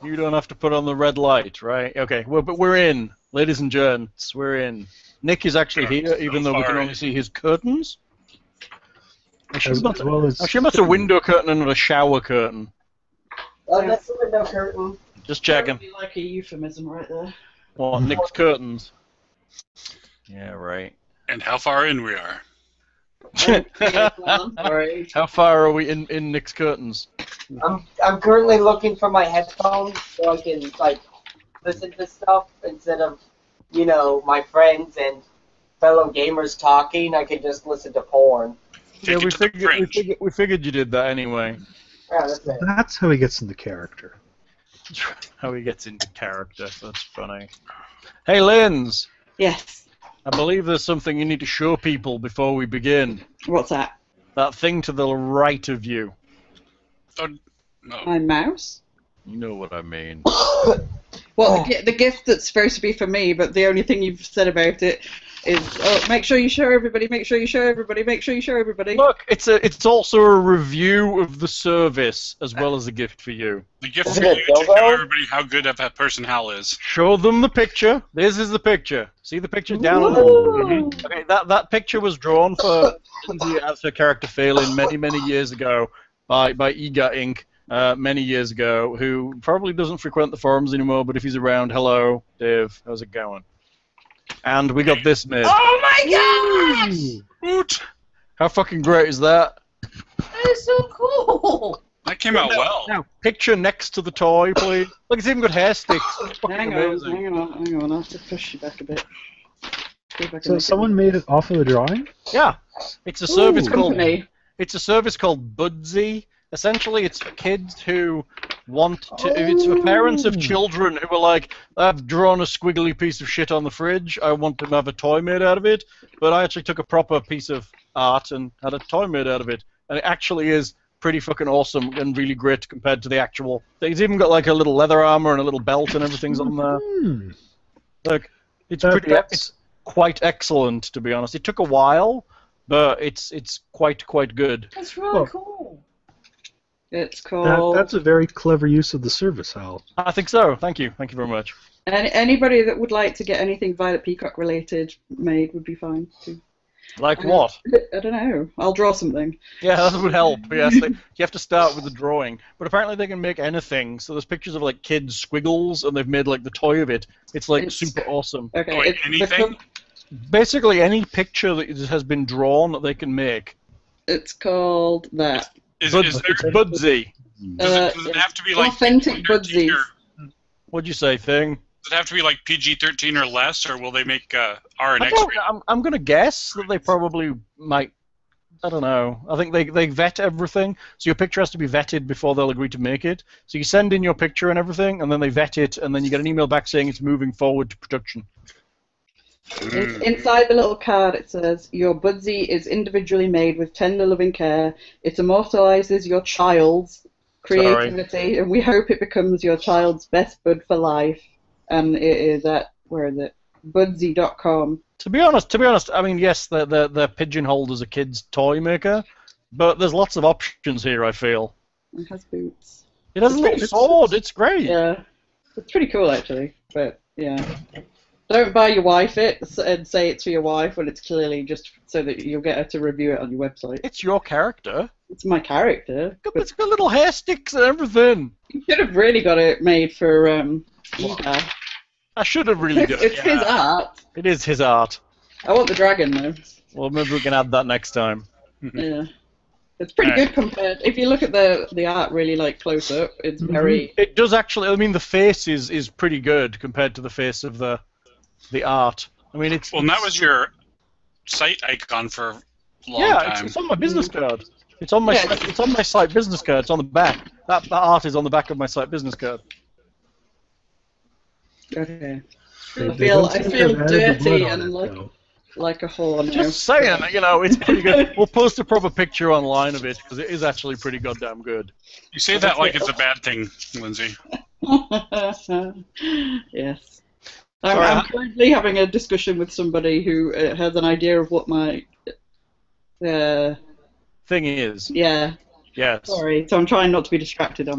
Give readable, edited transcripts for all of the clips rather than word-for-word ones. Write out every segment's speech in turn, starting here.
You don't have to put on the red light, right? Okay, but we're in. Ladies and gents, we're in. Nick is actually here, even though we can only see his curtains. I assume that's a window curtain and not a shower curtain. Oh, that's the window curtain. Just checking. That would be like a euphemism right there. What, Nick's curtains? Yeah, right. And how far in we are. How far are we in Nick's curtains? I'm currently looking for my headphones so I can like listen to stuff instead of, you know, my friends and fellow gamers talking. I can just listen to porn. Yeah, we figured you did that anyway. Yeah, that's it. That's how he gets into character. How he gets into character. That's funny. Hey, Linz. Yes. I believe there's something you need to show people before we begin. What's that? That thing to the right of you. Oh, no. My mouse? You know what I mean. Well, the gift that's supposed to be for me, but the only thing you've said about it is, oh, make sure you show everybody, make sure you show everybody, make sure you show everybody. Look, it's also a review of the service as well as a gift for you. The gift for you to show everybody how good of that person Hal is. Show them the picture. This is the picture. See the picture down on the... Okay, that picture was drawn for Lindsay as her character Phelan many years ago by Ega Inc. Many years ago, who probably doesn't frequent the forums anymore, but if he's around, hello, Dave, how's it going? And we got this made. Oh my gosh! Woot! How fucking great is that? That is so cool! That came out well. Now, picture next to the toy, please. Look, it's even got hair sticks. Hang on, I'll have to push you back a bit. So someone made it off of the drawing? Yeah. It's a service company. It's a service called Budsy. Essentially, it's for kids who want to... It's for parents of children who are like, I've drawn a squiggly piece of shit on the fridge, I want to have a toy made out of it, but I actually took a proper piece of art and had a toy made out of it. And it actually is pretty fucking awesome and really great compared to the actual... It's even got like a little leather armor and a little belt and everything's on there. Look, it's quite excellent, to be honest. It took a while, but it's quite good. That's really cool. It's called... That's a very clever use of the service, Hal. I think so. Thank you. Thank you very much. And anybody that would like to get anything Violet Peacock related made would be fine too. Like what? I don't know. I'll draw something. Yeah, that would help. Yes, you have to start with the drawing. But apparently they can make anything. So there's pictures of like kids' squiggles, and they've made like the toy of it. It's like super awesome. Okay. Wait, anything? Basically, any picture that has been drawn that they can make. It's called that. Is It's Budsy. Does it have to be like authentic PG-13 Budsies? What'd you say, Thing? Does it have to be like PG-13 or less, or will they make R and X? I'm going to guess that they probably might. I don't know. I think they vet everything. So your picture has to be vetted before they'll agree to make it. So you send in your picture and everything, and then they vet it, and then you get an email back saying it's moving forward to production. Inside the little card it says, your Budsy is individually made with tender loving care. It immortalizes your child's creativity, and we hope it becomes your child's best bud for life. And it is at, where is it? Budsy.com. To be honest, I mean, yes, they're pigeonholed as a kid's toy maker, but there's lots of options here, I feel. It has boots. It has a little sword, it's great. Yeah. It's pretty cool, actually, but, yeah. Don't buy your wife it and say it's for your wife when it's clearly just so that you'll get her to review it on your website. It's your character. It's my character. It's got little hair sticks and everything. You should have really got it made for Eva. I should have really done it. It's his art. It is his art. I want the dragon, though. Well, maybe we can add that next time. Yeah. It's pretty good compared... If you look at the art really, like, close up, it's very... It does actually... I mean, the face is pretty good compared to the face of the art. I mean, it's... Well, and that was your site icon for a long time. Yeah, it's on my business card. It's on my site business card. It's on the back. That art is on the back of my site business card. Okay. I feel dirty and like a whore now. Just saying, you know, it's pretty good. We'll post a proper picture online of it because it is actually pretty goddamn good. You say that like it's a bad thing, Lindsay. Yes. I'm currently having a discussion with somebody who has an idea of what my thing is. Yeah. Yes. Sorry, so I'm trying not to be distracted.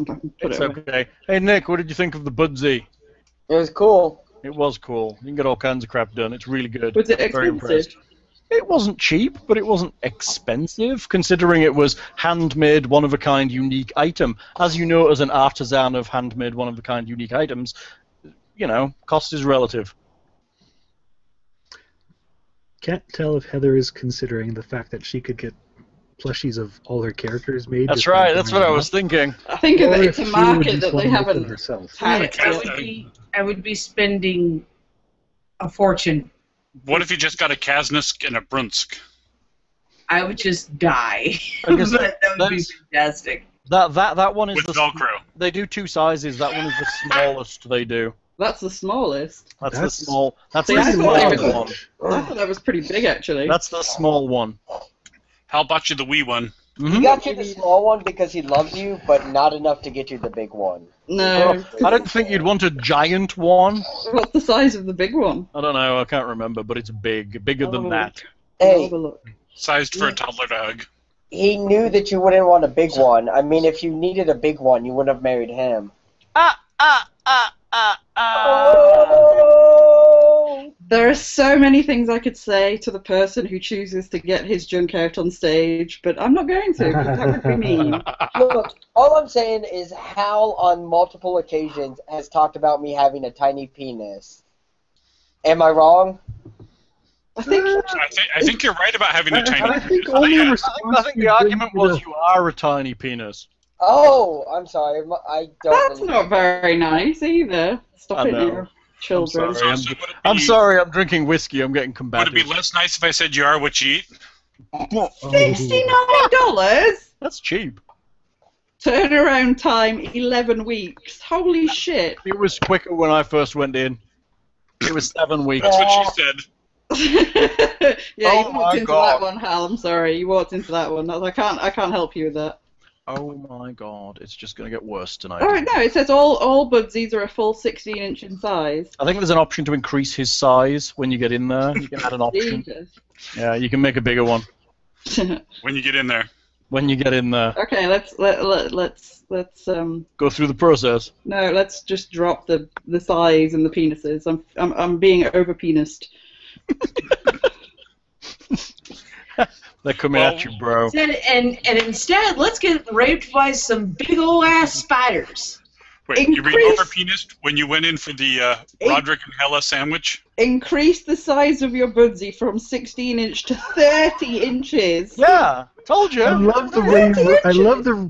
It's okay. Hey, Nick, what did you think of the Budsy? It was cool. It was cool. You can get all kinds of crap done. It's really good. Was it Very expensive? impressed. It wasn't cheap, but it wasn't expensive, considering it was handmade, one-of-a-kind, unique item. As you know, as an artisan of handmade, one-of-a-kind, unique items, you know, cost is relative. Can't tell if Heather is considering the fact that she could get plushies of all her characters made. That's just right. by That's buying what I them was up. thinking. I think Or it's if a she would market just that they wanna make them haven't herself. tapped I would be spending a fortune. What if you just got a Kaznisk and a Brunsk? I would just die. I guess But that would be that's- fantastic. That one is With the Velcro. They do two sizes. That one is the smallest they do. That's the smallest. That's the That's- small. That's See, the I thought small it was- one. I thought that was pretty big, actually. That's the small one. How about you the wee one? He got you the small one because he loves you, but not enough to get you the big one. No. I don't think you'd want a giant one. What's the size of the big one? I don't know. I can't remember, but it's bigger than Oh. that. I'll Hey, have a look. Sized for a toddler to hug. he knew that you wouldn't want a big one. I mean, if you needed a big one, you wouldn't have married him. Oh! There are so many things I could say to the person who chooses to get his junk out on stage, but I'm not going to, because that would be mean. Look, all I'm saying is Hal, on multiple occasions, has talked about me having a tiny penis. Am I wrong? I think I think you're right about having a I tiny think only in I response think to the argument bring was the- you are a tiny penis. Oh, I'm sorry. I don't. that's really- not very nice either. Stop I it know. now, children. sorry. So would it I'm be- sorry. I'm drinking whiskey. I'm getting Would combative. it be less nice if I said you are what you eat? $69? That's cheap. Turnaround time 11 weeks. Holy shit. It was quicker when I first went in. It was 7 weeks. That's what she said. Yeah, Oh you my walked into God. that one, Hal. I'm sorry, you walked into that one. I can't help you with that. Oh my god, it's just going to get worse tonight. Oh no, it says all Budsies are a full 16-inch in size. I think there's an option to increase his size when you get in there. You can add an option. Jesus. Yeah, you can make a bigger one When you get in there. when you get in there. Okay, let's Go through the process. no, let's just drop the size and the penises. I'm being over penised. They're coming at you, bro. And instead, let's get raped by some big ol' ass spiders. Wait, you read Increase- over penis when you went in for the Roderick and Hella sandwich? Increase the size of your Budsie from 16-inch to 30 inches. Yeah, told you. I love the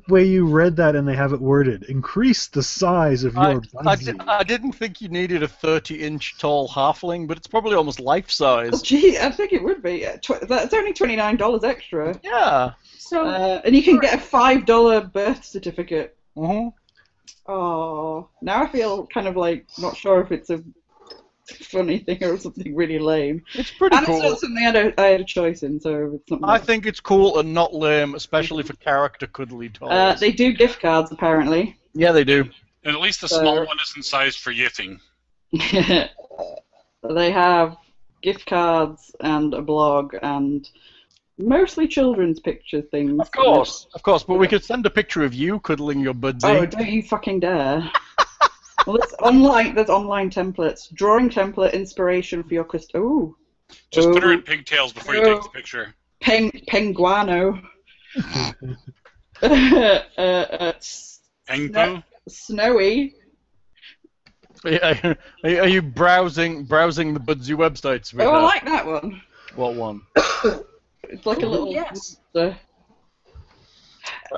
way you read that and they have it worded. Increase the size of your Budsy. I didn't think you needed a 30-inch tall halfling, but it's probably almost life Oh, size. gee, I think it would be. That's only $29 extra. Yeah. So And you can get a $5 birth certificate. Mm-hmm. Oh, now I feel kind of like not sure if it's a funny thing or something really lame. It's pretty And cool. it's not something I had a choice in, so it's something. I think it's cool and not lame, especially for character cuddly toys. They do gift cards apparently. Yeah, they do. And at least the small one isn't sized for yiffing. They have gift cards and a blog and mostly children's picture things. Of course, but we could send a picture of you cuddling your Budsy. Oh, don't you fucking dare. Well, there's online templates. Drawing template inspiration for your Ooh. Just put her Ooh. in pigtails before you take the picture. Penguano. Peng poo? Snowy. Are you browsing the Budsy websites? With Oh, I that? like that one. What one? It's like a little. yes. I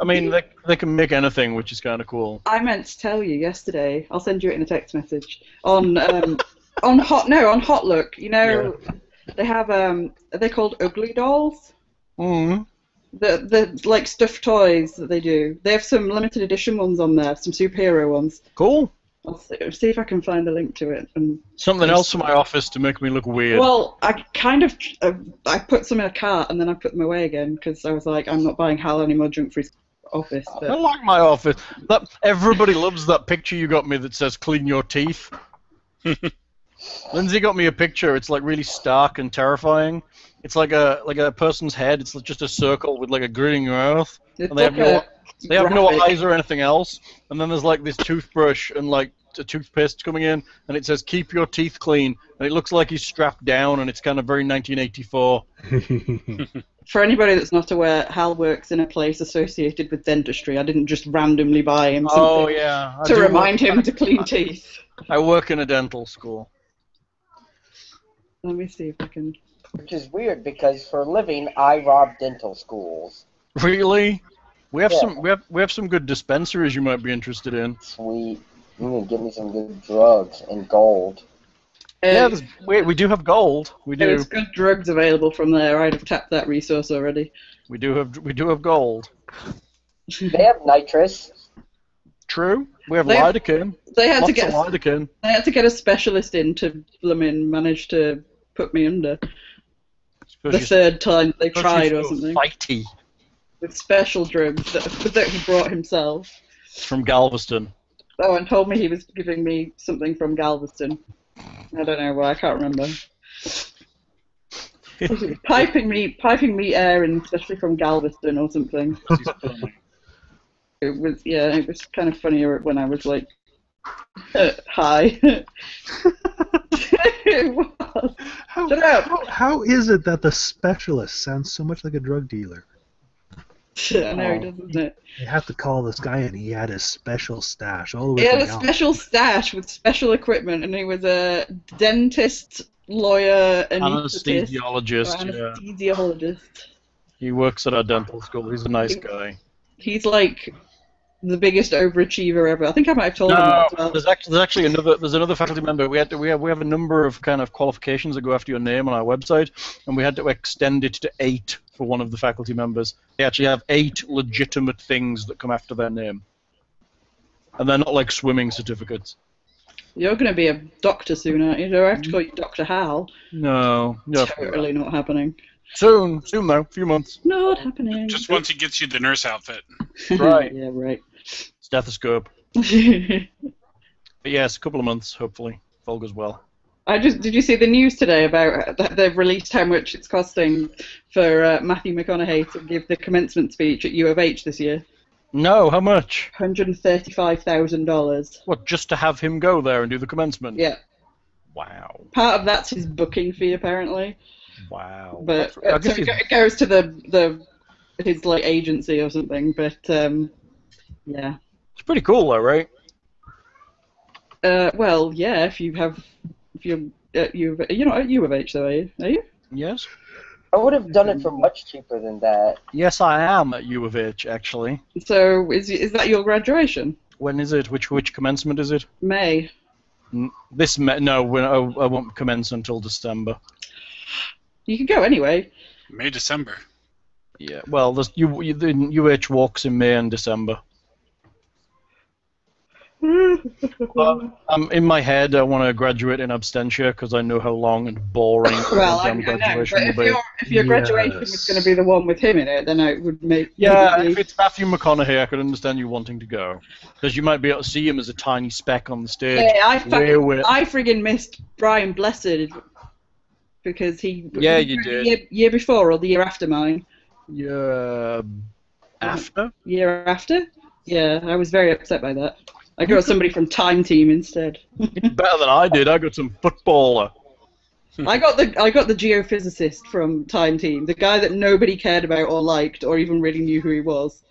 mean, they can make anything, which is kind of cool. I meant to tell you yesterday. I'll send you it in a text message on Hotlook. You know, they have are they called ugly dolls? Mm. The like stuffed toys that they do. They have some limited edition ones on there, some superhero ones. Cool. I'll see if I can find a link to it. And Something else for my office to make me look weird. well, I kind of I put some in a cart and then I put them away again because I was like, I'm not buying Hal any more junk for his office. I But like my office. Everybody loves that picture you got me that says "clean your teeth." Lindsay got me a picture. It's like really stark and terrifying. It's like a person's head. It's just a circle with like a grinning mouth. It's And they like have no graphic. eyes or anything else. And then there's like this toothbrush and like a toothpaste coming in, and it says "Keep your teeth clean." And it looks like he's strapped down, and it's kind of very 1984. For anybody that's not aware, Hal works in a place associated with dentistry. I didn't just randomly buy him something Oh yeah. to remind him to clean teeth. I work in a dental school. Let me see if I can. Which is weird because for a living I rob dental schools. Really? We have Yeah. we have some good dispensaries you might be interested in. Sweet. You need to get me some good drugs and gold. Yeah, we do have gold. We do. There's good drugs available from there. I'd have tapped that resource already. We do have gold. They have nitrous. True. We have They- lidocaine. They had to Lots get of lidocaine. they had to get a specialist in to manage to put me under. The third time they tried or something. Fighty. With special drugs that he brought himself. From Galveston. Oh, and told me he was giving me something from Galveston. I don't know why, I can't remember. piping me air, and especially from Galveston or something. It was kind of funnier when I was like, high. It was. Shut up. How is it that the specialist sounds so much like a drug dealer? I know he does, doesn't it? You have to call this guy, and he had his special stash all the way He had from a Gal- special stash with special equipment, and he was a dentist, lawyer, anaesthetist, Anesthesiologist. Yeah. anesthesiologist. He works at our dental school. He's a nice guy. He's like the biggest overachiever ever. I think I might have told him that as well. there's actually another faculty member. We have a number of kind of qualifications that go after your name on our website, and we had to extend it to 8 for one of the faculty members. They actually have 8 legitimate things that come after their name, and they're not like swimming certificates. You're going to be a doctor soon, aren't you? Do I have to call you Dr. Hal? No. Totally not happening. Soon though, a few months. Not happening. Just once he gets you the nurse outfit. Right. Yeah, right. Stethoscope. But yes, a couple of months, hopefully, if all goes well. Did you see the news today about that they've released how much it's costing for Matthew McConaughey to give the commencement speech at U of H this year? No, how much? $135,000. What, just to have him go there and do the commencement? Yeah. Wow. Part of that's his booking fee, apparently. Wow. But I so guess it goes to his like agency or something. But yeah. it's pretty cool, though, right? Well, yeah. If you're at U of H, though, are you? Are you? Yes. I would have done it for much cheaper than that. Yes, I am at U of H, actually. So is that your graduation? When is it? Which commencement is it? May. This May? No, I won't commence until December. You can go anyway. May, December. Yeah. Well, the UH walks in May and December. In my head, I want to graduate in absentia because I know how long and boring Well, I the know, graduation but will be. if your graduation was going to be the one with him in it, then it would make... Yeah, if it's Matthew McConaughey, I could understand you wanting to go. Because you might be able to see him as a tiny speck on the stage. Yeah, I friggin' missed Brian Blessed because he... Yeah, you did. Year before or the year after mine? Yeah. After? Year after? Yeah, I was very upset by that. I got somebody from Time Team instead. Better than I did. I got some footballer. I got the geophysicist from Time Team, the guy that nobody cared about or liked or even really knew who he was.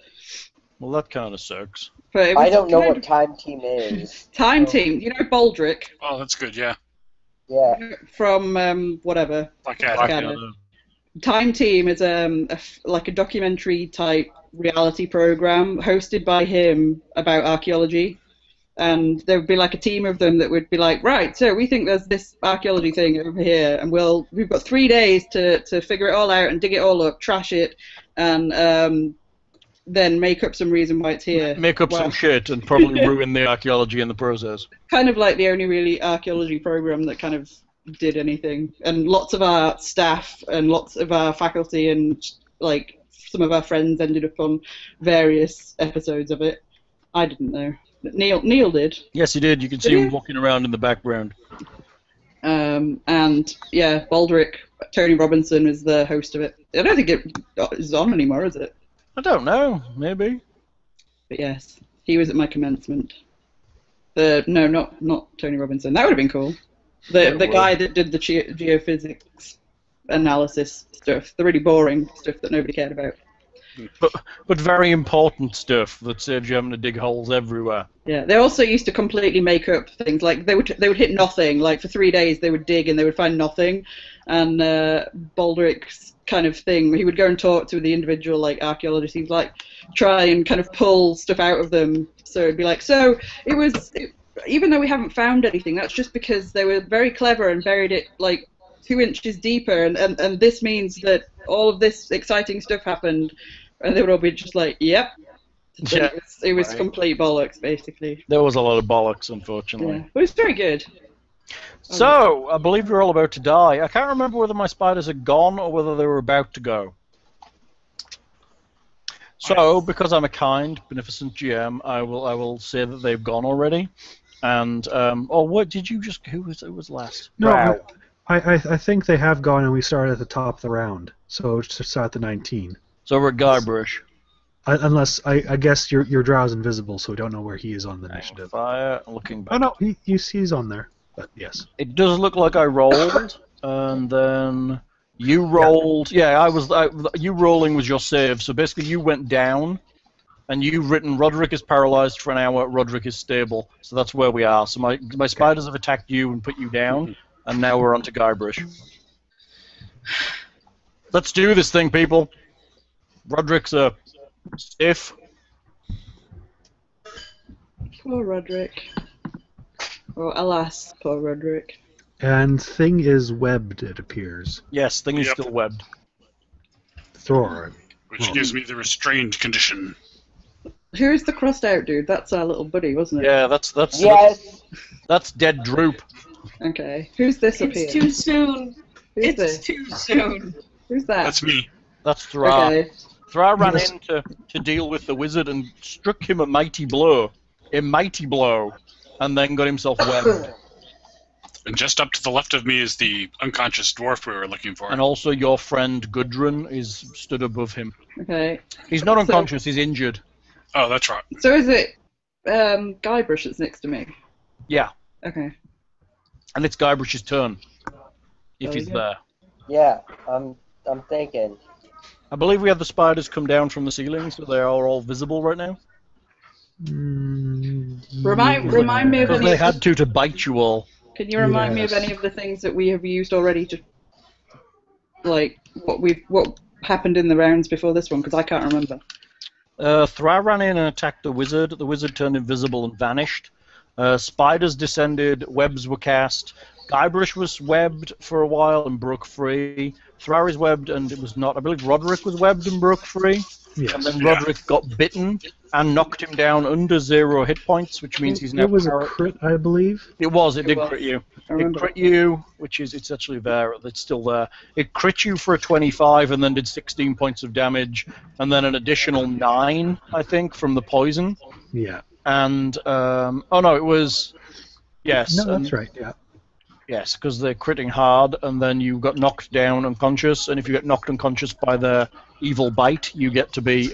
Well, that kind of sucks. But it was I don't know what Time Team is. Time Team, you know Baldrick Oh, that's good, yeah. Yeah. from whatever. Blackadder. Time Team is like a documentary type reality program hosted by him about archaeology. And there would be like a team of them that would be like, right, so we think there's this archaeology thing over here, and we've got 3 days to figure it all out and dig it all up, trash it, and then make up some reason why it's here. Make up some shit and probably ruin the archaeology in the process. Kind of like the only really archaeology program that kind of did anything. And lots of our staff and lots of our faculty and like some of our friends ended up on various episodes of it. I didn't know. Neil did. Yes, he did. You can see him walking around in the background. And yeah, Baldric, Tony Robinson is the host of it. I don't think it is on anymore, is it? I don't know. Maybe. But yes, he was at my commencement. No, not Tony Robinson. That would have been cool. The guy that did the geophysics analysis stuff, the really boring stuff that nobody cared about. But very important stuff that saves you having to dig holes everywhere. Yeah, they also used to completely make up things. Like they would hit nothing. Like for 3 days they would dig and they would find nothing. And Baldric's kind of thing, he would go and talk to the individual like archaeologists. He'd like try and kind of pull stuff out of them. So it'd be like, even though we haven't found anything, that's just because they were very clever and buried it like 2 inches deeper. And this means that all of this exciting stuff happened. And they would all be just like, yep. Yeah, it was complete bollocks, basically. There was a lot of bollocks, unfortunately. Yeah, but it was very good. So, I believe we're all about to die. I can't remember whether my spiders had gone or whether they were about to go. So, because I'm a kind, beneficent GM, I will say that they've gone already. And, what did you just... Who was last? No, Wow. I think they have gone and we started at the top of the round. So, to start at the 19. So we're at Guybrush. Unless, I guess your Drow's invisible, so we don't know where he is on the initiative. Fire, looking back. Oh no, he's on there, but yes. It does look like I rolled, and then you rolled. Yeah, you rolling was your save, so basically you went down, and you've written Roderick is paralyzed for an hour, Roderick is stable, so that's where we are. So my spiders have attacked you and put you down, and now we're on to Guybrush. Let's do this thing, people. Roderick's a stiff. Poor Roderick. Oh, alas, poor Roderick. And Thing is webbed, it appears. Yes, thing is still webbed. Thror. Which gives me the restrained condition. Who's the crossed out dude? That's our little buddy, wasn't it? Yeah, that's Yes. that's dead Droop. Okay. Who's this up here? It's too soon. Who's It's this? too soon. Who's that? That's me. That's Thra. Okay. Thra ran in to deal with the wizard and struck him a mighty blow, and then got himself webbed. And just up to the left of me is the unconscious dwarf we were looking for. And also your friend Gudrun is stood above him. Okay. He's not unconscious, he's injured. Oh, that's right. So is it Guybrush that's next to me? Yeah, Okay. and it's Guybrush's turn, if he's there. Yeah, I'm thinking. I believe we have the spiders come down from the ceiling, so they are all visible right now. Remind me of Because any. they had to bite you all. Can you remind me of Yes. any of the things that we have used already to, like, what happened in the rounds before this one? Because I can't remember. Thra ran in and attacked the wizard. The wizard turned invisible and vanished. Spiders descended, webs were cast. Guybrush was webbed for a while and broke free. Thra is webbed and it was not. I believe Roderick was webbed and broke free. Yes. And then Roderick got bitten and knocked him down under 0 hit points, which means he's now. It was a crit, I believe. It was. It did was. crit you. I It remember. crit you, which is it's actually there. It's still there. It crit you for a 25 and then did 16 points of damage, and then an additional 9, I think, from the poison. Yeah. And oh no, it was. Yes. No, that's right. Yeah. Yes, because they're critting hard, and then you got knocked down unconscious, and if you get knocked unconscious by their evil bite, you get to be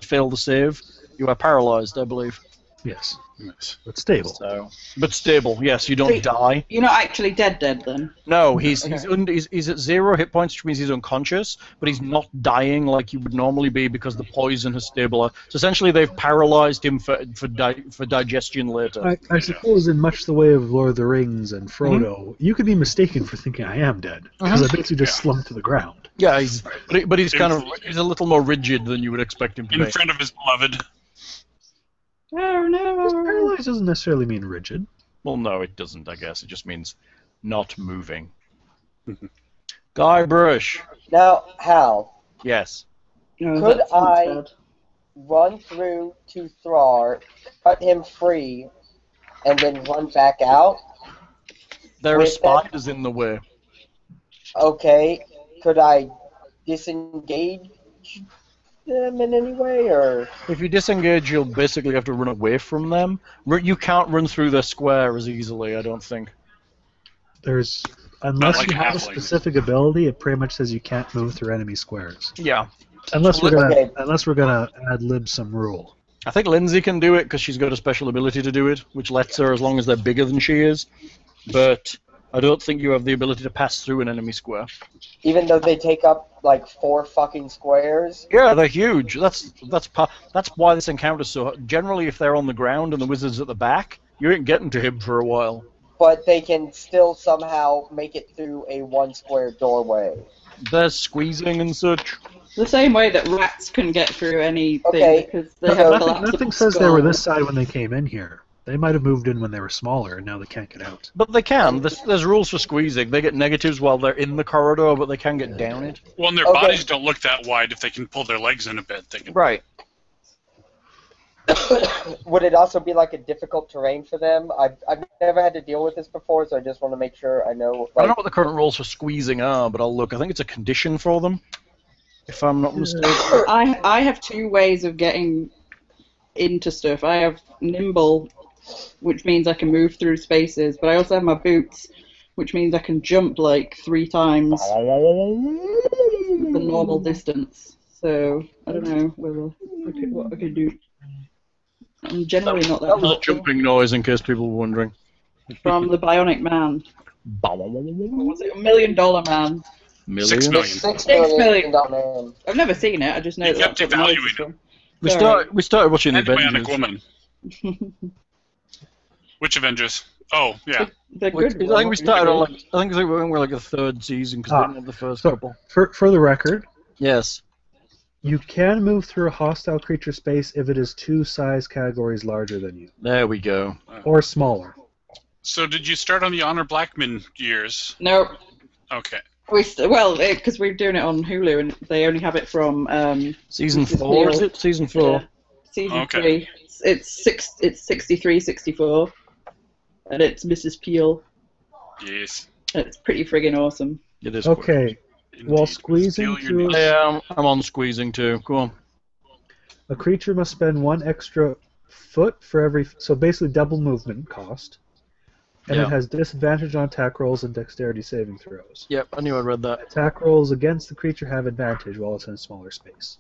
fail the save. You are paralyzed, I believe. Yes. Yes. But stable. So, but stable. Yes, you don't die. You're not actually dead then? No, he's Okay. he's at 0 hit points, which means he's unconscious, but he's not dying like you would normally be because the poison has stabilized. So essentially, they've paralyzed him for digestion later. I suppose in much the way of Lord of the Rings and Frodo, you could be mistaken for thinking I am dead, because I basically just slumped to the ground. Yeah, but he's kind of he's a little more rigid than you would expect him to In be. front of his beloved. Oh no! Paralyzed doesn't necessarily mean rigid. Well, no, it doesn't. I guess it just means not moving. Guybrush. Now, Hal, Yes. No, Could that sounds I- bad. run through to Thrar, cut him free, and then run back out. There are With that- spiders in the way. Okay, could I disengage them in any way, or If you disengage, you'll basically have to run away from them. You can't run through their square as easily, I don't think. Unless like you a have a halfling. specific ability, it pretty much says you can't move through enemy squares. Yeah. Unless we're Okay. gonna ad lib some rule. I think Lindsay can do it because she's got a special ability to do it, which lets her as long as they're bigger than she is. But I don't think you have the ability to pass through an enemy square. Even though they take up like 4 fucking squares. Yeah, they're huge. That's why this encounter's so. Generally, if they're on the ground and the wizard's at the back, you ain't getting to him for a while. But they can still somehow make it through a 1 square doorway. There's squeezing and such. The same way that rats can get through anything Okay. because they have Nothing says they were this side when they came in here. They might have moved in when they were smaller, and now they can't get out. But they can. There's rules for squeezing. They get negatives while they're in the corridor, but they can get down it. Well, and their bodies don't look that wide. If they can pull their legs in a bit, they can. Right. Would it also be like a difficult terrain for them? I've never had to deal with this before, so I just want to make sure I know. I don't know what the current rules for squeezing are, but I'll look. I think it's a condition for them, if I'm not mistaken. I have 2 ways of getting into stuff. I have nimble, which means I can move through spaces, but I also have my boots, which means I can jump like 3 times the normal distance. So I don't know what I could do. I'm generally not that That was a helpful. jumping noise, in case people were wondering. From the Bionic Man. What was it? $1 Million Man. 6 million. 6 million. million man. I've never seen it. I just know You that kept that's what the noise evaluating is it. from. We started watching the And Bionic Avengers. Woman. Which Avengers? Oh, yeah. They're I good. think we started on I think we were like the 3rd season because we didn't have the first couple. For the record, Yes. you can move through a hostile creature space if it is 2 size categories larger than you, There we go. or smaller. So did you start on the Honor Blackman years? No, Okay. because we're doing it on Hulu and they only have it from Season Mrs. 4, is Neal. it? Season 4. Season Okay. 3. It's 63, 64, and it's Mrs. Peel. Yes. It's pretty friggin' awesome. It is. Okay, while Indeed. squeezing Steal your through, niece. Yeah, I'm on squeezing too. Go on. a creature must spend 1 extra foot for every, so basically double movement cost, and Yeah. it has disadvantage on attack rolls and dexterity saving throws. Yep, I knew I read that. Attack rolls against the creature have advantage while it's in a smaller space.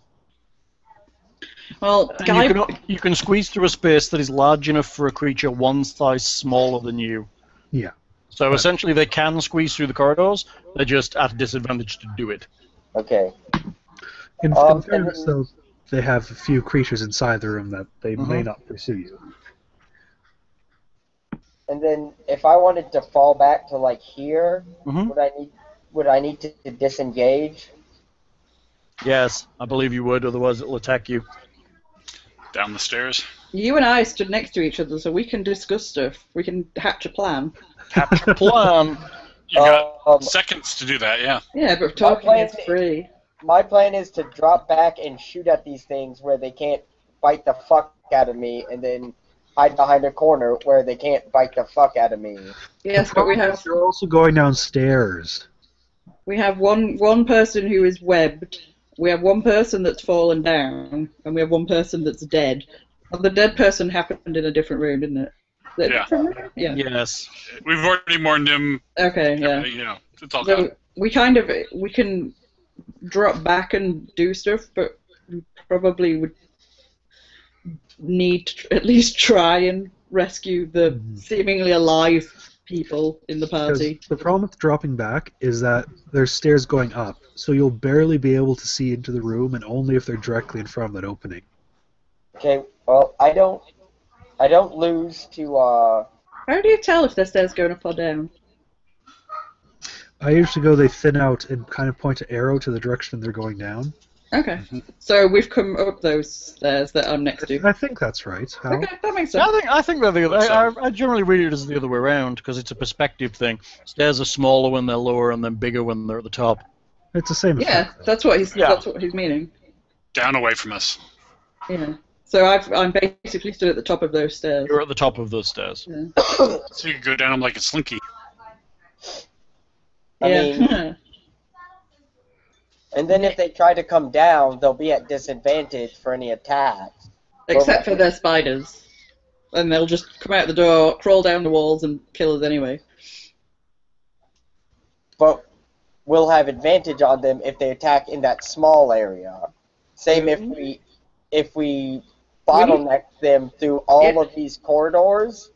Well, And you can squeeze through a space that is large enough for a creature 1 size smaller than you. Yeah. So essentially, they can squeeze through the corridors. They're just at a disadvantage to do it. Okay. In and fairness, though, they have a few creatures inside the room that they may not pursue you. And then if I wanted to fall back to like here, Mhm. would I need to disengage? Yes, I believe you would. Otherwise, it'll attack you. Down the stairs. you and I stood next to each other, so we can discuss stuff. We can hatch a plan. Capture plan. You got Um, seconds to do that, yeah. Yeah, but talking plan is free. My plan is to drop back and shoot at these things where they can't bite the fuck out of me, and then hide behind a corner where they can't bite the fuck out of me. Yes, but we have You're also going downstairs. one person who is webbed. We have one person that's fallen down, and we have one person that's dead. Well, the dead person happened in a different room, didn't it? Is it a Yeah. different room? Yeah. Yes. We've already warned him. Okay. Yeah. You know, it's all So gone. we can drop back and do stuff, but we probably would need to at least try and rescue the seemingly alive people in the Because party. the problem with dropping back is that there's stairs going up, so you'll barely be able to see into the room, and only if they're directly in front of that opening. Okay, well, I don't lose to, How do you tell if the stairs going up or down? I usually go, they thin out and kind of point an arrow to the direction they're going down. Okay. So we've come up those stairs that I'm next to. I think that's right. How? Okay, that makes Yeah, sense. I think they're the other. I generally read it as the other way around because it's a perspective thing. Stairs are smaller when they're lower and then bigger when they're at the top. It's the same Yeah, effect. that's what he's Yeah. meaning. Down away from us. Yeah. So I'm basically stood at the top of those stairs. You're at the top of those stairs. So you can go down them like a slinky. I Yeah. mean, and then if they try to come down, they'll be at disadvantage for any attacks. Except for their spiders. And they'll just come out the door, crawl down the walls, and kill us anyway. but we'll have advantage on them if they attack in that small area. Same if we bottleneck them through all of these corridors.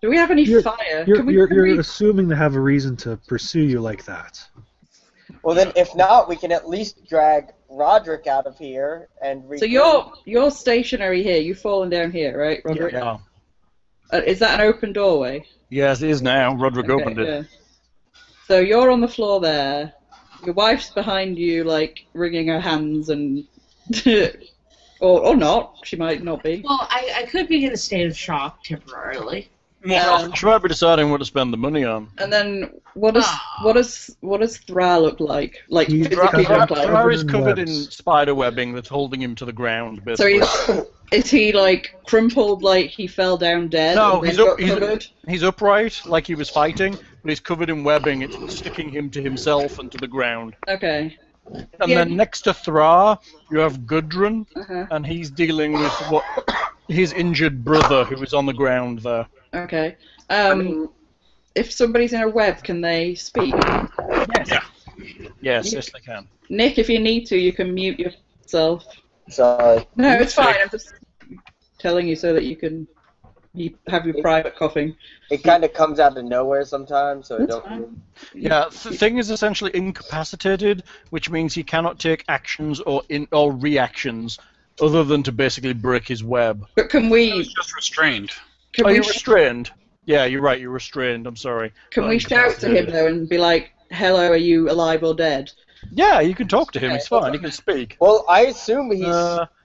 Do we have any fire? You're assuming they have a reason to pursue you like that. Well, then, if not, we can at least drag Roderick out of here and. So you're stationary here. You've fallen down here, right, Roderick? Yeah. Is that an open doorway? Yes, it is now. Roderick opened it. Yeah. So you're on the floor there. Your wife's behind you, like wringing her hands and, or not. She might not be. Well, I could be in a state of shock temporarily. She might be deciding what to spend the money on. And then what does Thra look like? Like He's physically look like? Thra is covered in webs. spider webbing that's holding him to the ground, basically. So is he like crumpled, like he fell down dead? No, and then covered? he's upright, like he was fighting, but he's covered in webbing. It's sticking him to himself and to the ground. Okay. And then next to Thra, you have Gudrun, Uh-huh. and he's dealing with his injured brother who is on the ground there. Okay. If somebody's in a web, can they speak? Yes. Yeah. Yes, they can. Nick, if you need to, you can mute yourself. Sorry. No, it's fine. I'm just telling you so that you can have your private coughing. It kind of comes out of nowhere sometimes, so I That's don't. fine. Yeah, the thing is essentially incapacitated, which means he cannot take actions or reactions other than to basically break his web. But can He we? was just restrained. Can Are we? you restrained? Yeah, you're right. You're restrained. I'm sorry. Can we shout to him though and be like, "Hello, are you alive or dead?" Yeah, you can talk to him. It's fine. He can speak. Well, I assume he's.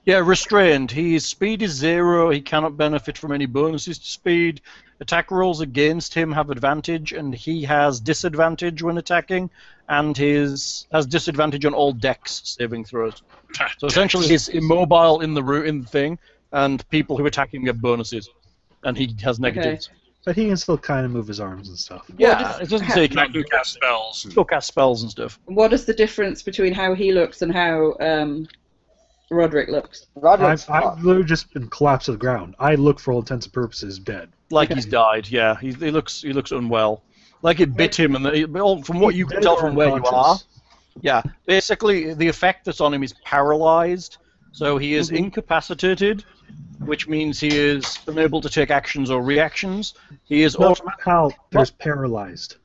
Yeah, restrained. His speed is 0. He cannot benefit from any bonuses to speed. Attack rolls against him have advantage, and he has disadvantage when attacking, and has disadvantage on all dex saving throws. So essentially, he's immobile in the thing, and people who attack him get bonuses, and he has negatives. But he can still kind of move his arms and stuff. Yeah, it doesn't say he I can't can cast spells. still cast spells and stuff. What is the difference between how he looks and how Roderick looks? Roderick's I've literally just been collapsed to the ground. I look, for all intents and purposes, dead. Like he's died. Yeah, he looks unwell. Like it bit him, and from what you can tell from where you are. Yeah, basically the effect that's on him is paralyzed, so he is incapacitated, which means he is unable to take actions or reactions. He is How there's paralyzed.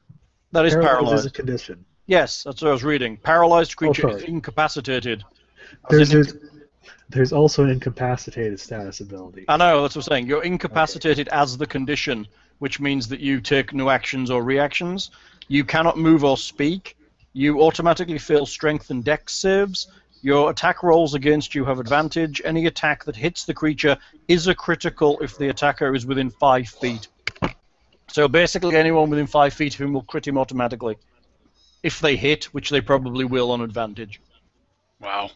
That is Paralyzed paralyzed. is a condition. Yes, that's what I was reading. Paralyzed creature is sorry. incapacitated. As in There's also an incapacitated status ability. I know, that's what I'm saying. You're incapacitated as the condition, which means that you take no actions or reactions. You cannot move or speak. You automatically fail strength and dex saves. Your attack rolls against you have advantage. Any attack that hits the creature is a critical if the attacker is within 5 feet. So basically anyone within 5 feet of him will crit him automatically. If they hit, which they probably will on advantage. Wow.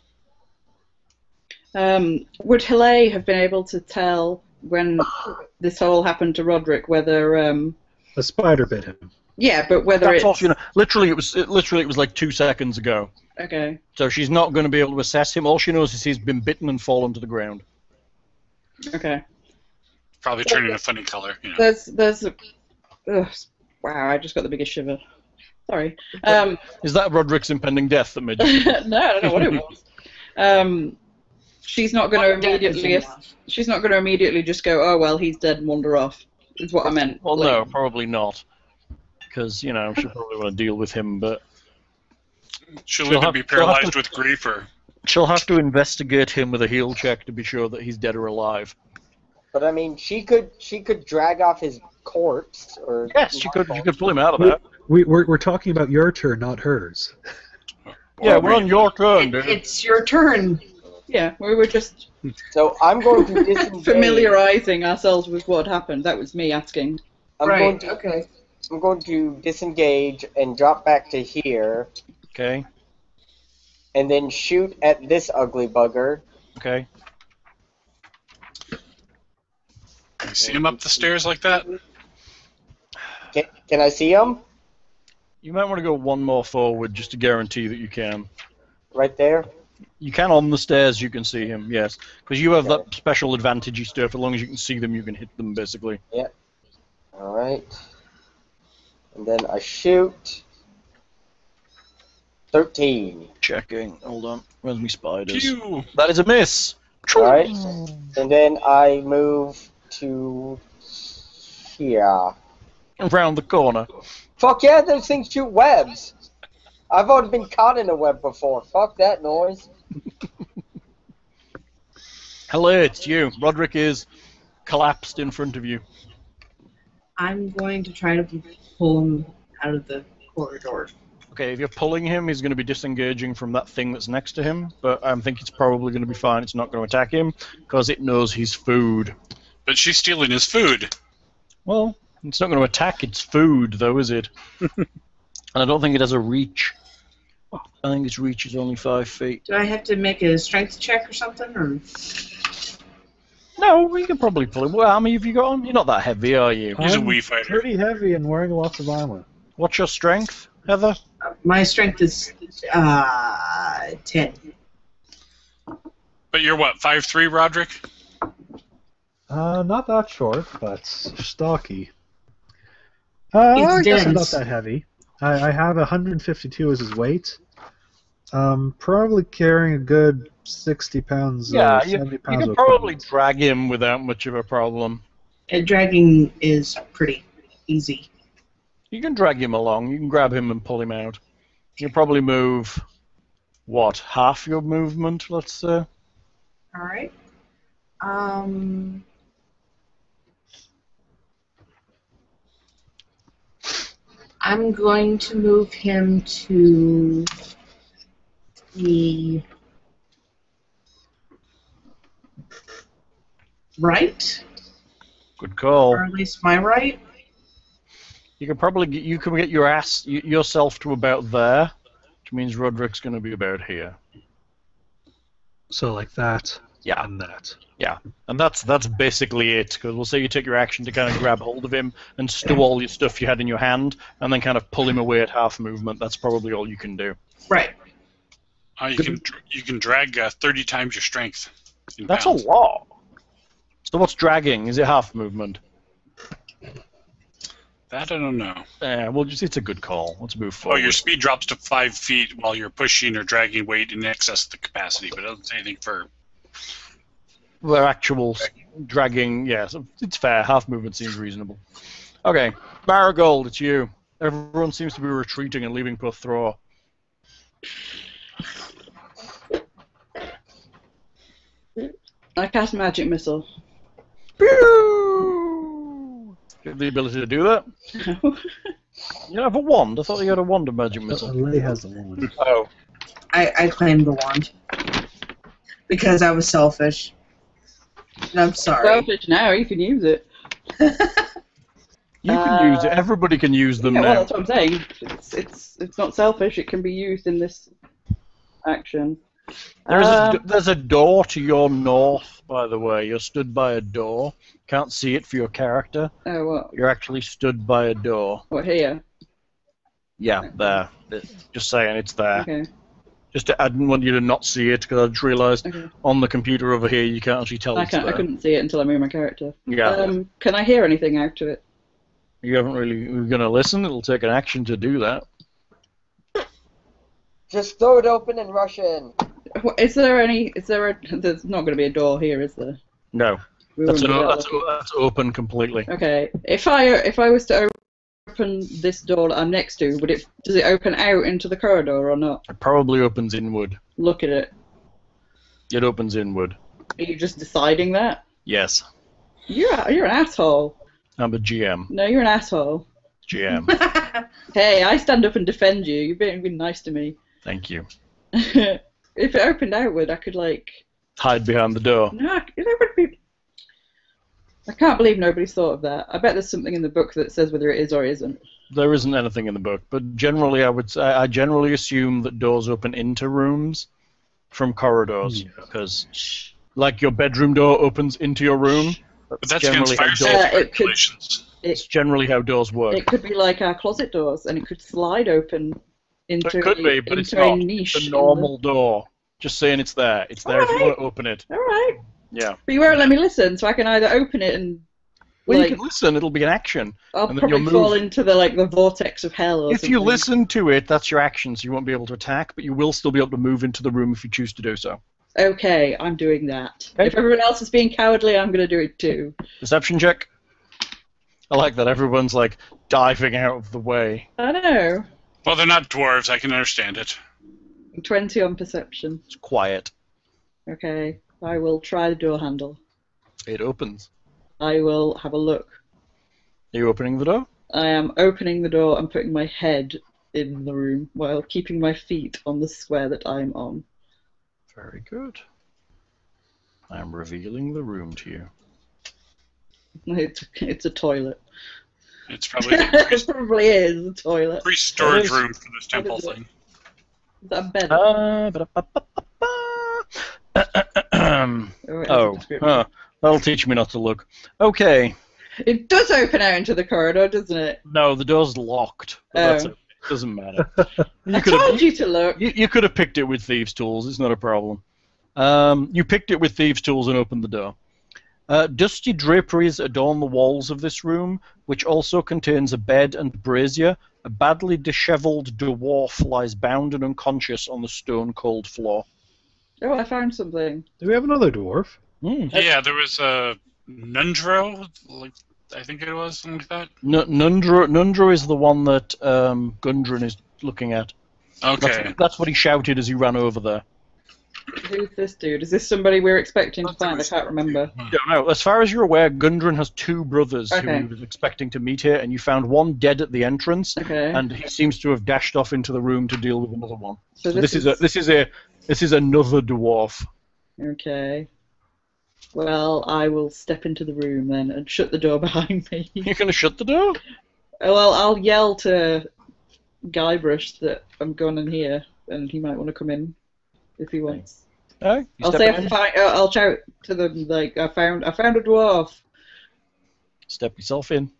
Would Hillel have been able to tell when this all happened to Roderick whether A spider bit him. yeah, but whether That's it's all she knows. Literally, it was like 2 seconds ago. okay. So she's not going to be able to assess him. All she knows is he's been bitten and fallen to the ground. Okay. Probably turning a funny color. You know. There's wow, I just got the biggest shiver. Sorry. Is that Roderick's impending death that made you? No, I don't know what it was. She's not going to immediately. She's not going to immediately just go, oh well, he's dead and wander off. Is what I meant. Well, Like, no, probably not. Because, you know, she'll probably want to deal with him, but She'll either be paralyzed with grief or. she'll have to investigate him with a heal check to be sure that he's dead or alive. But I mean, she could drag off his corpse, or Yes, she could pull him out of that. We're talking about your turn, not hers. Yeah, we're on your turn, dude. It's your turn. yeah, we were just So I'm going to disengage. familiarizing ourselves with what happened. That was me asking. I'm Right, going to disengage and drop back to here, Okay, and then shoot at this ugly bugger. okay. You see him up the stairs like that? Can I see him? You might want to go one more forward just to guarantee that you can. Right there? You can on the stairs, you can see him, yes. Because you have that special advantage stuff. As long as you can see them, you can hit them, basically. Alright. And then I shoot 13. Checking. Hold on. Where's my spiders? Pew! That is a miss. Right? And then I move to here. Around the corner. Fuck yeah, those things shoot webs. I've already been caught in a web before. Fuck that noise. Hello, it's you. Roderick is collapsed in front of you. I'm going to try to pull him out of the corridor. Okay, if you're pulling him, he's going to be disengaging from that thing that's next to him, but I think it's probably going to be fine. It's not going to attack him, because it knows he's food. But she's stealing his food. Well, it's not going to attack its food, though, is it? And I don't think it has a reach. I think its reach is only 5 feet. Do I have to make a strength check or something? Or No, we can probably pull him. What armor have you got on? You're not that heavy, are you? He's a I'm wee fighter. pretty heavy and wearing lots of armor. What's your strength, Heather? my strength is 10. But you're what, 5'3", Roderick? Not that short, but stocky. It's I guess I'm not dense. that heavy. I have 152 as his weight. Probably carrying a good 60 pounds, Yeah, 70 you pounds can of probably equipment. drag him without much of a problem. Dragging is pretty easy. You can drag him along. You can grab him and pull him out. You probably move, what, half your movement, let's say? All right. I'm going to move him to the right, Good call. or at least my right. You can probably get your yourself to about there, which means Roderick's going to be about here. So like that Yeah. and that. Yeah, and that's basically it. Because we'll say you take your action to kind of grab hold of him and stow all your stuff you had in your hand, and then kind of pull him away at half movement. That's probably all you can do. Right. You can drag 30 times your strength. In That's pounds. a lot. So what's dragging? Is it half movement? That I don't know. Well, it's a good call. Let's move Oh, forward. your speed drops to 5 feet while you're pushing or dragging weight in excess of the capacity, but it doesn't say anything for. Where actual dragging, yes, it's fair. Half movement seems reasonable. Okay, Marigold, it's you. Everyone seems to be retreating and leaving poor Thor. I cast magic missile. Pew! You have the ability to do that? You have a wand? I thought you had a wand of magic missile. Lay has the one. Oh. I claimed the wand because I was selfish. And I'm sorry. Selfish now, you can use it. You can use it. Everybody can use them Yeah, well, now. that's what I'm saying. It's not selfish. It can be used in this action. There's a door to your north, by the way. You're stood by a door. Can't see it for your character. Oh, what? You're actually stood by a door. What, here? Yeah, there. Just saying, it's there. Okay. I didn't want you to not see it because I just realised Okay. on the computer over here you can't actually tell I it's there. couldn't see it until I moved my character. Yeah. Can I hear anything out of it? You haven't really. You're going to listen. It'll take an action to do that. Just throw it open and rush in. Is there any? There's not going to be a door here, is there? No. We That's, wouldn't be that lucky. that's open completely. Okay. If I was to open this door that I'm next to, does it open out into the corridor or not? It probably opens inward. Look at it. It opens inward. Are you just deciding that? Yes. You're an asshole. I'm a GM. No, you're an asshole. GM. Hey, I stand up and defend you. You've been nice to me. Thank you. If it opened outward, I could Hide behind the door. No, there would be. I can't believe nobody's thought of that. I bet there's something in the book that says whether it is or isn't. There isn't anything in the book, but generally I generally assume that doors open into rooms from corridors, because like your bedroom door opens into your room. But that's against fire doors, safety it could- regulations. it's generally how doors work. It could be like our closet doors, and it could slide open into It could be, but it's into a not. niche. It's a normal door. Just saying it's there. It's there if you Alright. want to open it. All right, Yeah. but you won't let me listen, so I can either open it and Well, Like- you can listen. It'll be an action. I'll And then probably you'll fall move. into the vortex of hell or If something. you listen to it, that's your action, so you won't be able to attack, but you will still be able to move into the room if you choose to do so. Okay, I'm doing that. Okay. If everyone else is being cowardly, I'm going to do it too. Perception check. I like that everyone's like diving out of the way. I know. Well, they're not dwarves. I can understand it. 20 on perception. It's quiet. Okay, I will try the door handle. It opens. I will have a look. Are you opening the door? I am opening the door and putting my head in the room while keeping my feet on the square that I'm on. Very good. I am revealing the room to you. It's a toilet. It's probably a It probably is a toilet. pre-storage It is. room for this temple What is it? thing. Is that a bed? Oh, that'll teach me not to look. Okay. It does open out into the corridor, doesn't it? No, the door's locked. But that's Oh. okay. Doesn't matter. I told you to look. You could have picked it with thieves' tools. It's not a problem. You picked it with thieves' tools and opened the door. Dusty draperies adorn the walls of this room, which also contains a bed and brazier. A badly disheveled dwarf lies bound and unconscious on the stone-cold floor. Oh, I found something. Do we have another dwarf? Yeah, there was a Nundro, like I think it was, something like that. Nundro is the one that Gundren is looking at. Okay. That's what he shouted as he ran over there. Who's this dude? Is this somebody we're expecting to find? I can't remember. No, as far as you're aware, Gundren has two brothers who Okay. he was expecting to meet here, and you found one dead at the entrance, Okay. and he seems to have dashed off into the room to deal with another one. So This is another dwarf. Okay. Well, I will step into the room then and shut the door behind me. You're gonna shut the door? Well, I'll yell to Guybrush that I'm going in here, and he might want to come in if he wants. No, I'll shout to them like I found a dwarf. Step yourself in.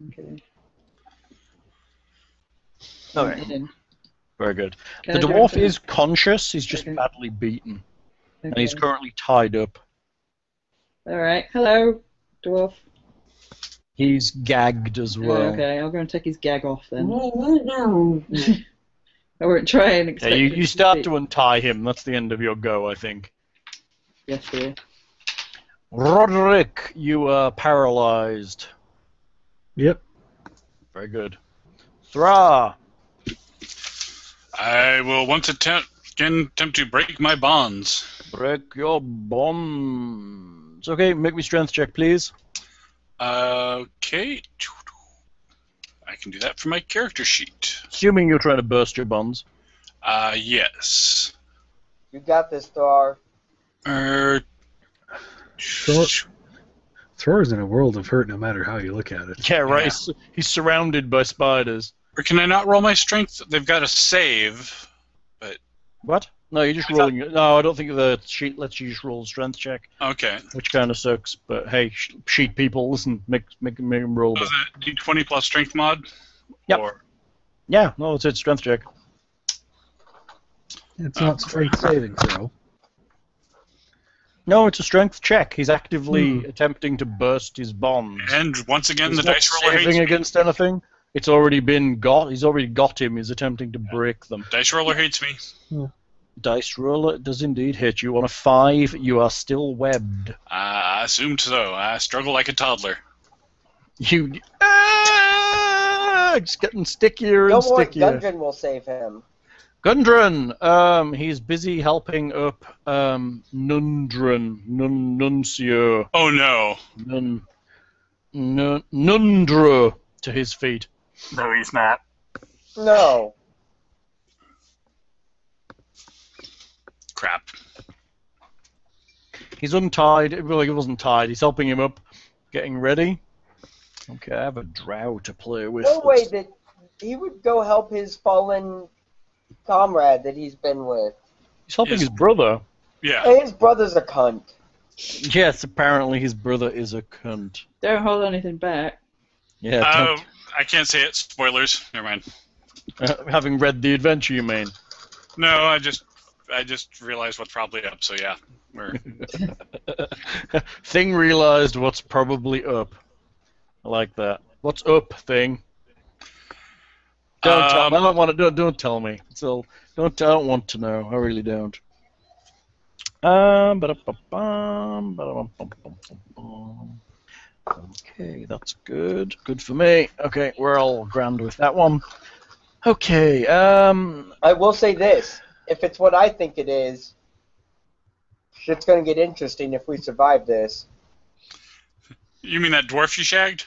Okay. Okay. In. Very good. Can The I do dwarf anything? is conscious. He's just Okay. badly beaten, and he's Okay. currently tied up. All right. Hello, dwarf. He's gagged as well. Okay, I'll go and take his gag off then. I won't try and expect. Yeah, him you start speak. to untie him. That's the end of your go, I think. Yes, dear. Roderick, you are paralyzed. Yep. Very good. Thra, I will once attempt to break my bonds. break your bonds. Okay, make me strength check, please. Okay. I can do that for my character sheet. Assuming you're trying to burst your bonds. Yes. You got this, Thor. Thor's in a world of hurt no matter how you look at it. Yeah, right. Yeah. He's surrounded by spiders. Or can I not roll my strength? They've got a save. What? No, you're just rolling. No, I don't think the sheet lets you just roll a strength check, Okay. which kind of sucks. But hey, sheet people, listen, make them roll. So is it D20 plus strength mod? Yep. Or, Yeah, no, it's a strength check. It's not strength saving throw. No, it's a strength check. He's actively attempting to burst his bonds. and once again, He's the not dice roller hates saving me. against anything. It's already been got. He's already got him. He's attempting to break them. Dice roller hates me. Dice roller does indeed hit you. On a 5, you are still webbed. I assumed so. I struggle like a toddler. You it's getting stickier No and more stickier. Gundren will save him. Gundren, he's busy helping up Nuncio, Oh no. Nundro to his feet. No, he's not. No. Crap. He's untied. Well, he wasn't tied. He's helping him up, getting ready. Okay, I have a drow to play with. No way that he would go help his fallen comrade that he's been with. He's helping Yes. his brother. Yeah. Hey, his brother's a cunt. Yes, apparently his brother is a cunt. Don't hold anything back. Yeah, I can't say it. Spoilers. Never mind. having read the adventure, you mean? No, I just realized what's probably up. So yeah, we're Thing realized what's probably up. I like that. What's up, thing? Don't tell me. I don't want to. Don't tell me. So don't. I don't want to know. I really don't. Okay, that's good. Good for me. Okay, we're all grand with that one. Okay. I will say this: if it's what I think it is, shit's gonna get interesting if we survive this. You mean that dwarf you shagged?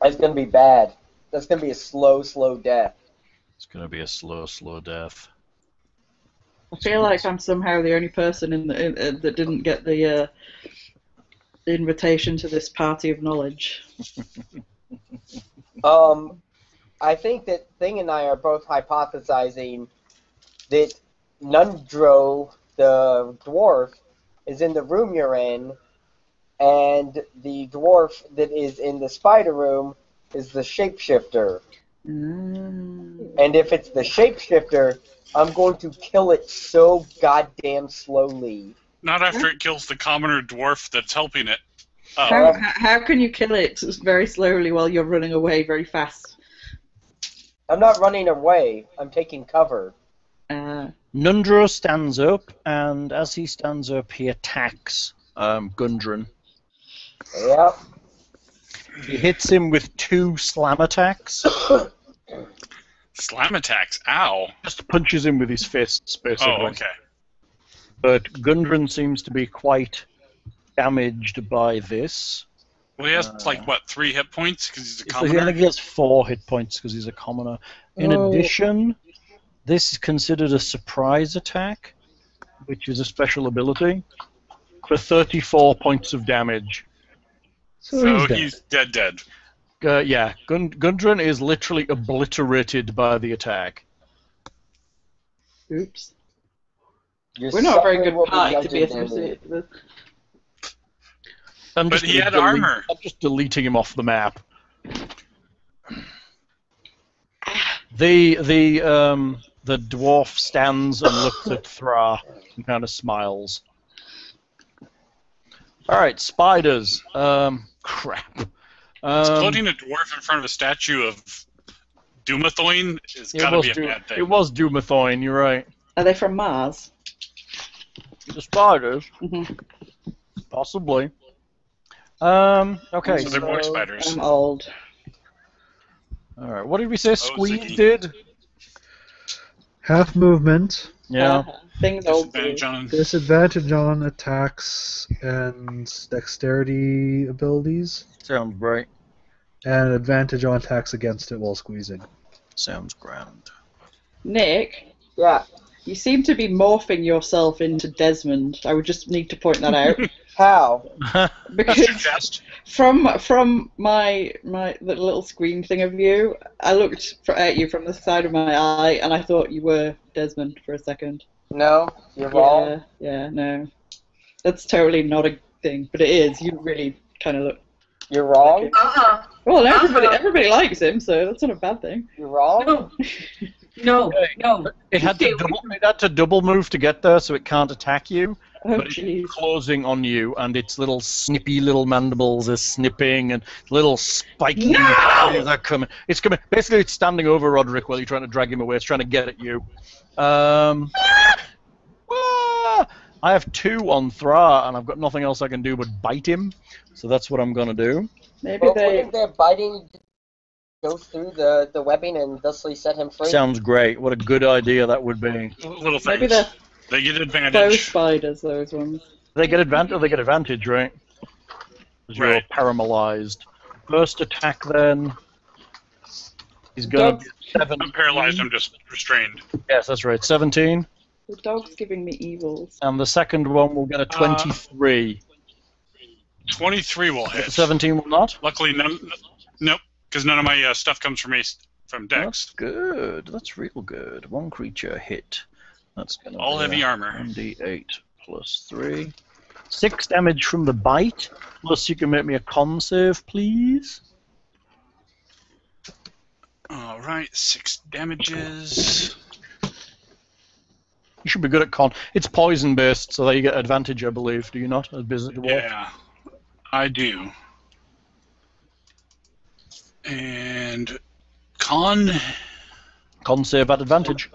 It's gonna be bad. That's gonna be a slow, slow death. It's gonna be a slow, slow death. I feel like I'm somehow the only person that didn't get the invitation to this party of knowledge. I think that Thing and I are both hypothesizing that Nundro, the dwarf, is in the room you're in, and the dwarf that is in the spider room is the shapeshifter. And if it's the shapeshifter, I'm going to kill it so goddamn slowly. Not after it kills the commoner dwarf that's helping it. How can you kill it very slowly while you're running away very fast? I'm not running away. I'm taking cover. Nundro stands up, and as he stands up, he attacks Gundren. Yep. He hits him with 2 slam attacks. Slam attacks? Ow. Just punches him with his fists, basically. Oh, okay. But Gundren seems to be quite damaged by this. Well, he has, like, what, 3 hit points because he's a I commoner? think he has 4 hit points because he's a commoner. In addition, this is considered a surprise attack, which is a special ability, for 34 points of damage. So he's dead. Yeah, Gundren is literally obliterated by the attack. Oops. Your We're not a very suffering good will party to be legendary. associated with. But he had armor. I'm just deleting him off the map. The dwarf stands and looks at Thra and kind of smiles. All right, spiders. Crap. Exploding a dwarf in front of a statue of Doomathoin is gotta be a bad thing. It was Doomathoin, you're right. Are they from Mars? The spiders? Mm-hmm. Possibly. Okay, So they're boy spiders. I'm old. Alright, what did we say Squeeze Ziggy. did? Half movement, Yeah. Things old. Disadvantage on. disadvantage on attacks and dexterity abilities, Sounds great. and advantage on attacks against it while squeezing. Sounds grand. Nick, Yeah. you seem to be morphing yourself into Desmond. I would just need to point that out. How? Because Chest. from my the little screen thing of you, I looked at you from the side of my eye, and I thought you were Desmond for a second. No, you're wrong. Yeah, no. That's totally not a thing, but it is. You really kind of look... You're wrong. Well, everybody likes him, so that's not a bad thing. You're wrong. No. It had to double move to get there, so it can't attack you. Oh, But it's jeez. closing on you, and its little snippy little mandibles are snipping, and little spiky things are coming. It's coming. Basically, it's standing over Roderick while you're trying to drag him away. It's trying to get at you. I have 2 on Thra, and I've got nothing else I can do but bite him. So that's what I'm gonna do. Maybe But they... wouldn't their biting go through the webbing and thusly set him free? Sounds great. What a good idea that would be. Little Maybe things. they're They get bow advantage. spiders, those ones. They get advantage. They get advantage, right? 'Cause you're Right. paralyzed. First attack, then. He's gonna be 7. I'm paralyzed, I'm just restrained. Yes, that's right. 17. The dog's giving me evils. And the second one will get a 23. 23 will hit. 17 will not. Luckily, nope, because none of my stuff comes from That's Dex. good. That's real good. 1 creature hit. That's gonna All be heavy a armor. 1d8 plus 3. 6 damage from the bite. Plus, you can make me a con save, please. All right, 6 damages. You should be good at con. It's poison based, so that you get advantage, I believe. Do you not? As business dwarf. Yeah. I do. And con. Con save at advantage.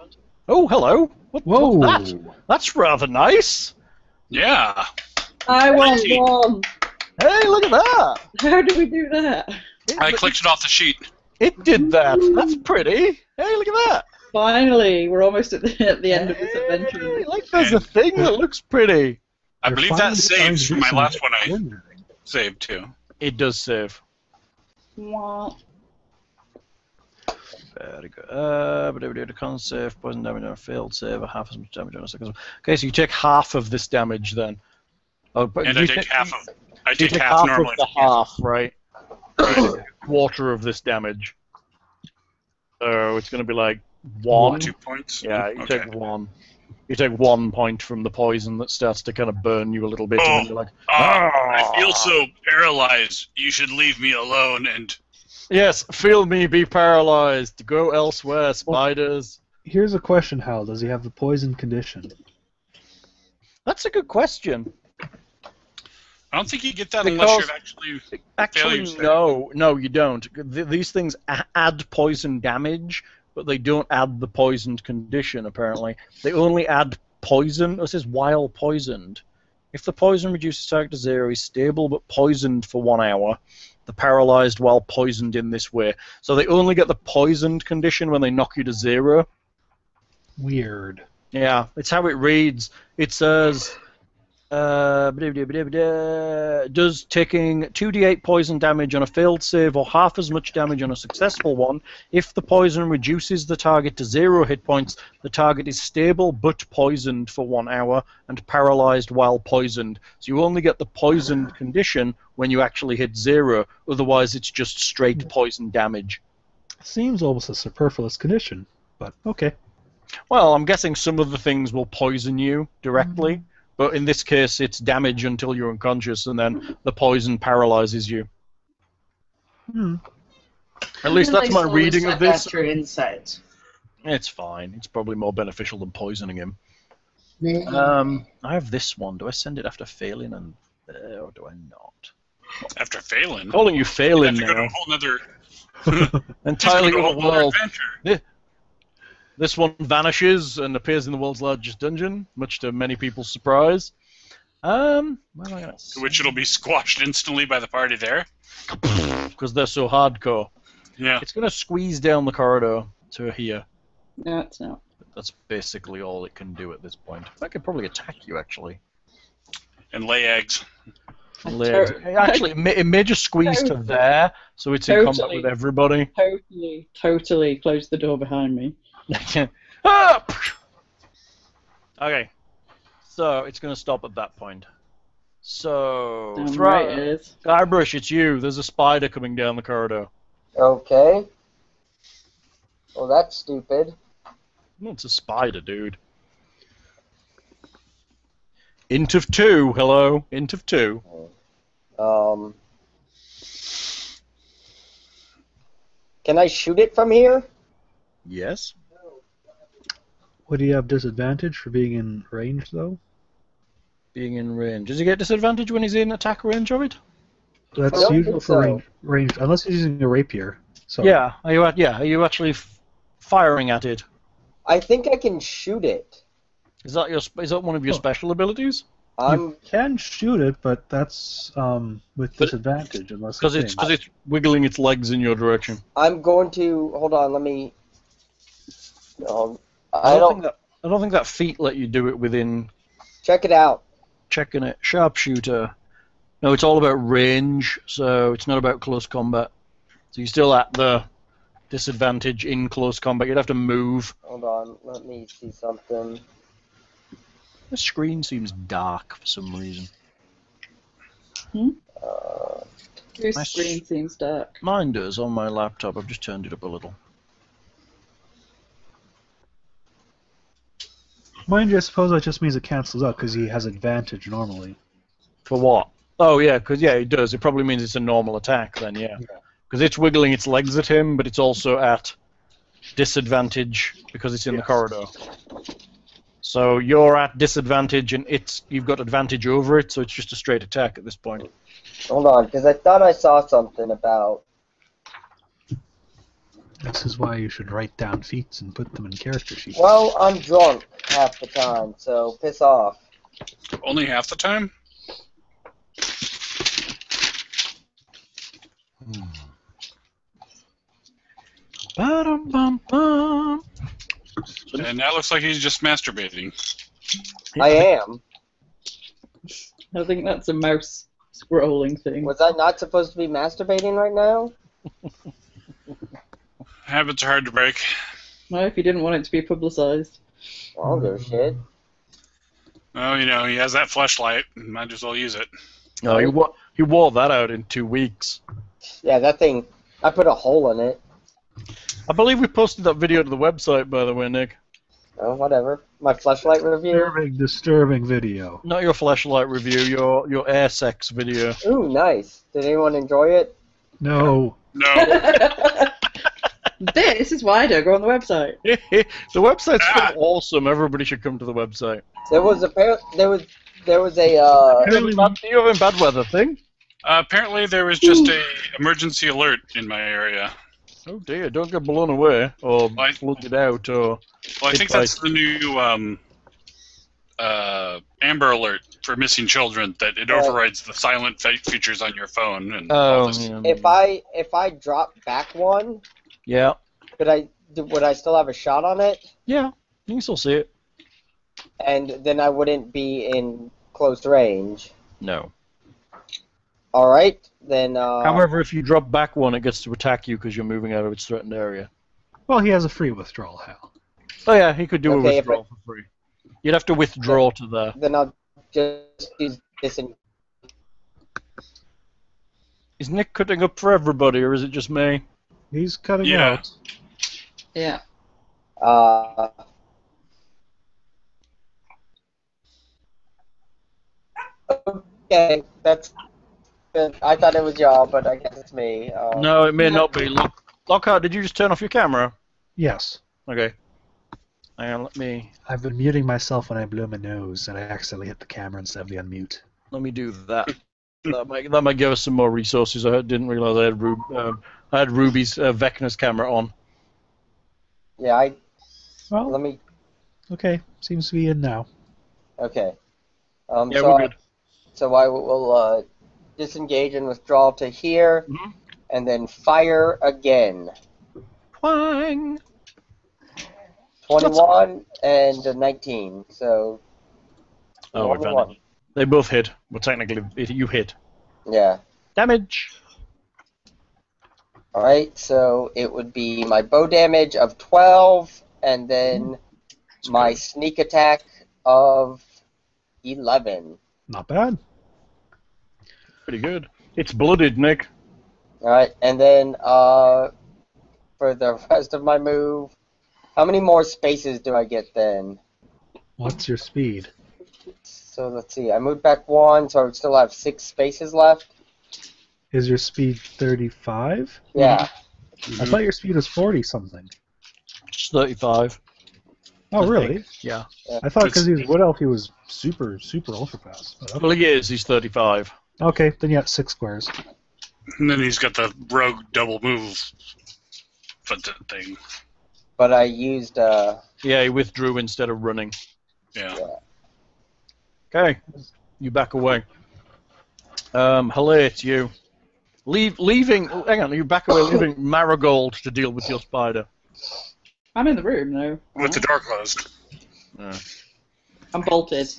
Oh, hello. Whoa! What's that? That's rather nice. Yeah. I want 20. one. Hey, look at that. How do we do that? I clicked it off the sheet. It did that. That's pretty. Hey, look at that. Finally, we're almost at the end of this adventure. Hey, like there's a thing that looks pretty. I You're believe finally that starting saves to from do my some last one I coordinating. saved too. It does save. Wah. Very good. But we do the con save, poison damage on a failed save, half as much damage on a second. Okay, so you take half of this damage then. Oh, but And you I take half of. I you take take half half normally. of the half, right? Quarter of this damage. So it's going to be like 1. 2 points. Yeah, you Okay. take 1. You take 1 point from the poison that starts to kind of burn you a little bit, and then you're like, I feel so paralyzed. You should leave me alone. And yes, feel me be paralyzed. Go elsewhere, spiders. Here's a question, Hal. Does he have the poison condition? That's a good question. I don't think you get that unless Because- you've actually. Actually, Failure save. no, you don't. These things add poison damage, but they don't add the poisoned condition, apparently. They only add poison. It says while poisoned. If the poison reduces target to 0, he's stable but poisoned for 1 hour. The paralyzed while poisoned in this way. So they only get the poisoned condition when they knock you to 0. Weird. Yeah, it's how it reads. It says, does taking 2d8 poison damage on a failed save or half as much damage on a successful one. If the poison reduces the target to 0 hit points, the target is stable but poisoned for 1 hour and paralyzed while poisoned. So you only get the poisoned condition when you actually hit 0. Otherwise, it's just straight poison damage. Seems almost a superfluous condition, but okay. Well, I'm guessing some of the things will poison you directly. But in this case, it's damage until you're unconscious, and then the poison paralyzes you. At least that's my reading of this. That's your insight. It's fine. It's probably more beneficial than poisoning him. Yeah. I have this one. Do I send it after failing, or do I not? After failing. Calling you You failing have to go to a now. whole nother. Entirely just go to a other whole nother world. adventure. This one vanishes and appears in the world's largest dungeon, much to many people's surprise. Where am I gonna To which it'll be squashed instantly by the party there. because they're so hardcore. Yeah. It's gonna squeeze down the corridor to here. No, it's not. That's basically all it can do at this point. I could probably attack you, actually. And lay eggs. Actually, it may just squeeze to there, so it's in combat with everybody. Totally close the door behind me. Ah! Okay, so it's going to stop at that point. So, Right it is. Guybrush, it's you. There's a spider coming down the corridor. Okay. Well, that's stupid. No, it's a spider, dude. Int of 2, hello. Int of 2. Can I shoot it from here? Yes. Would he have disadvantage for being in range, though? Being in range. Does he get disadvantage when he's in attack range of it? That's I don't usual think for so. range, unless he's using a rapier. So Yeah. Are you actually firing at it? I think I can shoot it. Is that one of your special abilities? you can shoot it, but that's with disadvantage unless Because it's wiggling its legs in your direction. I'm going to hold on. Let me. I don't think that feat let you do it within check it out. checking it. Sharpshooter. No, it's all about range, so it's not about close combat. So you're still at the disadvantage in close combat. You'd have to move. Hold on. Let me see something. The screen seems dark for some reason. Your My screen seems dark. Mine does on my laptop. I've just turned it up a little. Mind you, I suppose that just means it cancels out because he has advantage normally. For what? Oh, yeah, because it does. It probably means it's a normal attack then, yeah. Because it's wiggling its legs at him, but it's also at disadvantage because it's in the corridor. So you're at disadvantage, and you've got advantage over it, so it's just a straight attack at this point. Hold on, because I thought I saw something about... This is why you should write down feats and put them in character sheets. Well, I'm drunk half the time, so piss off. Only half the time? Ba-dum-bum-bum. And that looks like he's just masturbating. I am. I think that's a mouse scrolling thing. Was I not supposed to be masturbating right now? Habits are hard to break. Well, if you didn't want it to be publicized. Well, I don't give a shit. Oh, you know, he has that fleshlight. Might as well use it. No, he wore that out in 2 weeks. Yeah, that thing, I put a hole in it. I believe we posted that video to the website, by the way, Nick. Oh, whatever. My fleshlight review? Disturbing video. Not your flashlight review, your air sex video. Ooh, nice. Did anyone enjoy it? No. No. This is why I don't go on the website. The website's still awesome. Everybody should come to the website. There was a You have a bad weather thing? Apparently there was just a emergency alert in my area. Oh dear, don't get blown away or flooded out or... Well, I think that's the new Amber Alert for missing children, that it overrides the silent features on your phone. And all this. Yeah. If I drop back one, Yeah. would I still have a shot on it? Yeah, you can still see it. And then I wouldn't be in close range. No. Alright, then... However, if you drop back one, it gets to attack you because you're moving out of its threatened area. Well, he has a free withdrawal, Hal. Oh yeah, he could do a Okay, withdrawal for free. You'd have to withdraw to there. Then I'll just use this and... Is Nick cutting up for everybody, or is it just me? He's cutting Yeah. out. Yeah. Okay, that's... I thought it was y'all, but I guess it's me. No, it may not be. Lockhart, did you just turn off your camera? Yes. Okay. Hang on, let me I've been muting myself when I blew my nose, and I accidentally hit the camera instead of the unmute. do that. That might give us some more resources. I didn't realize I had Ruby's Vecna's camera on. Yeah, Well, let me... okay. Seems to be in now. Okay. Yeah, so we're good. So I will disengage and withdraw to here, Mhm. and then fire again. Twang! 21 and 19, so... Oh, only advantage. one. They both hit. Well, technically, you hit. Yeah. Damage! Alright, so it would be my bow damage of 12, and then my sneak attack of 11. Not bad. Pretty good. It's blooded, Nick. Alright, and then for the rest of my move, how many more spaces do I get then? What's your speed? So let's see, I moved back 1, so I would still have 6 spaces left. Is your speed 35? Yeah. I thought your speed was 40 something. It's 35. Oh, I really? think. Yeah. I thought because he was Wood Elf, he was super ultra fast. But Well, he is. He's 35. okay, then yeah, 6 squares. And then he's got the rogue double move thing. But I used, Yeah, he withdrew instead of running. Yeah. Okay. You back away. Hello, it's you. Leaving... Hang on, you back away, leaving Marigold to deal with your spider. I'm in the room now. With the door closed. I'm bolted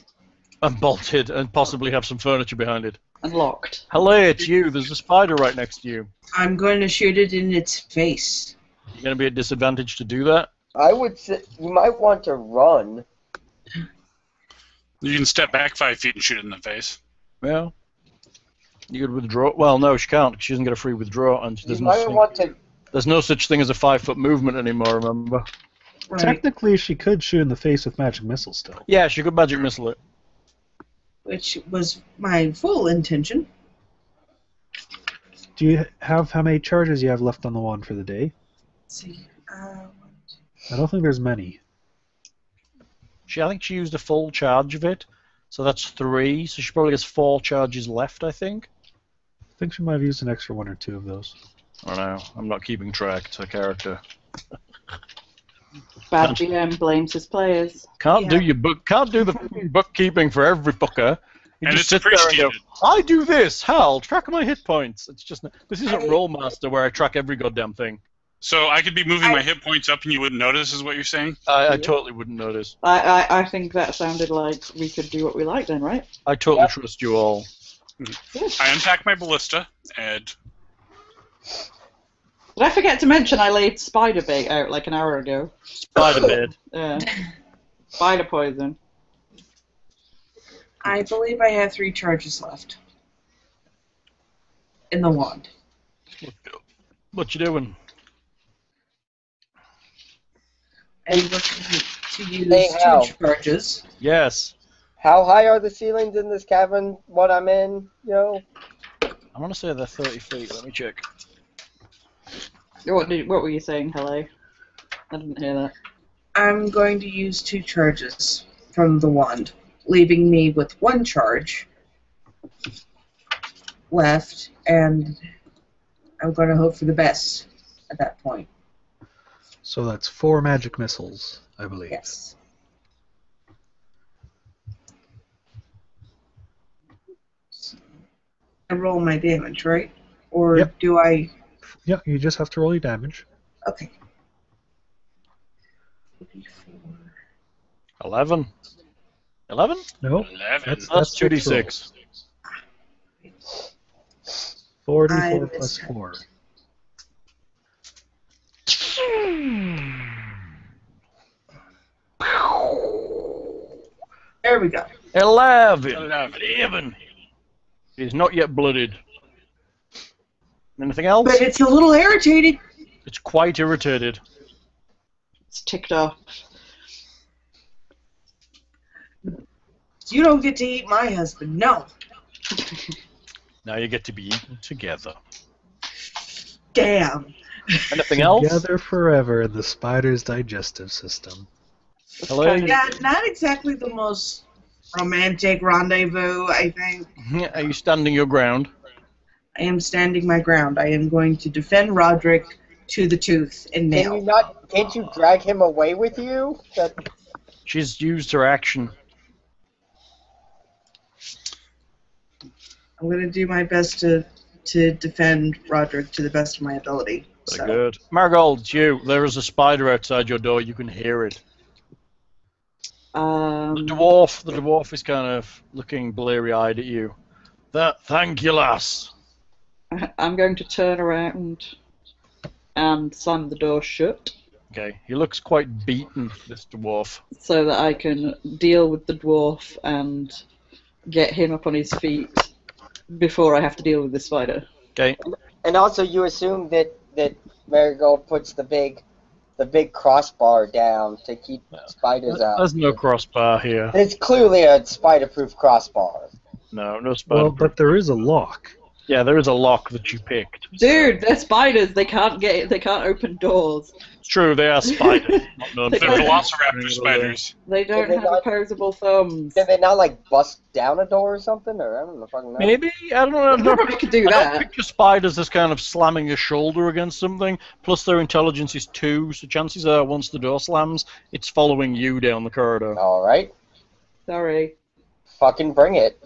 And bolted, and possibly have some furniture behind it. and locked. Hello, it's you. There's a spider right next to you. I'm going to shoot it in its face. You're going to be at disadvantage to do that? I would say you might want to run. You can step back 5 feet and shoot it in the face. Well, you could withdraw. Well, no, she can't. 'Cause she doesn't get a free withdraw, and You there's might want to... there's no such thing as a 5-foot movement anymore. Remember? Right. Technically, she could shoot in the face with magic missile still. Yeah, she could magic missile it. Which was my full intention. Do you have how many charges you have left on the wand for the day? Let's see. I don't think there's many. I think she used a full charge of it, so that's 3. So she probably has 4 charges left, I think. think she might have used an extra 1 or 2 of those. I don't know. I'm not keeping track. It's her character. Bad GM blames his players. Can't do the bookkeeping for every fucker. You And just it's sit there and go, appreciated. I do this. Hal, track my hit points. It's just this isn't Rollmaster where I track every goddamn thing. So I could be moving my hit points up and you wouldn't notice, is what you're saying? I totally wouldn't notice. I think that sounded like we could do what we like then, right? I totally trust you all. I unpack my ballista, and Did I forget to mention I laid spider bait out like an hour ago? Spider bed. Yeah. Spider poison. I believe I have 3 charges left. In the wand. What you doing? I'm looking to use Hey, Hal. 2 charges. Yes. How high are the ceilings in this cavern? What I'm in, yo? I want to say they're 30 feet. Let me check. What were you saying, hello? I didn't hear that. I'm going to use 2 charges from the wand, leaving me with 1 charge left, and I'm going to hope for the best at that point. So that's 4 magic missiles, I believe. Yes. I roll my damage, right? Or Yep. do I... Yeah, you just have to roll your damage. Okay. 11. 11? No, 11. that's That's 6 2d6. rolls. 4d4 I plus missed 4. There we go. 11. 11. It is not yet blooded. Anything else? But it's a little irritated. It's quite irritated. It's ticked off. You don't get to eat my husband. No. Now you get to be eaten together. Damn. Anything else? Together forever in the spider's digestive system. Hello? Yeah, not exactly the most romantic rendezvous, I think. Are you standing your ground? I am standing my ground. I am going to defend Roderick to the tooth and Can you nail. not? Can't you drag him away with you? She's used her action. I'm going to do my best to defend Roderick to the best of my ability. Very So. good. Marigold, it's you. There is a spider outside your door. You can hear it. The dwarf is kind of looking bleary-eyed at you. Thank you, lass. I'm going to turn around and slam the door shut Okay, he looks quite beaten, this dwarf. so that I can deal with the dwarf and get him up on his feet before I have to deal with the spider. Okay. And also, you assume that Marigold puts the big crossbar down to keep spiders out. There's no crossbar here. It's clearly a spider-proof crossbar. No spider. Well, but there is a lock. Yeah, there is a lock that you picked. Dude, they're spiders. They can't open doors. It's true, they are spiders. Not known They're for They're being velociraptor little spiders. They don't they have not- opposable thumbs. Can they not bust down a door or something? Or I don't know. Fucking know. Maybe? I don't know. They probably could do I don't that. picture spiders as kind of slamming a shoulder against something. Plus, their intelligence is 2, so chances are once the door slams, it's following you down the corridor. All right, Sorry. fucking bring it.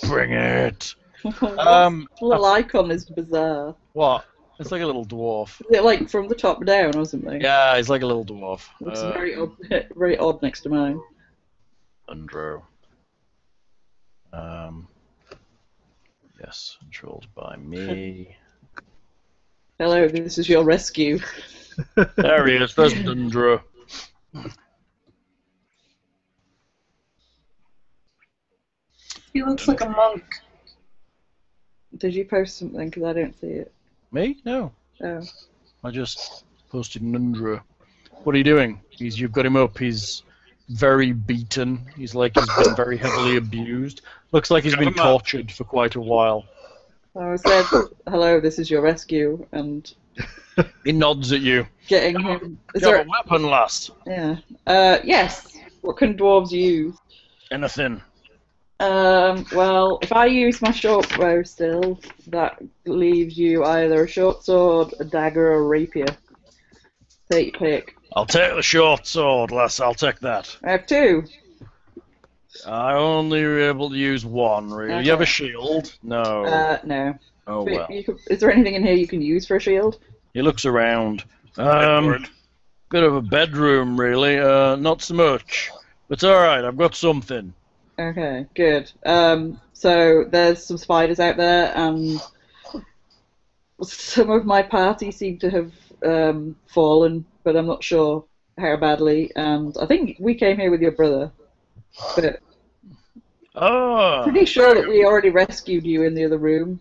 Bring it. The little icon is bizarre. What? It's like a little dwarf. Is it like from the top down or something? Yeah, he's like a little dwarf. Looks very odd next to mine. Andrew. Yes, controlled by me. Hello, this is your rescue. There he is. There's Andrew. He looks like a monk. Did you post something? Because I don't see it. Me? No. Oh. I just posted Andrew. What are you doing? You've got him up. He's very beaten. He's been very heavily abused. Looks like he's Got been him up. tortured for quite a while. I said, hello, this is your rescue, and He nods at you. getting him... Is Got there... a weapon, lass? Yeah. Yes. What can dwarves use? Anything. Well, if I use my short bow still, that leaves you either a short sword, a dagger, or a rapier. Take your pick. I'll take the short sword, lass. I'll take that. I have two. I only able to use one, really. Okay. You have a shield? No. No. Oh, But well. is there anything in here you can use for a shield? He looks around. Headboard. Bit of a bedroom, really. Not so much. But it's alright, I've got something. Okay, good. So there's some spiders out there, and some of my party seem to have fallen, but I'm not sure how badly. And I think we came here with your brother, but Oh. pretty sure that we already rescued you in the other room.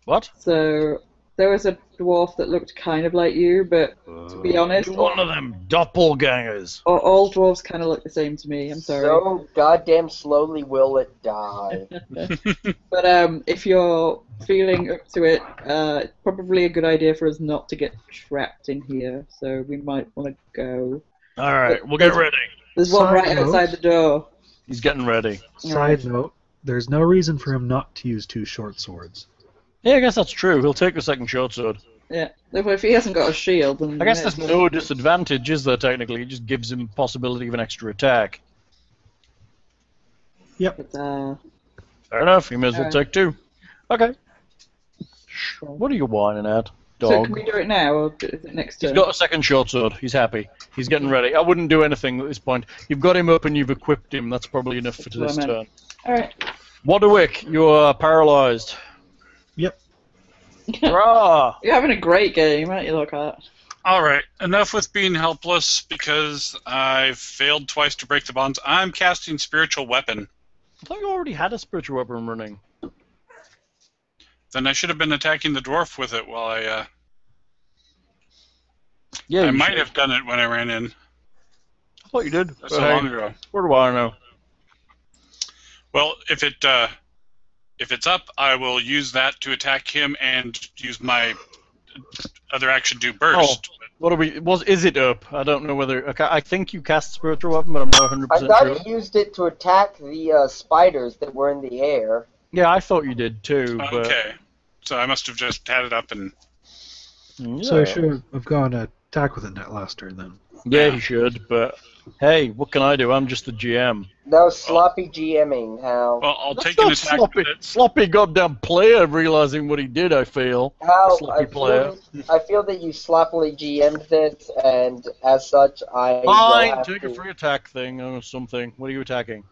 What? So there was a dwarf that looked kind of like you, but to be honest, You're one of them doppelgangers. all dwarves kind of look the same to me. I'm sorry. So goddamn slowly will it die. But if you're feeling up to it, it's probably a good idea for us not to get trapped in here. So we might want to go. Alright, we'll get ready. There's one Side right note. outside the door. He's getting ready. Side note, there's no reason for him not to use two short swords. Yeah, I guess that's true. He'll take the second short sword. Yeah. If he hasn't got a shield, then I guess there's no disadvantage, is there, technically? It just gives him possibility of an extra attack. But, Fair enough, he may as well Alright. take two. Okay. What are you whining at, so dog? can we do it now, or is it next He's turn? got a second short sword. He's happy. He's getting ready. I wouldn't do anything at this point. You've got him up and you've equipped him. That's probably enough for That's what this I turn. Alright. Waterwick, you are paralyzed. Yep. Hurrah! You're having a great game, aren't you, Lockhart? Alright, enough with being helpless because I failed twice to break the bonds. I'm casting Spiritual Weapon. I thought you already had a spiritual weapon running. Then I should have been attacking the dwarf with it while I Yeah, I you might should. have done it when I ran in. I thought you did. That's so long ago. Where do I know? Well, if it's up, I will use that to attack him and use my other action to burst. What are we? Is it up? I don't know whether. Okay, I think you cast spiritual weapon, but I'm not 100% I thought sure. he used it to attack the spiders that were in the air. Yeah, I thought you did too. But... Okay, so I must have just had it up and. Yeah. So I should have gone attack with it that last turn then. Yeah, you should. But hey, what can I do? I'm just the GM. That was sloppy GMing, Hal. Well, I'll That's take an not attack. sloppy. Sloppy goddamn player realizing what he did. I feel. Hal, Sloppy player. I feel that you sloppily GM'd this, and as such, I will Fine, have take to... a free attack thing or something. What are you attacking?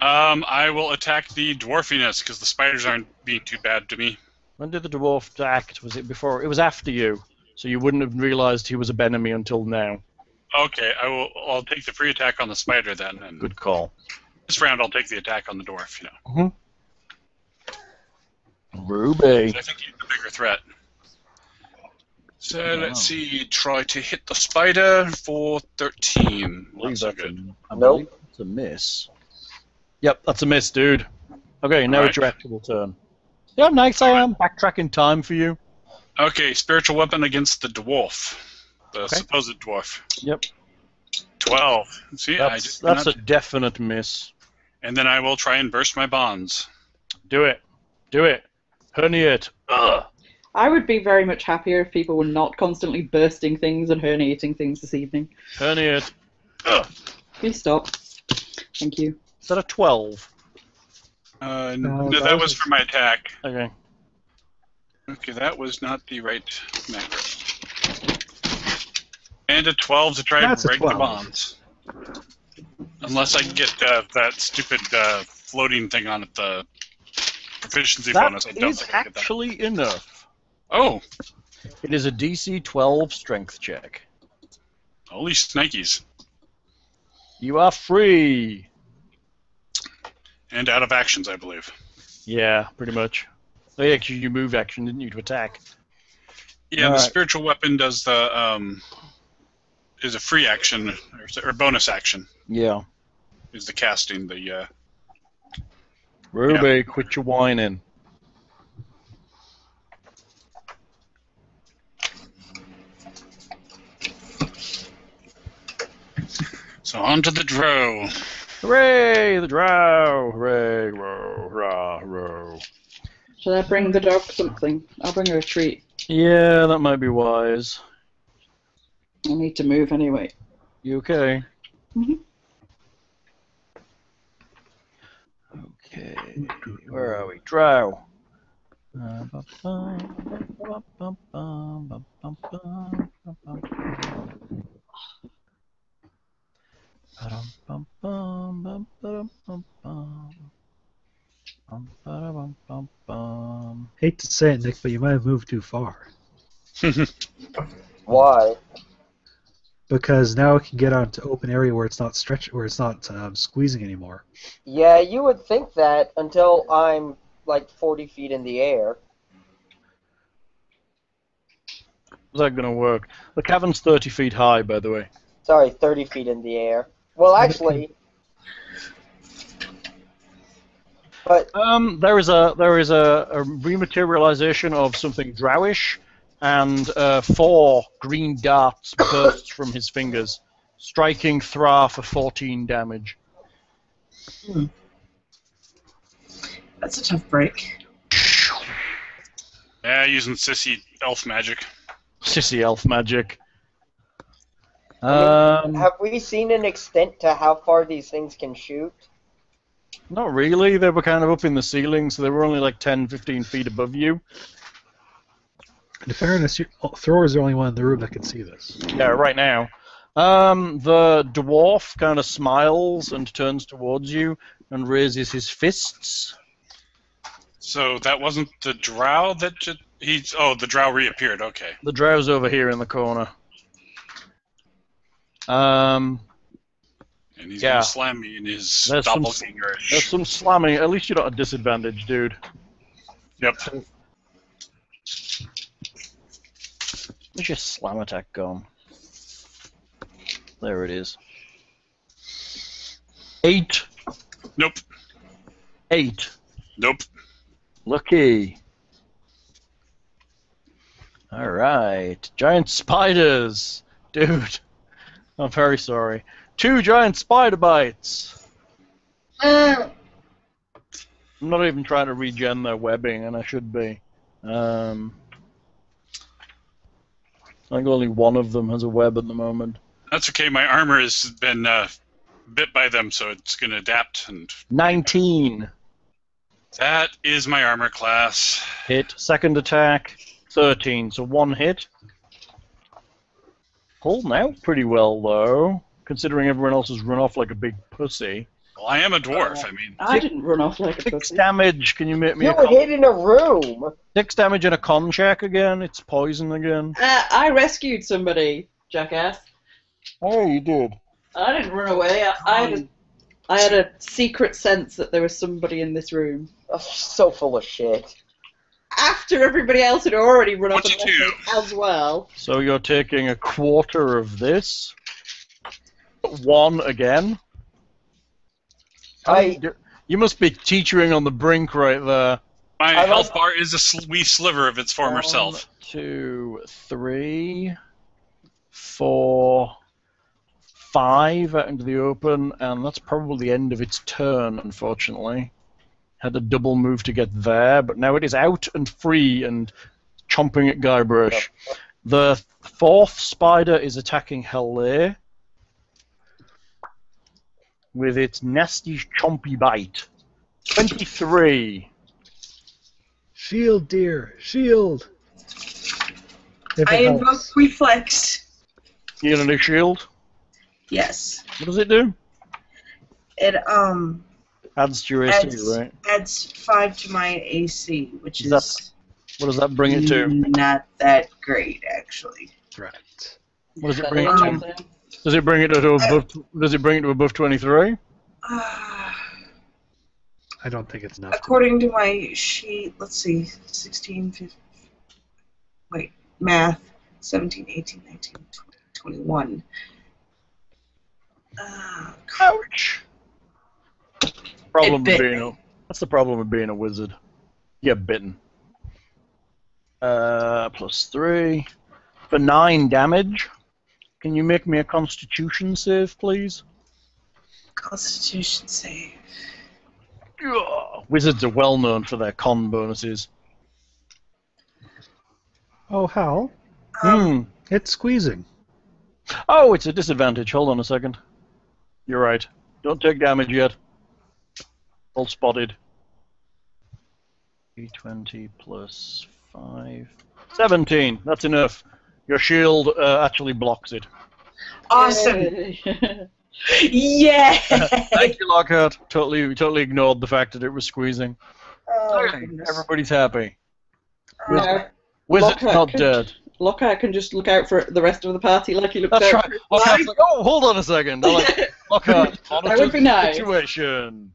I will attack the dwarfiness because the spiders aren't being too bad to me. When did the dwarf act? Was it before? It was after you, so you wouldn't have realized he was a enemy until now. Okay, I'll take the free attack on the spider then. And Good call. this round, I'll take the attack on the dwarf. You know, Ruby. I think he's the bigger threat. So let's see. Try to hit the spider for 13. Not so good. I Nope. believe that's a miss. Yep, that's a miss, dude. Okay, now it's your actual turn. Yeah, nice. I am backtracking time for you. Okay, spiritual weapon against the dwarf, the Okay. supposed dwarf. Yep. 12. See, I That's just a definite miss. and then I will try and burst my bonds. Do it. Do it. Herniate. Ugh. I would be very much happier if people were not constantly bursting things and herniating things this evening. Herniate. Ugh. Please stop. Thank you. Is that a 12? No, that that was was for my attack. Okay. Okay, that was not the right number. And a 12 to try That's to a break the 12. bonds. Unless I can get that stupid floating thing on it, the proficiency bonus. I That don't is think I get that. actually enough. Oh, It is a DC 12 strength check. holy snikes. You are free. And out of actions, I believe. Yeah, pretty much. Oh, yeah, 'cause you moved action, didn't you, to attack? Yeah, the Alright. spiritual weapon does the is a free action or bonus action. Yeah. Is the casting the Ruby, quit your whining. so on to the drow. Hooray, the drow! Hooray, row, rah, row. Shall I bring the dog something? I'll bring her a treat. Yeah, that might be wise. I need to move anyway. You okay? Mhm. Okay, where are we? Drow. Hate to say it, Nick, but you might have moved too far. Why? Because now it can get onto open area where it's not squeezing anymore. Yeah, you would think that until I'm like 40 feet in the air. How's that going to work? The cavern's 30 feet high, by the way. Sorry, 30 feet in the air. Well, actually, but there is a rematerialization of something drowish, and 4 green darts burst from his fingers, striking Thra for 14 damage. That's a tough break. Yeah, using sissy elf magic. Sissy elf magic. have we seen an extent to how far these things can shoot? Not really. They were kind of up in the ceiling, so they were only like 10, 15 feet above you. In fairness, Thrower's the only one in the room that can see this. Yeah, right now. The dwarf kind of smiles and turns towards you and raises his fists. So that wasn't the drow that he's. Oh, the drow reappeared. Okay. The drow's over here in the corner. And he's Yeah. gonna slam me in his There's some doppelganger. slamming. At least you're not at a disadvantage, dude. Yep. Where's your slam attack gone? There it is. 8. Nope. 8. Nope. Lucky. Alright. Giant spiders. Dude. I'm very sorry. 2 giant spider bites. I'm not even trying to regen their webbing, and I should be. I think only one of them has a web at the moment. That's okay. My armor has been bit by them, so it's gonna adapt. And 19. that is my armor class. Hit. Second attack. 13. So 1 hit. Holding out pretty well, though, considering everyone else has run off like a big pussy. Well, I am a dwarf. I mean, I didn't run off like a 6 pussy. damage. Can you make me You were hid in a room. 6 damage and a con check again? It's poison again. I rescued somebody, jackass. Oh, you did. I didn't run away. I had a secret sense that there was somebody in this room. Oh, so full of shit. After everybody else had already run off What'd and you do? left me as well. So you're taking a quarter of this. 1 again. You must be teetering on the brink right there. my I health like- bar is a wee sliver of its former 1, self. 2, 3, 4, 5 out into the open, and that's probably the end of its turn, unfortunately. Had a double move to get there, but now it is out and free and chomping at Guybrush. The 4th spider is attacking Helle with its nasty chompy bite. 23. Shield, dear, shield. If I it invoke helps. reflex. You get a new shield? Yes. What does it do? It Adds to your AC, right? adds 5 to my AC, which Is is that- What does that bring it to? not that great, actually. Right. What does it bring it to? Does it bring it to above? Does it bring it to above 23? I don't think it's enough. According to my sheet, let's see, 16, 15, wait, math, 17, 18, 19, 20, 21. Ouch! Problem bit of being a, that's the problem of being a wizard. You get bitten. +3 for 9 damage. Can you make me a Constitution save, please? Constitution save. Ugh. Wizards are well known for their con bonuses. Oh, Hal, it's squeezing. Oh, it's a disadvantage. Hold on a second. You're right. Don't take damage yet. All spotted. D20 plus 5. 17. That's enough. Your shield actually blocks it. Awesome! Yeah! Thank you, Lockhart. Totally ignored the fact that it was squeezing. Oh, Okay, everybody's happy. No, Wizard's not dead. Lockhart can just look out for the rest of the party like he looked That's out right. for his Lockhart's life. like, oh, hold on a second. I'm like, Lockhart, That would be nice. situation.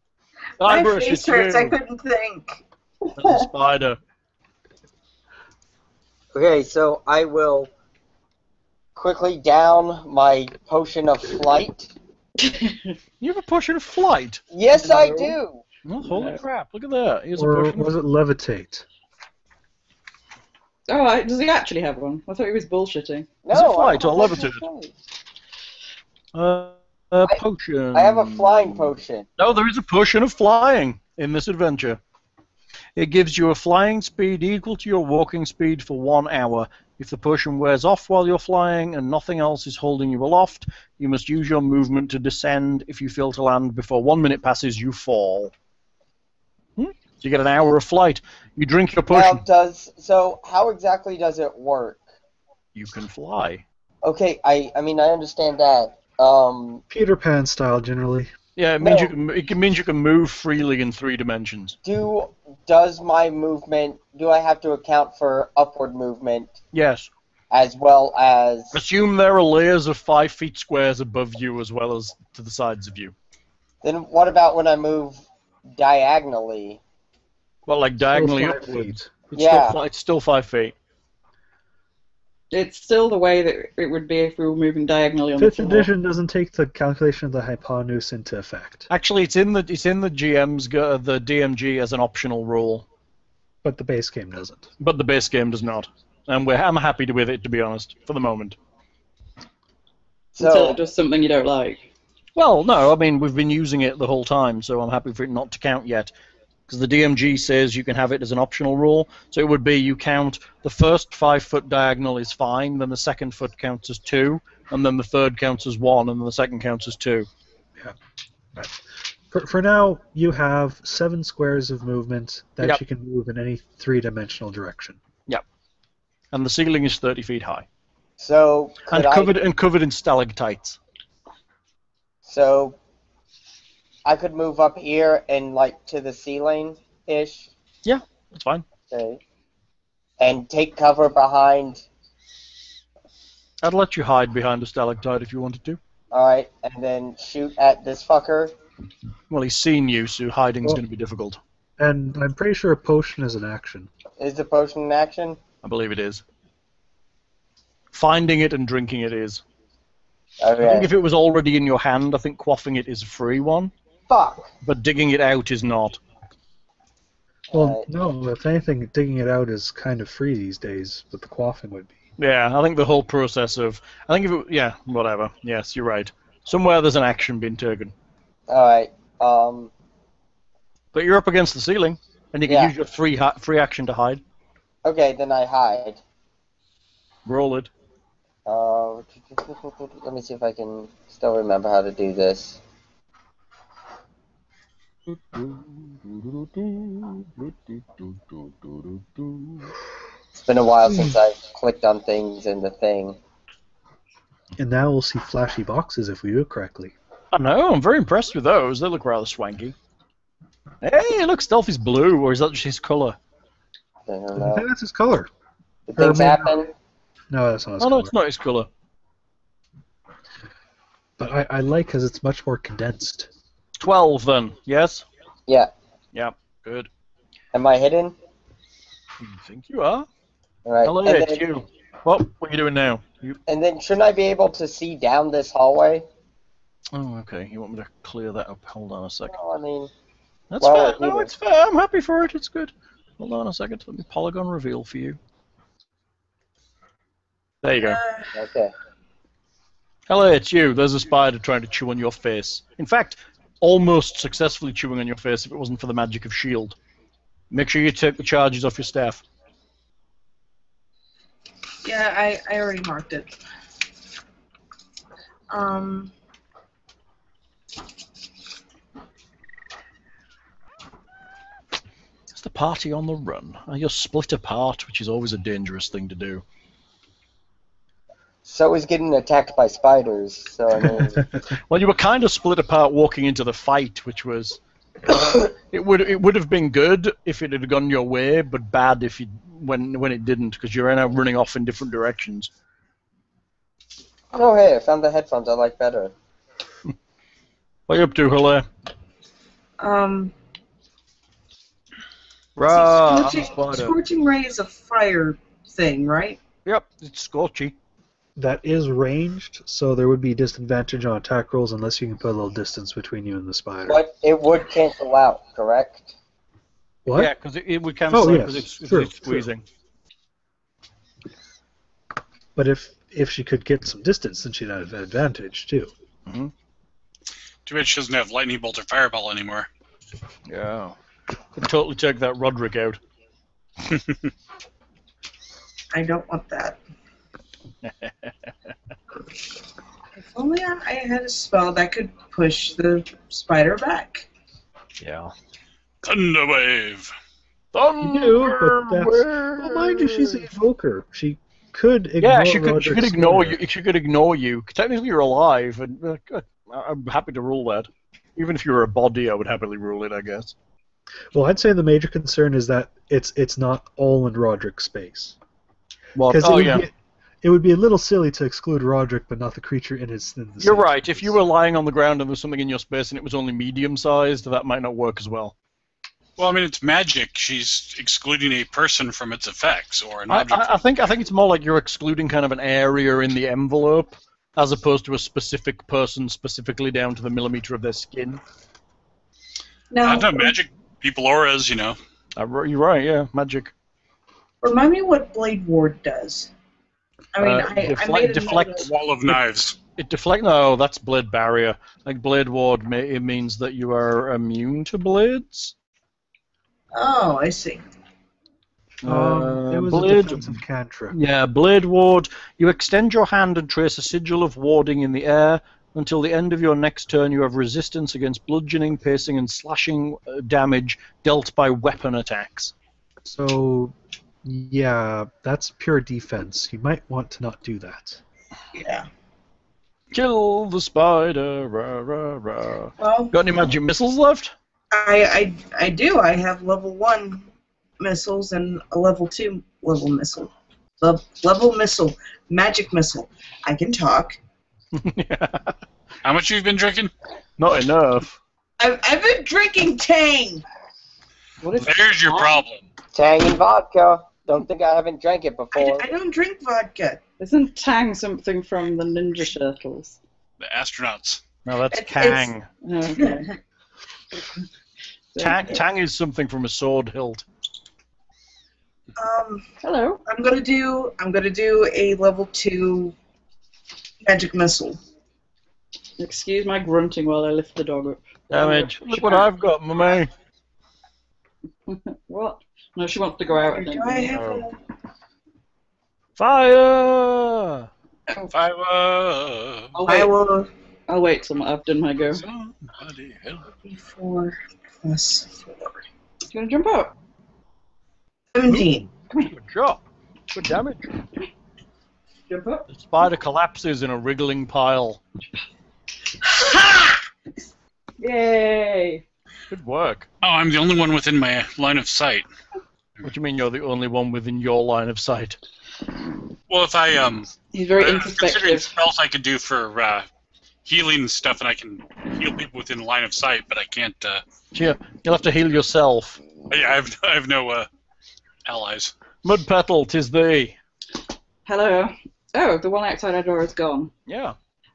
My Irish, face it's hurts, you. I couldn't think. There's a spider. Okay, so I will quickly down my potion of flight. You have a potion of flight. Yes, I do. Oh, holy crap! Look at that. Here's a Or potion was of... it levitate? Oh, does he actually have one? I thought he was bullshitting. No, Is it flight I or have a potion levitated? of flight. Potion. I have a flying potion. No, there is a potion of flying in this adventure. It gives you a flying speed equal to your walking speed for 1 hour. If the potion wears off while you're flying and nothing else is holding you aloft, you must use your movement to descend. If you fail to land before 1 minute passes, you fall. So you get an hour of flight. You drink your potion. Now, so how exactly does it work? You can fly. Okay, I mean I understand that. Peter Pan style, generally. Yeah, it means it means you can move freely in 3 dimensions. Does my movement? Do I have to account for upward movement Yes. as well as? Assume there are layers of 5 feet squares above you as well as to the sides of you. Then what about when I move diagonally? Well, like diagonally Still 5 upwards. feet. It's still 5 feet. It's still the way that it would be if we were moving diagonally on the 5th floor. edition doesn't take the calculation of the hypotenuse into effect, Actually, it's in the the DMG as an optional rule, but the base game doesn't. but the base game does not. And I'm happy with it, to be honest, for the moment. Until So it does something you don't like. Well, no, I mean we've been using it the whole time, so I'm happy for it not to count yet. Because the DMG says you can have it as an optional rule, so it would be you count the first 5 foot diagonal is fine, then the second foot counts as 2, and then the third counts as 1, and then the second counts as 2. Yeah. Right. For now, you have 7 squares of movement that Yep. you can move in any 3-dimensional direction. Yep. And the ceiling is 30 feet high, so and covered in stalactites. So I could move up here and like to the ceiling ish. Yeah, that's fine. Okay. And take cover behind. I'd let you hide behind a stalactite if you wanted to. Alright, and then shoot at this fucker. Well, he's seen you, so hiding's Well- going to be difficult. And I'm pretty sure a potion is an action. Is the potion in action? I believe it is. Finding it and drinking it is. I think Okay. if it was already in your hand, I think quaffing it is a free one, Fuck. but digging it out is not. Well, no, if anything, digging it out is kind of free these days, but the quaffing would be. Yeah, I think the whole process of... I think if it... Yeah, whatever. Yes, you're right. Somewhere there's an action being taken. Alright. But you're up against the ceiling, and you can Yeah. use your free action to hide. Okay, then I hide. Roll it. Let me see if I can still remember how to do this. It's been a while since I've clicked on things in the thing. And now we'll see flashy boxes if we do it correctly. I know, I'm very impressed with those. They look rather swanky. Hey, look, Stealth is blue, or is that just his colour? I don't I know. think that's his color. Did things happen? No, that's not his Oh, no, color. it's not his colour. But I like because it's much more condensed. 12, then, yes? Yeah. Yeah, good. Am I hidden? You think you are? Alright. Hello, And it's then, you. What are you doing now? and then shouldn't I be able to see down this hallway? Oh, okay. You want me to clear that up? Hold on a second. Well, I mean, That's well, fair. No, either. it's fair. I'm happy for it. It's good. Hold on a second. Let me polygon reveal for you. There you go. okay. Hello, it's you. There's a spider trying to chew on your face. In fact, almost successfully chewing on your face if it wasn't for the magic of shield. Make sure you take the charges off your staff. Yeah, I already marked it. It's the party on the run. You're split apart, which is always a dangerous thing to do. So is getting attacked by spiders. So I mean, Well, you were kind of split apart walking into the fight, which was it would have been good if it had gone your way, but bad if you when it didn't, because you're now running off in different directions. oh hey, I found the headphones I like better. What are you up to, Hilaire? Rah, I'm a spider. Scorching Ray is a fire thing, right? Yep, it's scorchy. That is ranged, so there would be disadvantage on attack rolls unless you can put a little distance between you and the spider. But it would cancel out, correct? What? Yeah, because it would cancel yes, because it's true, squeezing. But if she could get some distance, then she'd have advantage too. Mm-hmm. Too bad she doesn't have lightning bolt or fireball anymore. Yeah. Could totally take that Roderick out. I don't want that. If only I had a spell that could push the spider back. Yeah. Thunderwave. You do, but that's... Well, mind you, she's an evoker. She could ignore Yeah, she could Roderick's ignore spider. you. She could ignore you. Technically, you're alive, and I'm happy to rule that. Even if you were a body, I would happily rule it, I guess. Well, I'd say the major concern is that it's not all in Roderick's space. Well, Because yeah. it would be a little silly to exclude Roderick, but not the creature in the You're same right. space. If you were lying on the ground and there was something in your space and it was only medium-sized, that might not work as well. Well, I mean, it's magic. She's excluding a person from its effects, or an object. I think it's more like you're excluding kind of an area in the envelope, as opposed to a specific person, specifically down to the millimeter of their skin. Now, I don't know, magic. People auras, you know. You're right. Yeah, magic. remind me what Blade Ward does. I mean, I made a deflect. note of- Wall of knives. It deflect. No, that's blade barrier. Like blade ward, it means that you are immune to blades. Oh, I see. It was a blade. defensive cantrip. Yeah, blade ward. You extend your hand and trace a sigil of warding in the air. Until the end of your next turn, you have resistance against bludgeoning, piercing, and slashing damage dealt by weapon attacks. So, yeah, that's pure defense. You might want to not do that. Yeah. Kill the spider, rah, rah, rah. Well, Got any magic missiles left? I do. I have level 1 missiles and a level 2 level missile. Level missile. Magic missile. I can talk. How much you've been drinking? Not enough. I've been drinking Tang. What is There's your problem. Tang and vodka. Don't think I haven't drank it before. I don't drink vodka. Isn't Tang something from the Ninja Turtles? The astronauts. No, that's It's- Kang. Okay. Tang is something from a sword hilt. Hello. I'm gonna do a level 2 magic missile. Excuse my grunting while I lift the dog up. Damage. Look what I've got, mummy. What? No, she wants to go out. I think. Do I have a... Fire! Fire! I'll wait till I've done my go. Somebody help. 4 plus 4. You want to jump out? 17. Good job. Good damage. Jump up. The spider collapses in a wriggling pile. Ha! Yay! Good work. Oh, I'm the only one within my line of sight. What do you mean you're the only one within your line of sight? Well, if I He's very considering introspective. spells I could do for healing and stuff, and I can heal people within line of sight, but I can't. Yeah, you'll have to heal yourself. I have no allies. Mud petal, 'tis thee. Hello. Oh, the one outside our door is gone. Yeah.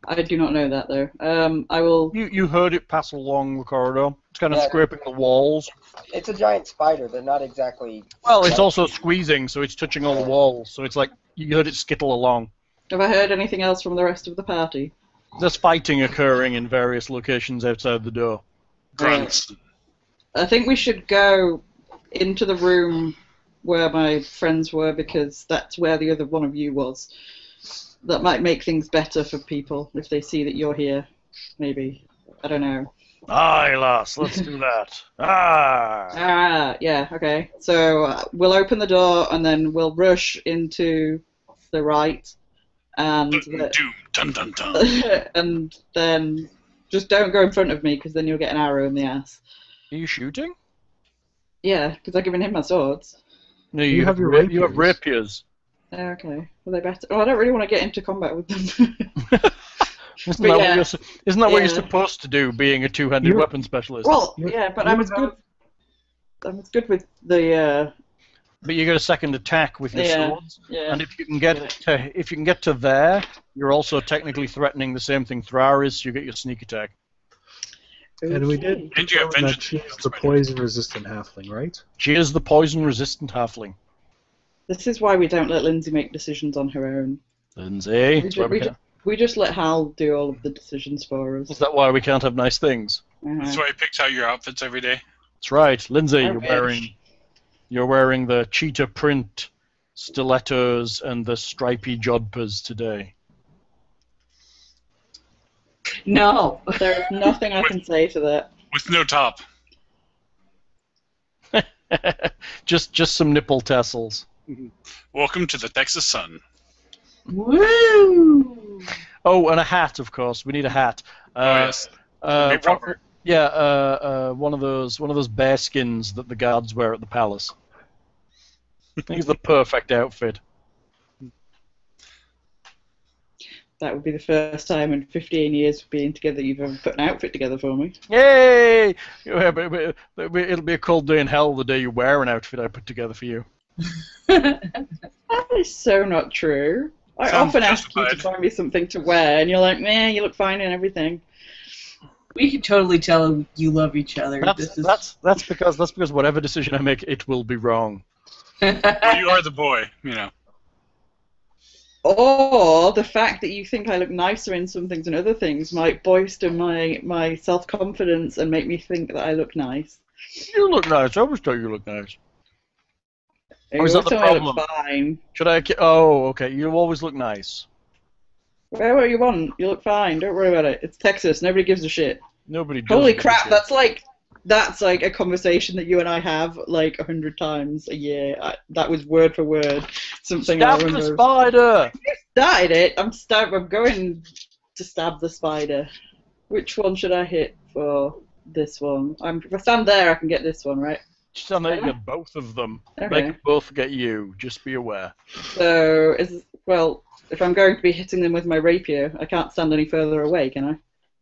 I do not know that though. I will. You heard it pass along the corridor. It's kind of Yeah. scraping the walls. It's a giant spider. They're not exactly. Well, it's also squeezing, so it's touching all the walls. So it's like you heard it skittle along. Have I heard anything else from the rest of the party? There's fighting occurring in various locations outside the door. Grunts. I think we should go into the room where my friends were, because that's where the other one of you was. That might make things better for people if they see that you're here. Maybe. I don't know. Aye, lass, let's do that. Ah! Yeah, okay. So we'll open the door and then we'll rush into the right. And, Dun, dun, dun. and then just don't go in front of me, because then you'll get an arrow in the ass. Are you shooting? Yeah, because I've given him my swords. No, you have your you have rapiers. Okay. Well, they better. Oh, I don't really want to get into combat with them. Isn't that what you're Yeah. supposed to do, being a two-handed You're- weapon specialist? Well, yeah, but I'm as good. I'm as good with the. But you get a second attack with your Yeah, swords, yeah. and if you can get to there, you're also technically threatening the same thing Thrar is. So you get your sneak attack. And we Okay. did And you have determine that vengeance she is against the spider. poison-resistant halfling, right? She is the poison-resistant halfling. This is why we don't let Lindsay make decisions on her own. Lindsay, We just let Hal do all of the decisions for us. is that why we can't have nice things? That's why he picks out your outfits every day. That's right, Lindsay. I You're wearing the cheetah print stilettos and the stripy jodhpurs today. No. There's nothing I can say to that. With no top. just some nipple tassels. Welcome to the Texas sun. Woo! Oh, and a hat, of course. We need a hat. Yes. Be proper. One of those bear skins that the guards wear at the palace. I think it's the perfect outfit. That would be the first time in 15 years of being together you've ever put an outfit together for me. Yay! Yeah, but it'll be a cold day in hell the day you wear an outfit I put together for you. That is so not true. I Sounds often ask you justified. to buy me something to wear, and you're like, man, you look fine and everything. We can totally tell you love each other. That's because whatever decision I make, it will be wrong. Well, you are the boy, you know. Or the fact that you think I look nicer in some things than other things might bolster my self-confidence and make me think that I look nice. You look nice. I always thought you look nice. You is that the always tell me I look problem? fine. Should I? Oh, okay. You always look nice. Wear what you want. You look fine. Don't worry about it. It's Texas. Nobody gives a shit. Nobody does. Holy give a crap! shit. That's like a conversation that you and I have like 100 times a year. That was word for word something I Stab the remember. spider. Started it. I'm going to stab the spider. Which one should I hit for this one? If I stand there, I can get this one, right? Stand there, you get both of them. They Okay. can both get you. Just be aware. So if I'm going to be hitting them with my rapier, I can't stand any further away, can I?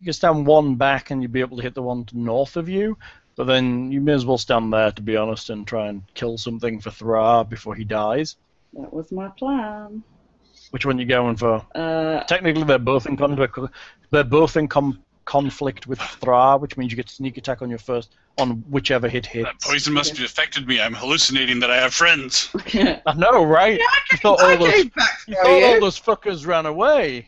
You can stand one back and you'll be able to hit the one to north of you, but then you may as well stand there, to be honest, and try and kill something for Thrar before he dies. That was my plan. Which one are you going for? Uh, Technically, they're both in conflict. They're both in conflict with Thrar, which means you get sneak attack on whichever hit hits. That poison must have affected me. I'm hallucinating that I have friends. I know, right? You thought I all those, came back you for thought all you. those fuckers ran away.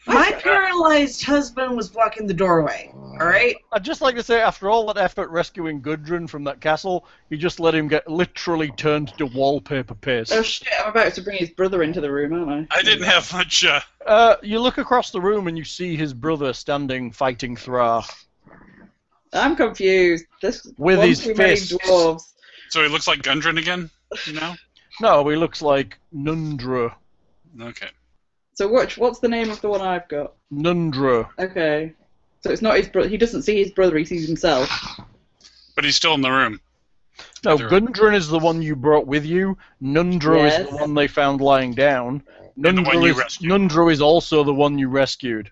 My paralyzed husband was blocking the doorway. All right. I'd just like to say, after all that effort rescuing Gudrun from that castle, you just let him get literally turned to wallpaper paste. oh shit! I'm about to bring his brother into the room, aren't I? I didn't have much. You look across the room and you see his brother standing fighting Thrar. I'm confused. This With one his too many fists. dwarves. So he looks like Gundren again? No? No, he looks like Nundra. Okay. So what's the name of the one I've got? Nundra. Okay. So it's not his brother. He doesn't see his brother. He sees himself. But he's still in the room. No, They're- Gundren is the one you brought with you. Nundra is Yes. the one they found lying down. And the one you is, rescued. Nundra is also the one you rescued.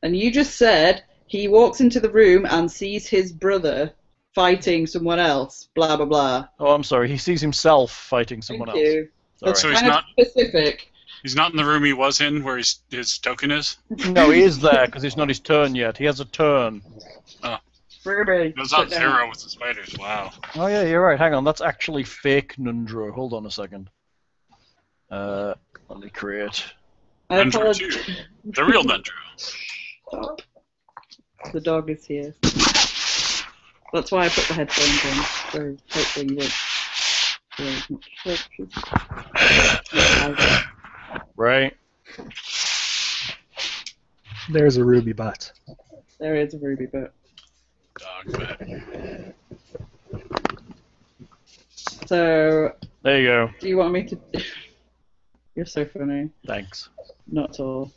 And you just said he walks into the room and sees his brother fighting someone else. Blah blah blah. Oh, I'm sorry. He sees himself fighting someone Thank else. you. Sorry. That's So he's kind of not- specific. He's not in the room he was in where his token is? No, he is there because it's not his turn yet. He has a turn. Ruby, It goes sit on down. 0 with the spiders. Wow. Oh yeah, you're right. Hang on, that's actually fake Nundra. Hold on a second. Let me create. I Nundro apologize. 2. The real Nundro. Stop. The dog is here. That's why I put the headphones on, so hopefully you won't hear as much. Right. There's a ruby butt. There is a ruby butt. Dog butt. So, There you go. do you want me to... You're so funny. Thanks. Not at all.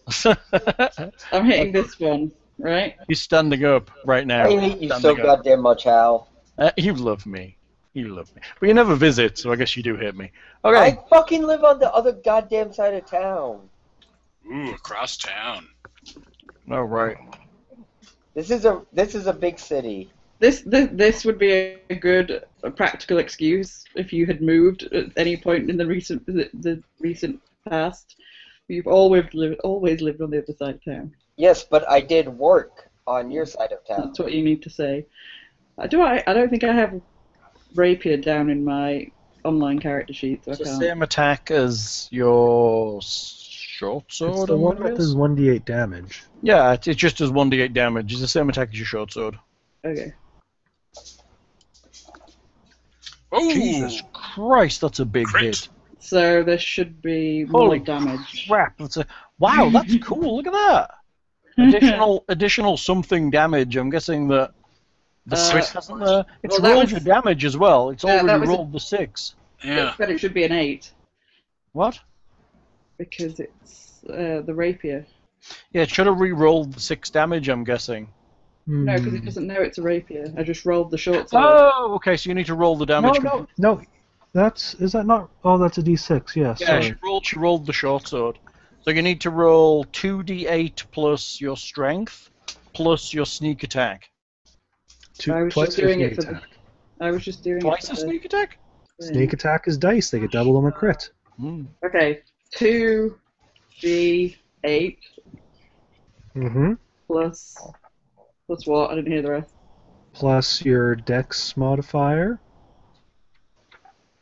I'm hitting this one, right? He's standing up right now. I hate you so Standing up. goddamn much, Hal. You love me. You love me. But you never visit, so I guess you do hit me. Okay. I fucking live on the other goddamn side of town. Ooh, across town. All right. This is a big city. This would be a good practical excuse if you had moved at any point in the recent past. You've always lived on the other side of town. Yes, but I did work on your side of town. That's what you need to say. I don't think I have rapier down in my online character sheet. So It's I the can't. same attack as your short sword. It's the one that does 1d8 damage. Yeah, it just does 1d8 damage. It's the same attack as your short sword. Okay. Oh, Jesus Christ, that's a big Crit. hit. So there should be more Holy damage. Crap, wow, that's cool. Look at that. Additional something damage. I'm guessing that the 6 hasn't there. It's well, that rolled was- your damage as well. It's that already was- rolled the 6. yeah. But it should be an 8 What? because it's the rapier. Yeah, it should have re-rolled the 6 damage, I'm guessing. No, because it doesn't know it's a rapier. I just rolled the short sword. Oh, okay, so you need to roll the damage. No. Is that not? Oh, that's a d6. Yeah, Yeah, sorry. she rolled the short sword. So you need to roll 2d8 plus your strength plus your sneak attack. I was Twice just doing your it for sneak the. attack. I was just doing Twice it a for the sneak attack? thing. Sneak attack is dice. They get double on a crit. Okay, 2d8 Mm-hmm. plus what? I didn't hear the rest. Plus your dex modifier,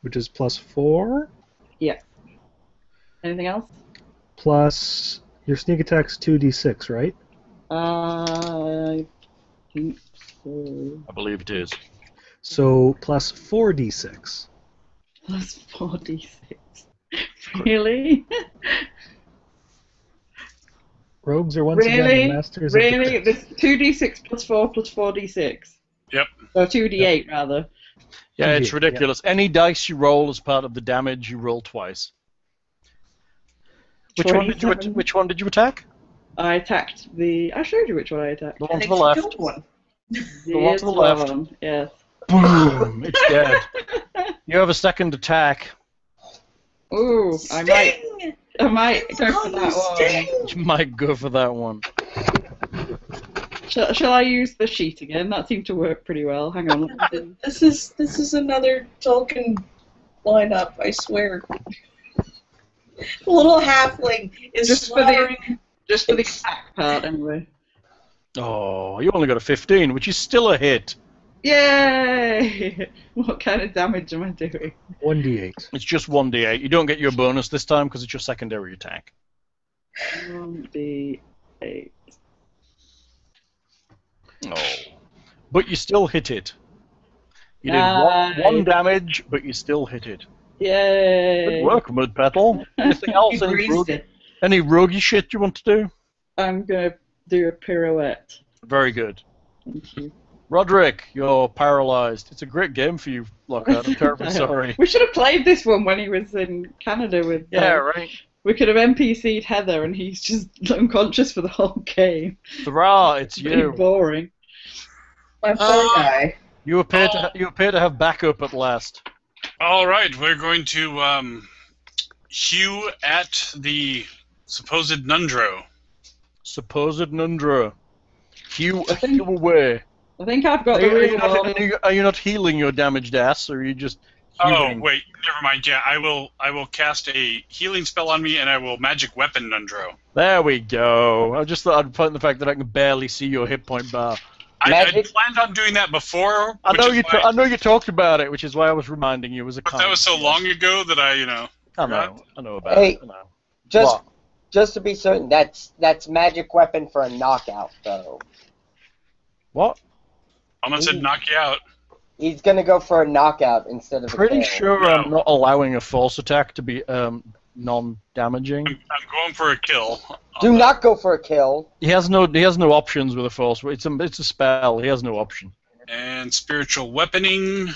which is +4. Yeah. Anything else? Plus your sneak attack's 2d6, right? I think so. I believe it is. So plus 4d6. Plus 4d6. Really? Rogues are once again Really? the masters of the Really? crit. This 2d6 plus 4 plus 4d6. Yep. Or 2d8 rather. Yeah, it's Yeah. ridiculous. Any dice you roll as part of the damage, you roll twice. Which one did you attack? I attacked the. I showed you which one I attacked. The one to think the you left. killed one. The one to the left. One, yes. Boom! It's dead. You have a second attack. Ooh, Sting! I might go for Oh, that one. Sting! You might go for that one. Shall I use the sheet again? That seemed to work pretty well. Hang on. This is another Tolkien lineup, I swear. The little halfling is Just for slaughtering. Just for the attack part, anyway. Oh, you only got a 15, which is still a hit. Yay! What kind of damage am I doing? 1d8. It's just 1d8. You don't get your bonus this time because it's your secondary attack. 1d8. Oh. But you still hit it. You did Nice. one damage, but you still hit it. Yay! Good work, Mudpetal. Anything else? You greased it. Any roguey shit you want to do? I'm gonna do a pirouette. Very good. Thank you. Roderick, you're paralyzed. It's a great game for you, Lockhart. I'm terribly sorry. We should have played this one when he was in Canada with. Yeah, right. We could have NPC'd Heather, and he's just unconscious for the whole game. Thra, it's Pretty you. boring. My poor guy. You appear to have backup at last. All right, we're going to hew at the supposed Nundro. Supposed Nundra. Hew away. I think I've got the real one. Are you not healing your damaged ass, or are you just Oh, hewing? wait, never mind. Yeah, I will cast a healing spell on me, and I will magic weapon Nundro. There we go. I just thought I'd point the fact that I can barely see your hit point bar. I Magic- planned on doing that before. I know which is why- I know you talked about it, which is why I was reminding you. As a But that was so long ago that I, I know about Hey, it. I know. Just What? Just to be certain, that's magic weapon for a knockout, though. What? Almost said knock you out. He's gonna go for a knockout instead of a Pretty kill. sure No. I'm not allowing a force attack to be non-damaging. I'm going for a kill. Do not go for a kill. He has no options with a force. It's a spell. He has no option. And spiritual weaponing.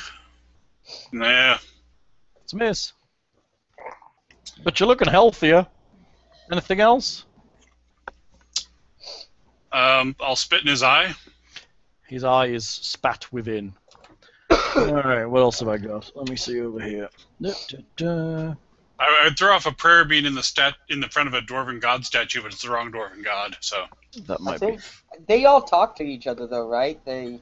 Nah. It's a miss. But you're looking healthier. Anything else? I'll spit in his eye. His eye is spat within. Alright, what else have I got? Let me see over here. I'd throw off a prayer being in the front of a Dwarven god statue, but it's the wrong Dwarven god, so. That I might be. think they all talk to each other, though, right? They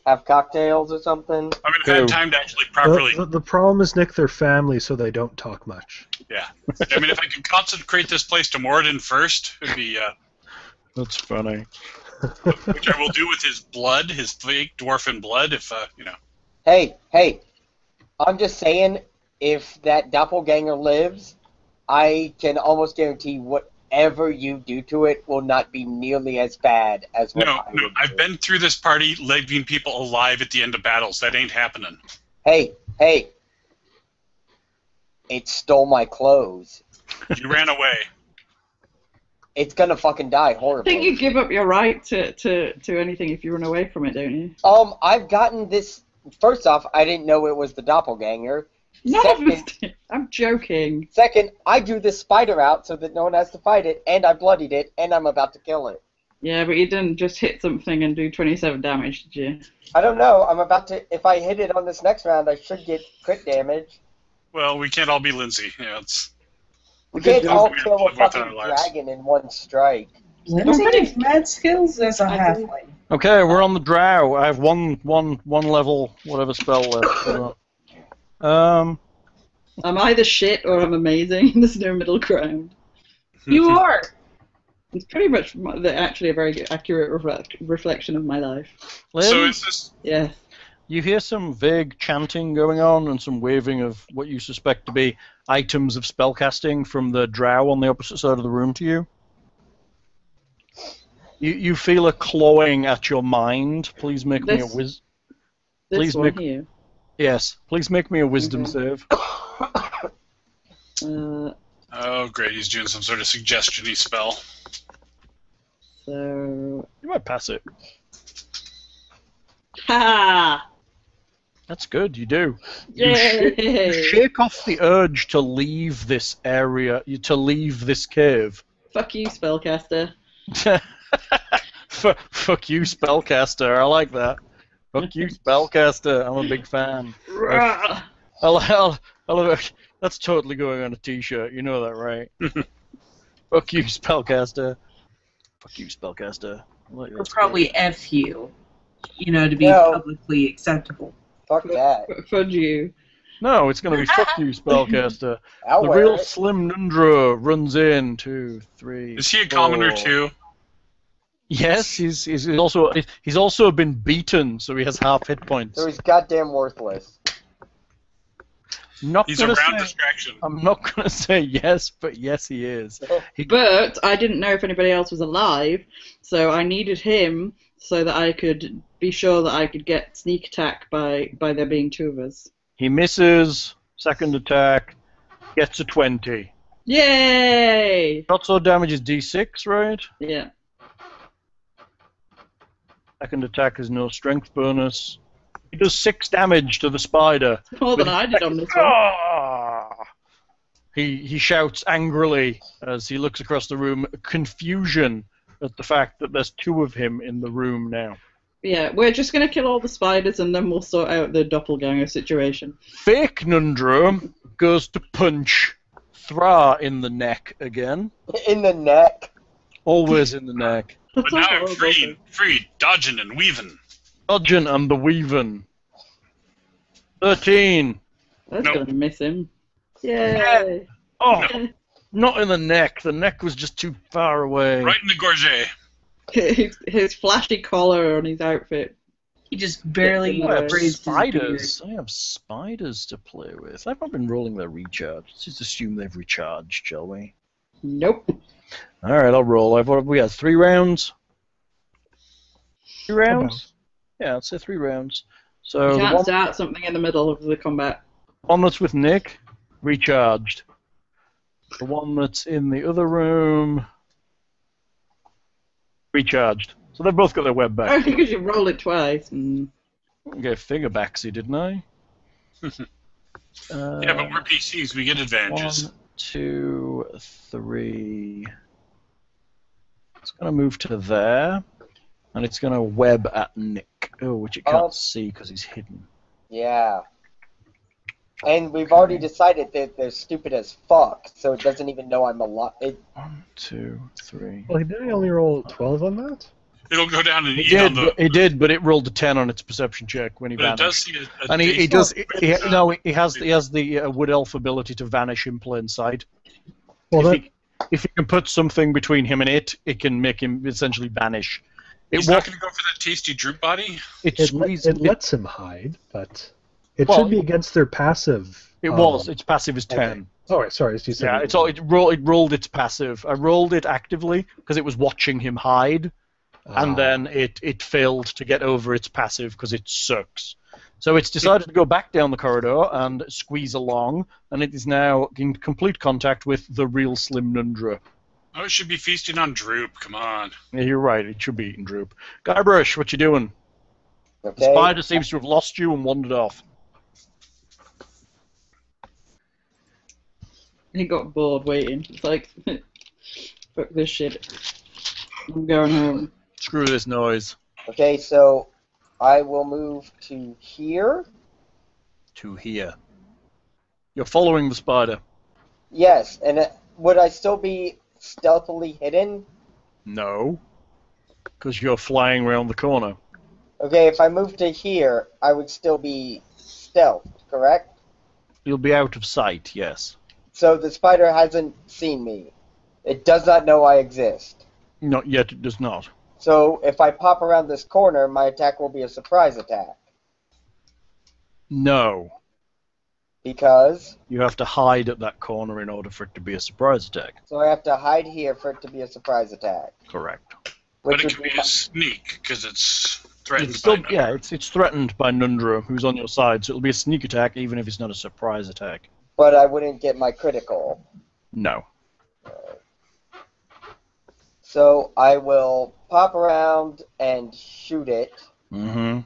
have cocktails or something. I mean, I've had time to actually properly. The problem is, Nick, they're family, so they don't talk much. Yeah. I mean, if I could consecrate this place to Moradin first, it'd be. That's funny. Which I will do with his blood, his fake dwarfen blood, if, you know. Hey, I'm just saying, if that doppelganger lives, I can almost guarantee whatever you do to it will not be nearly as bad as what I would I've do. been through this party leaving people alive at the end of battles. That ain't happening. Hey, it stole my clothes. You ran away. It's gonna fucking die I horribly. think you give up your right to anything if you run away from it, don't you? I've gotten this. First off, I didn't know it was the doppelganger. None Second- of us did. I'm joking. Second, I drew this spider out so that no one has to fight it, and I bloodied it, and I'm about to kill it. Yeah, but you didn't just hit something and do 27 damage, did you? I don't know. I'm about to. If I hit it on this next round, I should get crit damage. Well, we can't all be Lindsay. Yeah, it's. We can't all We kill a live with our fucking lives. dragon in one strike. Lindsay has mad skills as a halfling. Okay, we're on the drow. I have one level, whatever spell left. I'm either shit or I'm amazing. There's no middle ground. You are. It's pretty much actually a very good, accurate reflection of my life. So Lynn, is this. Yeah. you hear some vague chanting going on and some waving of what you suspect to be items of spellcasting from the drow on the opposite side of the room to you. You feel a clawing at your mind. Please make me a This Please one make- here. Yes, please make me a wisdom save. Oh, great. He's doing some sort of suggestion-y spell. So... You might pass it. Ha! That's good, you do. Yay! You shake off the urge to leave this area, to leave this cave. Fuck you, spellcaster. Fuck you, spellcaster. I like that. Fuck you, spellcaster. I'm a big fan. Rah! I love it. That's totally going on a t-shirt. You know that, right? Fuck you, spellcaster. Fuck you, spellcaster. Or probably F you. You know, to be No. publicly acceptable. Fuck that. Fudge you. No, it's gonna be fuck you, spellcaster. I'll The wear real it. Slim Nundra runs in. 2, 3. Is he a commoner 4. too? Yes, he's also been beaten, so he has half hit points. So he's goddamn worthless. He's a round distraction. I'm not gonna say yes, but yes, he is. But I didn't know if anybody else was alive, so I needed him so that I could be sure that I could get sneak attack by there being two of us. He misses. Second attack gets a 20. Yay! Not so damage is D6, right? Yeah. Second attack is no strength bonus. He does 6 damage to the spider. More than I did on this one. Ah! He shouts angrily as he looks across the room, confusion at the fact that there's 2 of him in the room now. Yeah, we're just going to kill all the spiders and then we'll sort out the doppelganger situation. Fake Nundra goes to punch Thra in the neck again. In the neck. Always in the neck. But That's now a I'm horrible thing. free, dodging and weaving. Dodging and the Weaving. 13. That's Nope. going to miss him. Yay! Oh, not in the neck. The neck was just too far away. Right in the gorget. His flashy collar on his outfit. He just barely I have raised his spiders. I have spiders to play with. I've not been rolling their recharge. Let's just assume they've recharged, shall we? Nope. All right, I'll roll. We got 3 rounds. 3 rounds? Yeah, I'd say 3 rounds. So You the can't start something in the middle of the combat. one that's with Nick, recharged. The one that's in the other room, recharged. So they've both got their web back. Oh, because you rolled it twice. Okay, finger backsy, didn't I? Yeah, but we're PCs. We get advantages. 1, 2, 3. It's going to move to there, and it's going to web at Nick. Oh, which it can't see because he's hidden. Yeah. And we've already decided that they're stupid as fuck, so it doesn't even know I'm alive. 1, 2, 3. Well, didn't he only roll 12 on that? It'll go down and eat It on did, the. it did, but it rolled a 10 on its perception check when he But it vanished. does see a And he face- does. He has the wood elf ability to vanish in plain sight. Well, If you can put something between him and it can make him essentially vanish. He's not going to go for that tasty droop body? It lets him hide, but it Well, should be against their passive. Its passive is 10. Okay. Oh, right, sorry. You said Yeah, it rolled its passive. I rolled it actively because it was watching him hide, and then it failed to get over its passive because it sucks. So it's decided to go back down the corridor and squeeze along, and it is now in complete contact with the real Slim Nundra. Oh, it should be feasting on droop. Come on. Yeah, you're right. It should be eating droop. Guybrush, what you doing? Okay. The spider seems to have lost you and wandered off. He got bored waiting. It's like, fuck this shit. I'm going home. Screw this noise. Okay, so I will move to here. To here. You're following the spider. Yes, and would I still be stealthily hidden? No. Because you're flying around the corner. Okay, if I move to here, I would still be stealthed, correct? You'll be out of sight, yes. So the spider hasn't seen me. It does not know I exist. Not yet, it does not. So if I pop around this corner, my attack will be a surprise attack. No. Because? You have to hide at that corner in order for it to be a surprise attack. So I have to hide here for it to be a surprise attack. Correct. But it can be a sneak, because it's threatened It's still, by yeah, it's threatened by Nundra, who's on your side, so it'll be a sneak attack even if it's not a surprise attack. But I wouldn't get my critical. No. So I will pop around and shoot it. Mm-hmm.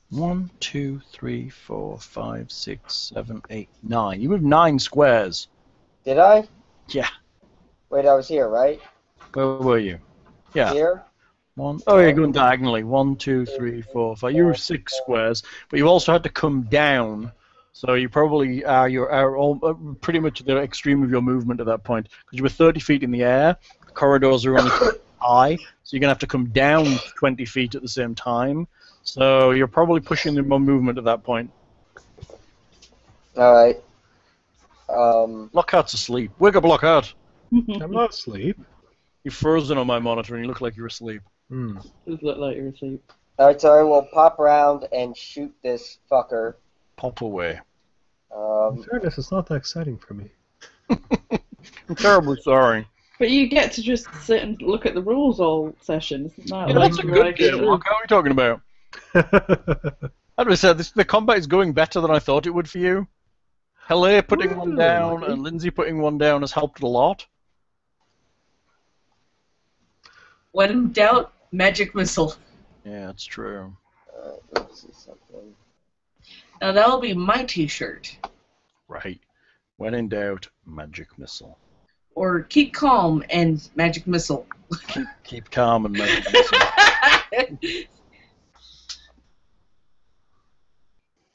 1, 2, 3, 4, 5, 6, 7, 8, 9. You moved 9 squares. Did I? Yeah. Wait, I was here, right? Where were you? Yeah. Here? 1. Oh, you're going diagonally. 1, 2, 3, 4, 5. You were 6 squares, but you also had to come down. So you probably are all, pretty much at the extreme of your movement at that point, because you were 30 feet in the air. The corridors are only high, so you're gonna have to come down 20 feet at the same time. So you're probably pushing the more movement at that point. All right. Lockhart's asleep. Wake up, Lockhart. I'm not asleep. You're frozen on my monitor, and you look like you're asleep. Does look like you're asleep. All right, so I will pop around and shoot this fucker. Pop away. In fairness, it's not that exciting for me. I'm terribly sorry. But you get to just sit and look at the rules all session. Isn't that Yeah, like that's a what good I game. do? Look, how are we talking about? As I said, the combat is going better than I thought it would for you. Hele putting one down lucky. and Lindsay putting one down has helped a lot. When in doubt, magic missile. Yeah, that's true. Let's see something. Now that'll be my T-shirt. Right. When in doubt, magic missile. Or keep calm and magic missile. Keep calm and magic missile.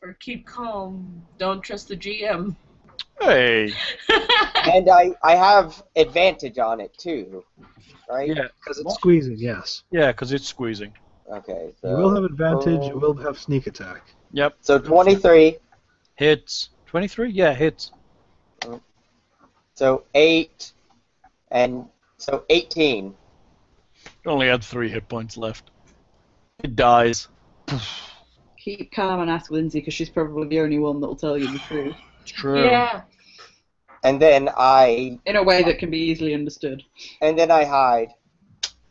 Or keep calm. Don't trust the GM. Hey. And I have advantage on it too, right? Yeah, Because it's squeezing, yes. yeah, because it's squeezing. Okay. So, You will have advantage, you will have sneak attack. Yep. So 23. Hits. 23? Yeah, hits. So 8, and so 18. Only had 3 hit points left. It dies. Keep calm and ask Lindsay because she's probably the only one that'll tell you the truth. It's true. Yeah. And then I... In a way that can be easily understood. And then I hide.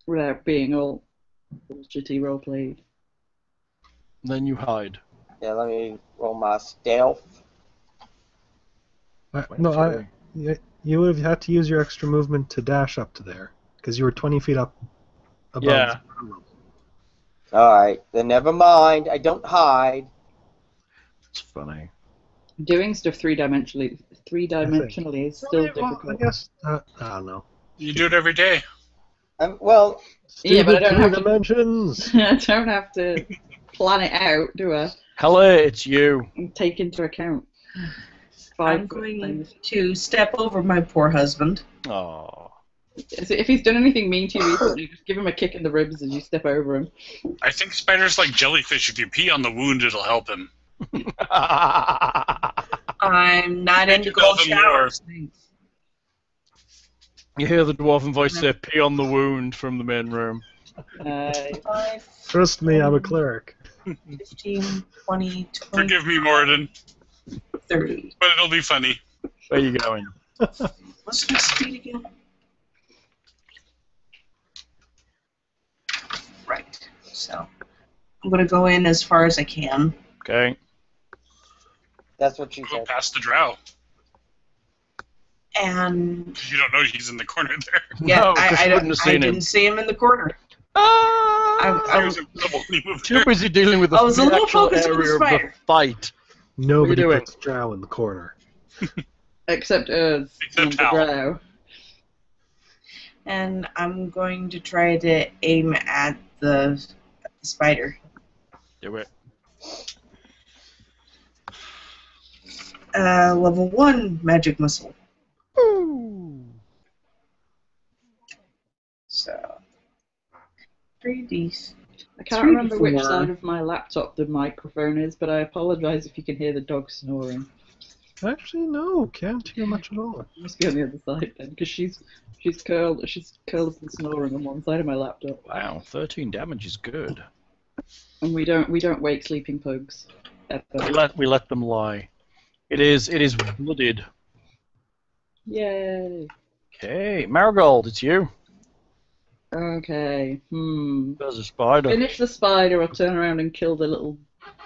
Without being all bullshitty roleplayed. Then you hide. Yeah, let me roll my stealth. You would have had to use your extra movement to dash up to there, because you were 20 feet up above. Yeah. Alright, then never mind. I don't hide. It's funny. Doing stuff three-dimensionally is still difficult. I guess, I don't know. You do it every day. Well... Yeah, but I don't have dimensions! I don't have to plan it out, do I? Hello, it's you. And take into account. I'm going to step over my poor husband. Oh. If he's done anything mean to you recently, just give him a kick in the ribs as you step over him. I think spiders like jellyfish. If you pee on the wound, it'll help him. I'm not into cold showers. You hear the dwarven voice say, "Pee on the wound" from the main room. 5, Trust me, I'm a cleric. 15, 20, 20, Forgive me, Morden, 30. but it'll be funny. Where are you going? What's my speed again? Right. So I'm going to go in as far as I can. Okay. That's what she Go said. past the drow. And You don't know he's in the corner there. yeah, No, 'cause you wouldn't have seen him. didn't see him in the corner. He was invisible when he moved Too there. busy dealing with the I was a little actual focused on the area of the spider. fight. Nobody doing? puts drow in the corner. Except us Except and the Hal. drow. And I'm going to try to aim at the spider. Do it. Level 1 magic missile. So 3D. I can't remember which side of my laptop the microphone is, but I apologise if you can hear the dog snoring. Actually, no, can't hear much at all. It must be on the other side then, because she's curled up and snoring on one side of my laptop. Wow, 13 damage is good. And we don't wake sleeping pugs. Ever. We let them lie. It is blooded. Yay. Okay, Marigold, it's you. Okay. There's a spider. Finish the spider or turn around and kill the little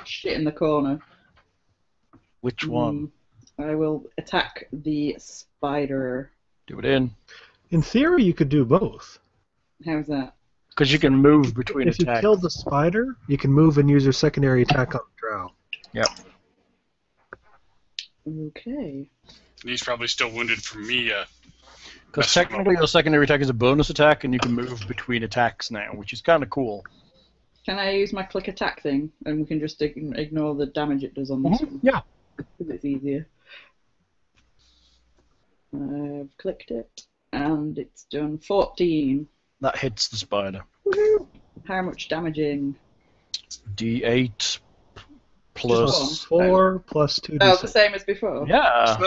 shit in the corner. Which one? I will attack the spider. Do it in. In theory, you could do both. How's that? Because you can move between If you attacks. kill the spider, you can move and use your secondary attack on the drow. Yep. Okay. He's probably still wounded from me. Because technically your secondary attack is a bonus attack, and you can move between attacks now, which is kind of cool. Can I use my click attack thing, and we can just ignore the damage it does on this one? Yeah. Because it's easier. I've clicked it, and it's done 14. That hits the spider. Woohoo! How much damaging? D8 plus... Just 4 plus 2d6. Oh, the same as before? Yeah.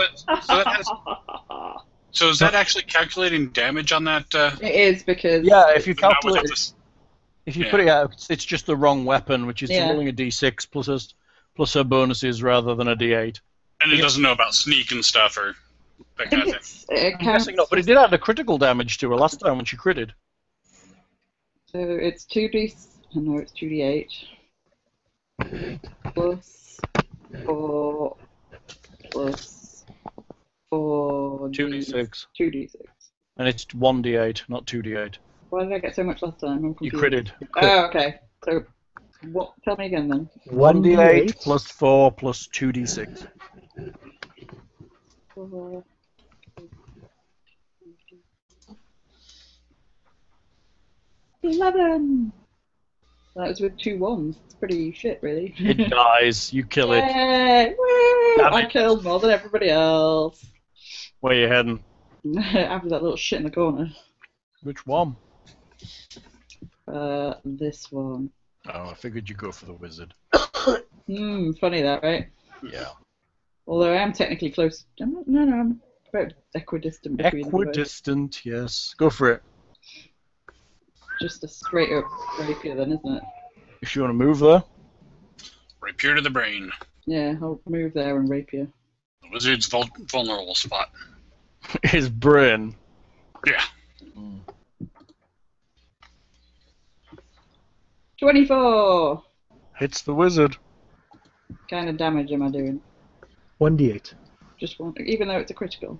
So is that actually calculating damage on that? It is, because... Yeah, if you Now calculate... with this- If you Yeah. put it out, it's just the wrong weapon, which is Yeah. rolling a d6 plus her bonuses rather than a d8. And it doesn't know about sneak and stuff or that I kind think of thing. it I'm counts. guessing not, but it did add a critical damage to her last time when she critted. So it's 2d... No, it's 2d8. Plus 4... Plus 4... 2d6. 2d6. And it's 1d8, not 2d8. Why did I get so much last time? I'm You confused. critted. Oh, okay. So, what? Tell me again then. 1d8 plus 4 plus 2d6. 11! That was with 2 1s. It's pretty shit, really. It dies. You kill it. Yay! Woo! Damn I it. killed more than everybody else. Where you heading? After that little shit in the corner. Which one? This one. Oh, I figured you'd go for the wizard. Funny that, right? Yeah. Although I am technically close. I'm about equidistant between them both. Equidistant, yes. Go for it. Just a straight up rapier then, isn't it? If you want to move there. Rapier to the brain. Yeah, I'll move there and rapier. The wizard's vulnerable spot. His brain. Yeah. 24. Hits the wizard. Kind of damage am I doing? 1d8. Just one, even though it's a critical.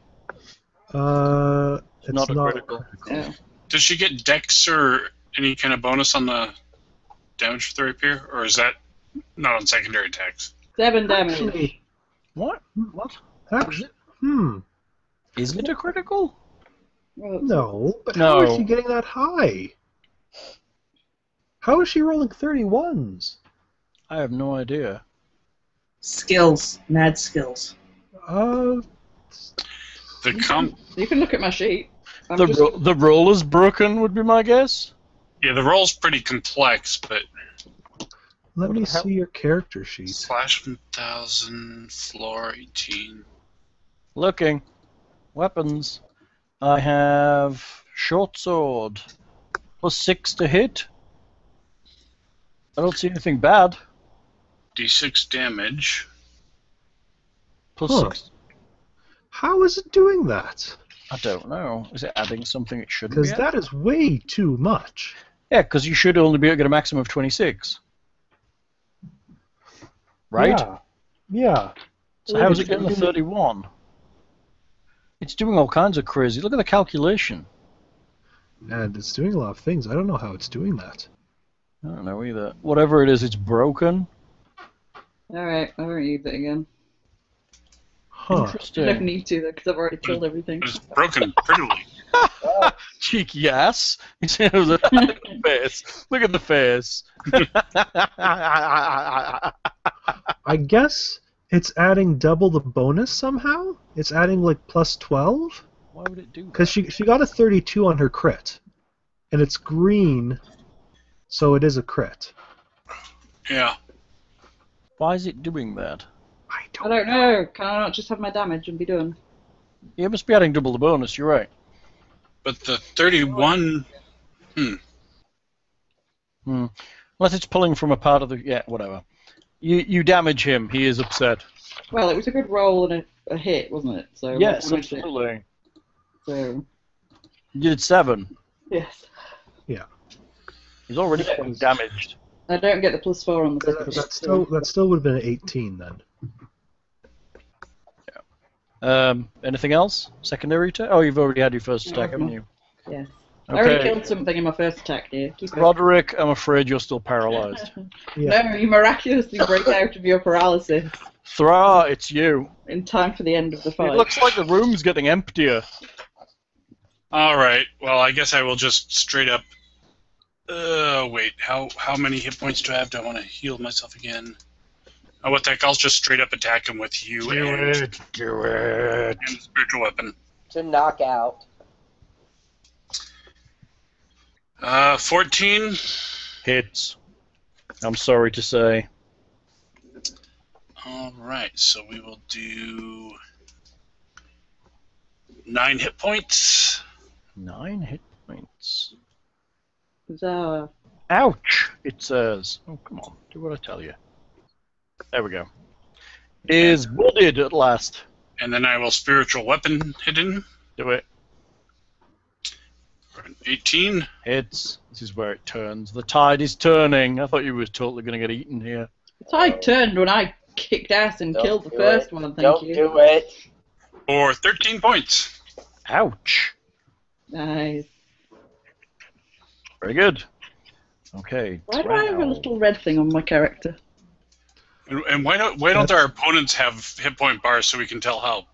It's not a not critical. Yeah. Does she get dex or any kind of bonus on the damage for the rapier, or is that not on secondary attacks? 7 damage. Actually, What? What? actually, Is it a critical? Well, no. But how is No. she getting that high? How is she rolling 31s? I have no idea. Skills. Mad skills. The you can look at my sheet. I'm The, just, the roll is broken, would be my guess. Yeah, the roll's pretty complex, but Let What me the hell? see your character sheet. slash 1,000, floor 18. Looking. Weapons. I have short sword. +6 to hit. I don't see anything bad. D6 damage. Plus Huh. 6. How is it doing that? I don't know. Is it adding something it shouldn't Because be? that is way too much. Yeah, because you should only be able to get a maximum of 26. Right? Yeah. So how is it getting the 31? It's doing all kinds of crazy. Look at the calculation. And it's doing a lot of things. I don't know how it's doing that. I don't know either. Whatever it is, it's broken. alright, I won't use it again. Huh. I don't Interesting. need to though, because I've already killed everything. It's broken prettily. Cheeky ass. Look at the face. Look at the face. I guess it's adding double the bonus somehow? It's adding like plus 12? Why would it do that? Because she got a 32 on her crit. And it's green, so it is a crit. Yeah. Why is it doing that? I I don't know. Can I not just have my damage and be done? Yeah, it must be adding double the bonus. You're right. But the 31... Unless it's pulling from a part of the... Yeah, whatever. You damage him. He is upset. Well, it was a good roll and a hit, wasn't it? So Yes, what was it? absolutely. So You did 7. yes, He's already getting damaged. I don't get the +4 on the second. That still would have been an 18 then. Anything else? Secondary attack? Oh, you've already had your first attack, haven't you? Yes. I already Okay. killed something in my first attack, dear. Keep it. Roderick, I'm afraid you're still paralyzed. Yeah. No, you miraculously break out of your paralysis Thra, it's you. in time for the end of the It fight. looks like the room's getting emptier. Alright, well, I guess I will just straight up... wait, how many hit points do I have? Do I want to heal myself again? Oh, what the heck, I'll just straight up attack him with you and spiritual weapon. To knock out. 14. Hits. I'm sorry to say. Alright, so we will do 9 hit points. 9 hit points. Bizarre. Ouch, it says. Oh, come on. Do what I tell you. There we go. Is blooded at last. And then I will spiritual weapon hidden. Do it. For an 18. Hits. This is where it turns. The tide is turning. I thought you were totally going to get eaten here. The tide turned when I kicked ass and Don't killed the do first it. one, thank Don't you. do it. For 13 points. Ouch. Nice. Very good. Okay. Why do I have a little red thing on my character? And why don't our opponents have hit point bars so we can tell how?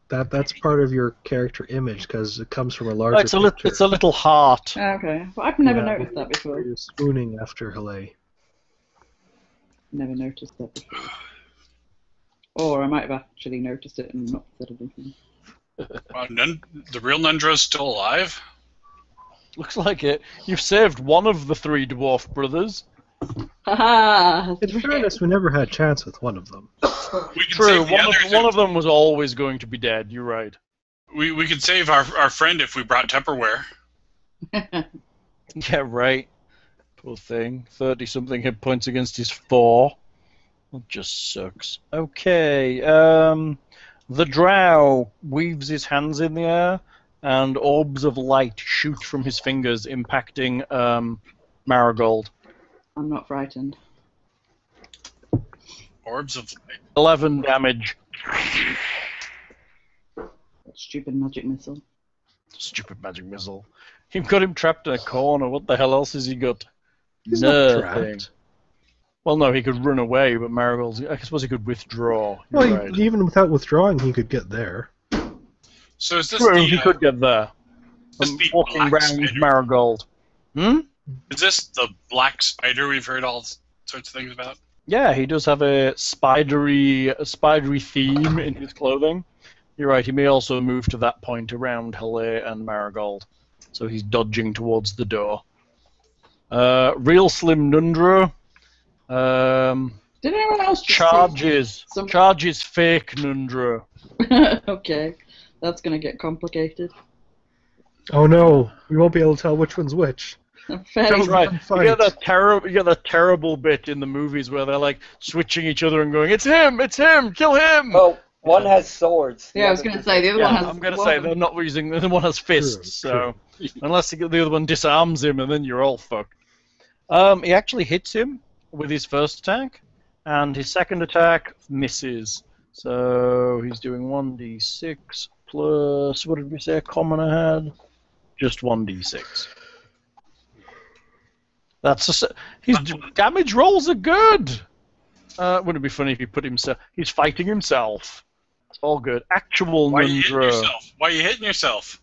That's part of your character image because it comes from a Oh, larger picture. it's a little heart. Okay. Well, I've never Yeah. noticed that before. Where you're spooning after Hale. Never noticed that before. Or I might have actually noticed it and not said anything. The real Nundra's still alive? Looks like it. You've saved one of the 3 dwarf brothers. Haha! In fairness, we never had a chance with one of them. We can True, save the others. one of them was always going to be dead. You're right. We could save our friend if we brought Tupperware. Yeah, right. Poor thing. 30-something hit points against his 4. That just sucks. Okay. The drow weaves his hands in the air, and orbs of light shoot from his fingers, impacting Marigold. I'm not frightened. Orbs of light. 11 damage. Stupid magic missile. Stupid magic missile. You've got him trapped in a corner. What the hell else has he got? He's not trapped. Well, no, he could run away, but Marigold, I suppose he could withdraw. Well, Right. even without withdrawing, he could get there. So is this True, the, he could get there. this I'm the walking black around spider? Marigold. Hmm? Is this the black spider we've heard all sorts of things about? Yeah, he does have a spidery theme in his clothing. You're right, he may also move to that point around Halle and Marigold. So he's dodging towards the door. Real Slim Nundra. Did anyone else just Charges. some- Charges fake Nundra. Okay, that's gonna get complicated. Oh no, we won't be able to tell which one's which. Fair That's right. You Fight. get that terrible bit in the movies where they're like switching each other and going, "It's him! It's him! Kill him!" Oh, one has swords. Yeah, I was gonna say the other Yeah, one has. I'm gonna say they're not using. The one has fists, True, so unless the other one disarms him, and then you're all fucked. He actually hits him with his first attack, and his second attack misses. So he's doing 1d6 plus, what did we say a commoner had? Just 1d6. His damage rolls are good. Wouldn't it be funny if he put himself? He's fighting himself. It's all good. Actual Why are you hitting Nundra. yourself? Why are you hitting yourself?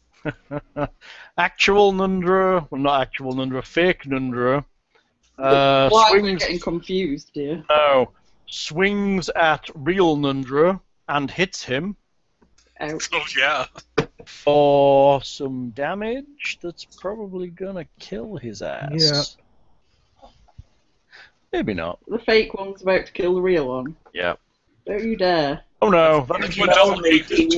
Actual Nundra. Well, not actual Nundra. Fake Nundra. Why are we Swings. getting confused, dear? No. Swings at real Nundra and hits him Ouch. Oh yeah. for some damage that's probably gonna kill his ass. Maybe not. The fake one's about to kill the real one. Yeah. Don't you dare. Oh no. That's what Doppelganger is.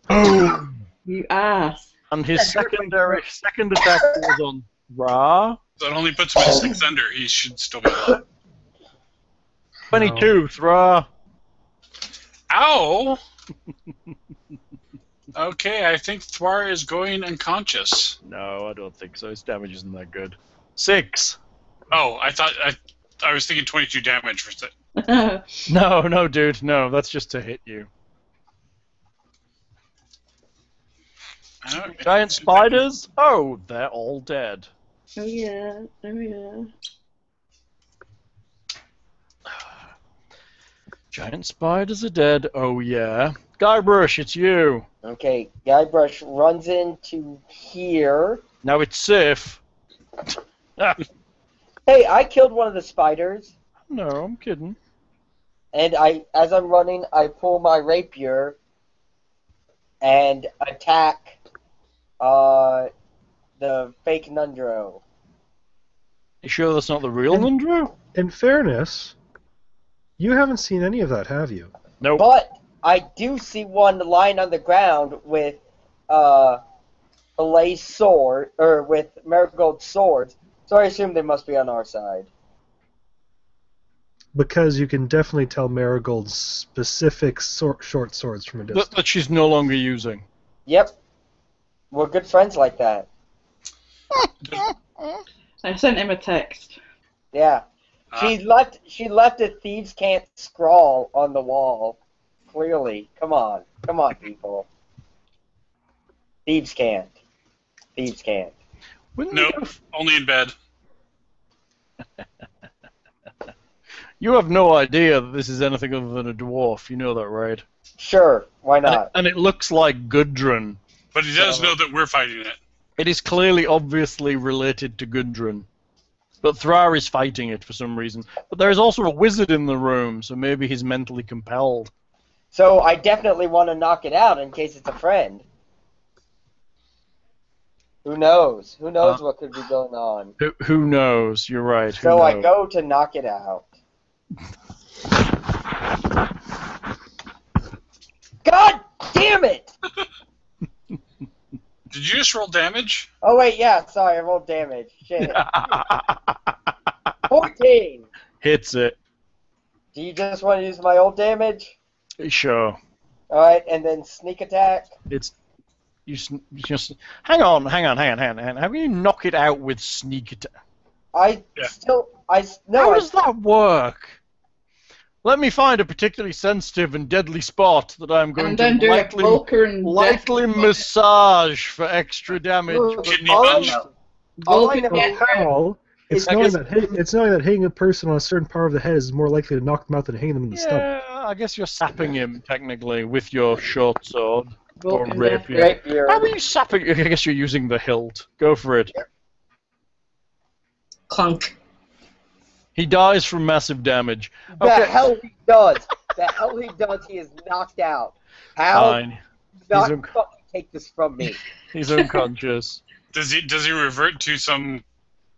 One. You ass. And his second attack was on Ra. That only puts him at 6 under. He should still be alive. 22, Ra. Ow! Okay, I think Thwar is going unconscious. No, I don't think so. His damage isn't that good. 6. Oh, I was thinking 22 damage for that. No, dude, no. That's just to hit you. Giant spiders? Oh, they're all dead. Oh yeah, oh yeah. Giant spiders are dead. Oh yeah. Guybrush, it's you. Okay, Guybrush runs into here. Now it's safe. Hey, I killed one of the spiders, No, I'm kidding. and as I'm running, I pull my rapier and attack the fake Nundro. You sure that's not the real Nundra? In fairness, you haven't seen any of that, have you? Nope. But I do see one lying on the ground with Alay's sword, or with Marigold's swords. So I assume they must be on our side. Because you can definitely tell Marigold's specific short swords from a distance. That she's no longer using. Yep. We're good friends like that. I sent him a text. Yeah. She left a thieves can't scrawl on the wall. Clearly. Come on, people. Thieves can't. Wouldn't Nope, you only in bed. You have no idea that this is anything other than a dwarf. You know that, right? Sure, why not? And it looks like Gudrun. But he does know that we're fighting it. It is clearly, obviously related to Gudrun. But Thrar is fighting it for some reason. But there is also a wizard in the room, so maybe he's mentally compelled. So I definitely want to knock it out in case it's a friend. Who knows? Who knows what could be going on? Who knows? You're right. Who So I knows? go to knock it out. God damn it! Did you just roll damage? Oh wait, yeah, sorry, I rolled damage. Shit. 14! Hits it. Do you just want to use my old damage? Sure. Alright, and then sneak attack. It's you just hang on. How can you knock it out with sneak attack? How does that work? Let me find a particularly sensitive and deadly spot that I'm going to lightly massage for extra damage. All I know it's knowing that hitting a person on a certain part of the head is more likely to knock them out than hitting them in the stomach. Yeah, I guess you're sapping him technically with your short sword or Vulcan rapier. How are you sapping? I guess you're using the hilt. Go for it. Clunk. He dies from massive damage. The hell he does. He is knocked out. How? Fine. Not fucking take this from me. He's unconscious. Does he revert to some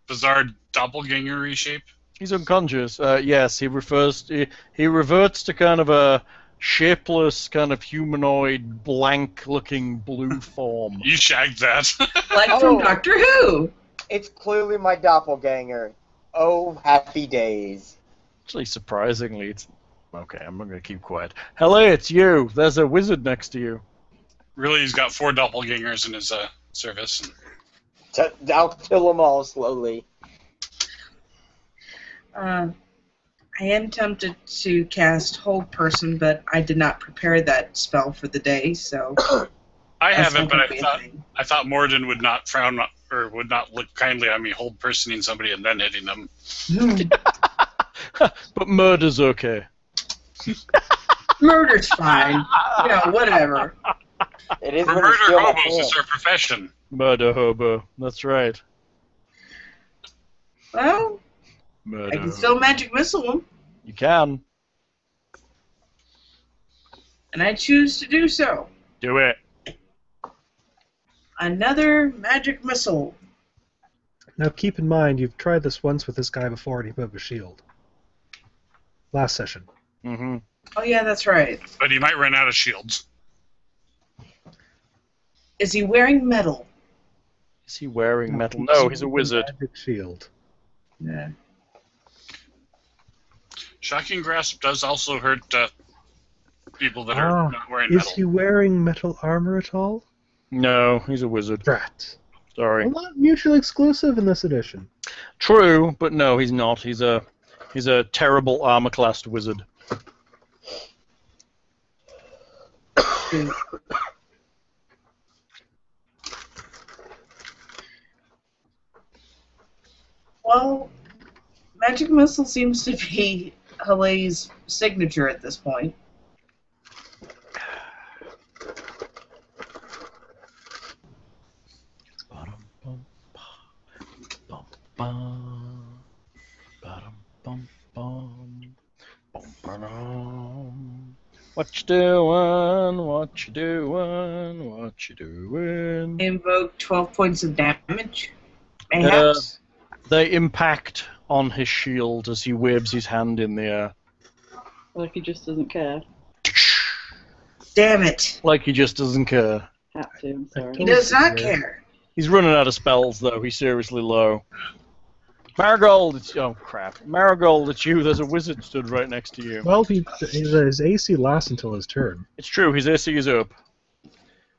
bizarre doppelganger shape? He's unconscious. Yes, he reverts to kind of a shapeless, kind of humanoid, blank-looking blue form. You shagged that. Like from Doctor Who. It's clearly my doppelganger. Oh, happy days. Actually, surprisingly, it's... Okay, I'm not going to keep quiet. Hello, it's you. There's a wizard next to you. Really, he's got 4 doppelgangers in his service. I'll kill them all slowly. I am tempted to cast Hold Person, but I did not prepare that spell for the day, so... I haven't, but I thought Morden would not frown or would not look kindly on me hold personing somebody and then hitting them. But murder's okay. Murder's fine. You know, whatever. It is We're murder hobos. It's our profession. Murder hobo. That's right. Well, Murder I can still magic missile him, You can. and I choose to do so. Do it. Another magic missile. Now keep in mind, you've tried this once with this guy before and he put up a shield. Last session. Mm-hmm. Oh yeah, that's right. But he might run out of shields. Is he wearing metal? Is he wearing metal? No, he's a wizard. Magic shield. Yeah. Shocking Grasp does also hurt people that are not wearing Is metal. he wearing metal armor at all? No, he's a wizard. Drat. Sorry. Well, not mutually exclusive in this edition. True, but no, he's not. He's a terrible armor-classed wizard. Well, magic missile seems to be Hale's signature at this point. What you doing? What you doing? What you doing? Invoke 12 points of damage. Mayhaps. They impact on his shield as he waves his hand in the air. Like he just doesn't care. Damn it. Like he just doesn't care. Had to, I'm sorry. He does not care. He's running out of spells, though. He's seriously low. Marigold, it's... Oh, crap. Marigold, it's you. There's a wizard stood right next to you. Well, his AC lasts until his turn. It's true. His AC is up.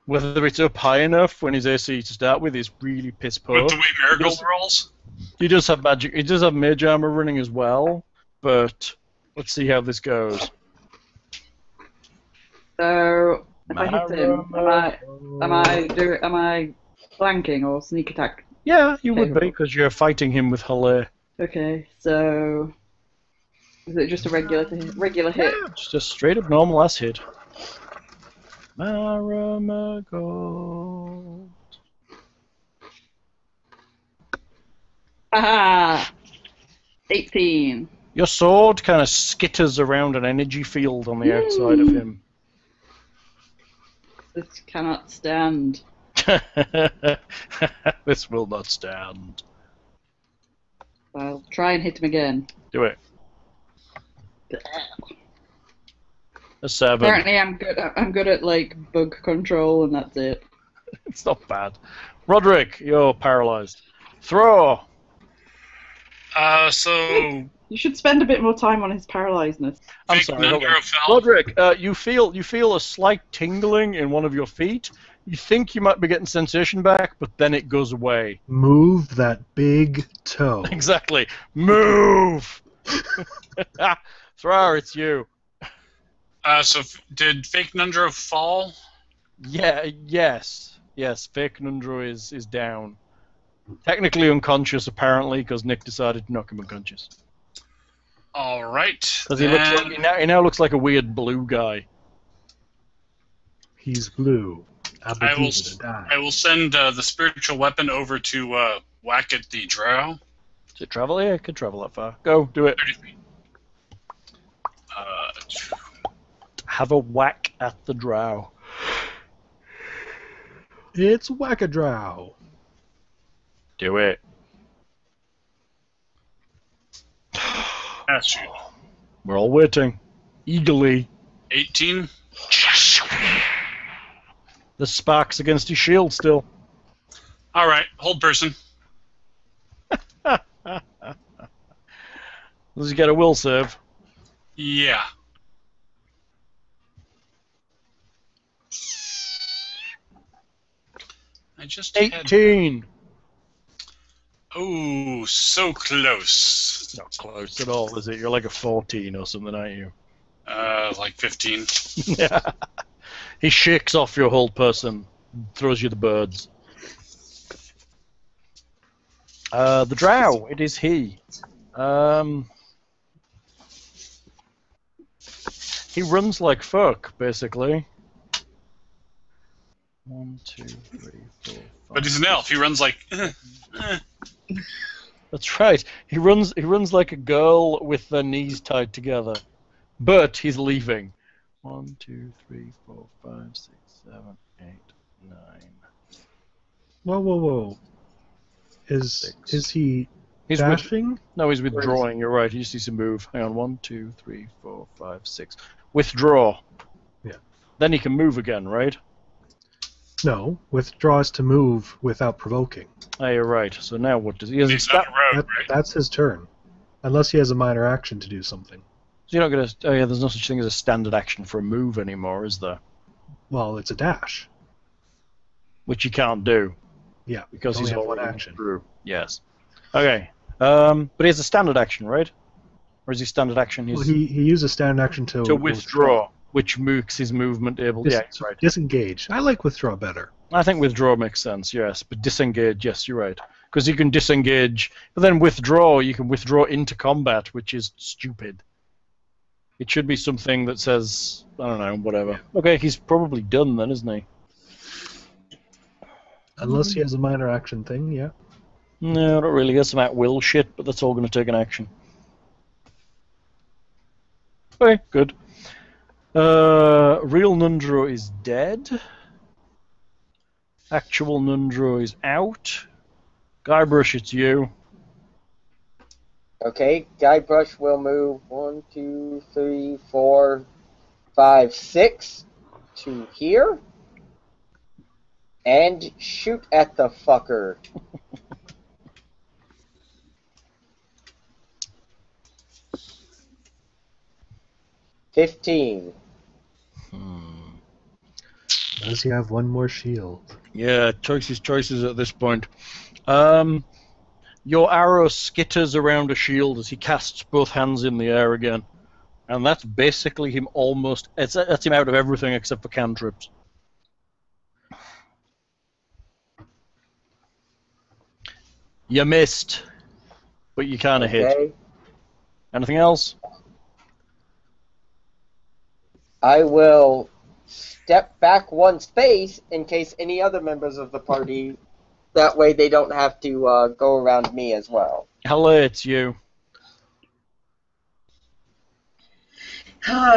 Whether it's up high enough when his AC to start with is really piss poor. With the way Marigold rolls? He does have magic. He does have mage armor running as well, but let's see how this goes. So, if I hit him, am I flanking or sneak attack? Yeah, you would be, because you're fighting him with Halle. Okay, so is it just a regular hit? Yeah, just a straight up normal ass hit. Marigold. Aha! 18. Your sword kind of skitters around an energy field on the outside of him. This cannot stand. This will not stand. I'll try and hit him again. Do it. A 7. Apparently, I'm good at like bug control, and that's it. It's not bad. Roderick, you're paralyzed. Throw. So You should spend a bit more time on his paralyzedness. I'm Fake sorry, hold on. Nundro fell. Roderick, you feel a slight tingling in one of your feet. You think you might be getting sensation back, but then it goes away. Move that big toe. Exactly. Move! Thrar, it's you. So did Fake Nundro fall? Yes, fake Nundro is down. Technically unconscious, apparently, because Nick decided to knock him unconscious. All right. Because he now looks like a weird blue guy. He's blue. I will send the spiritual weapon over to whack at the drow. Does it travel? Yeah, it could travel that far. Go, do it. 30 feet. Have a whack at the drow. It's Whack-a-Drow. Do it. That's shoot. We're all waiting. Eagerly. 18. The sparks against his shield still. All right, hold person. Does he get a will save? Yeah. I just had... 18. Oh, so close. Not close at all, is it? You're like a 14 or something, aren't you? Like 15. Yeah. He shakes off your whole person, throws you the birds. The drow, it is he. He runs like fuck, basically. 1, 2, 3, 4, 5. But he's an elf. He runs like. That's right. He runs like a girl with their knees tied together. But he's leaving. 1, 2, 3, 4, 5, 6, 7, 8, 9. Whoa. Is he He's dashing? No, he's withdrawing. You're right. He just needs to move. Hang on. 1, 2, 3, 4, 5, 6. Withdraw. Yeah. Then he can move again, right? No, withdraws to move without provoking. Oh, you're right. So now what does he? He's on the road, right? That's his turn. Unless he has a minor action to do something. So you're not gonna. Oh yeah, there's no such thing as a standard action for a move anymore, is there? Well, it's a dash. Which you can't do. Yeah, Because only he's have one already action. through. Yes. Okay. But he has a standard action, right? Or is he standard action? Well, he uses standard action to withdraw, which makes his movement able. Yeah, that's right. Disengage. I like withdraw better. I think withdraw makes sense. Yes, but disengage. Yes, you're right. Because you can disengage, but then withdraw. You can withdraw into combat, which is stupid. It should be something that says, I don't know, whatever. Yeah. Okay, he's probably done then, isn't he? Unless he has a minor action thing, yeah. No, not really. There's some at-will shit, but that's all going to take an action. Okay, good. Real Nundro is dead. Actual Nundro is out. Guybrush, it's you. Okay, Guybrush will move 1, 2, 3, 4, 5, 6 to here. And shoot at the fucker. $15. Does he have one more shield? Yeah, choices at this point. Your arrow skitters around a shield as he casts both hands in the air again. And that's basically him almost... That's him out of everything except for cantrips. You missed, but you kind of hit. Anything else? I will step back one space in case any other members of the party. That way they don't have to go around me as well. Hello, it's you.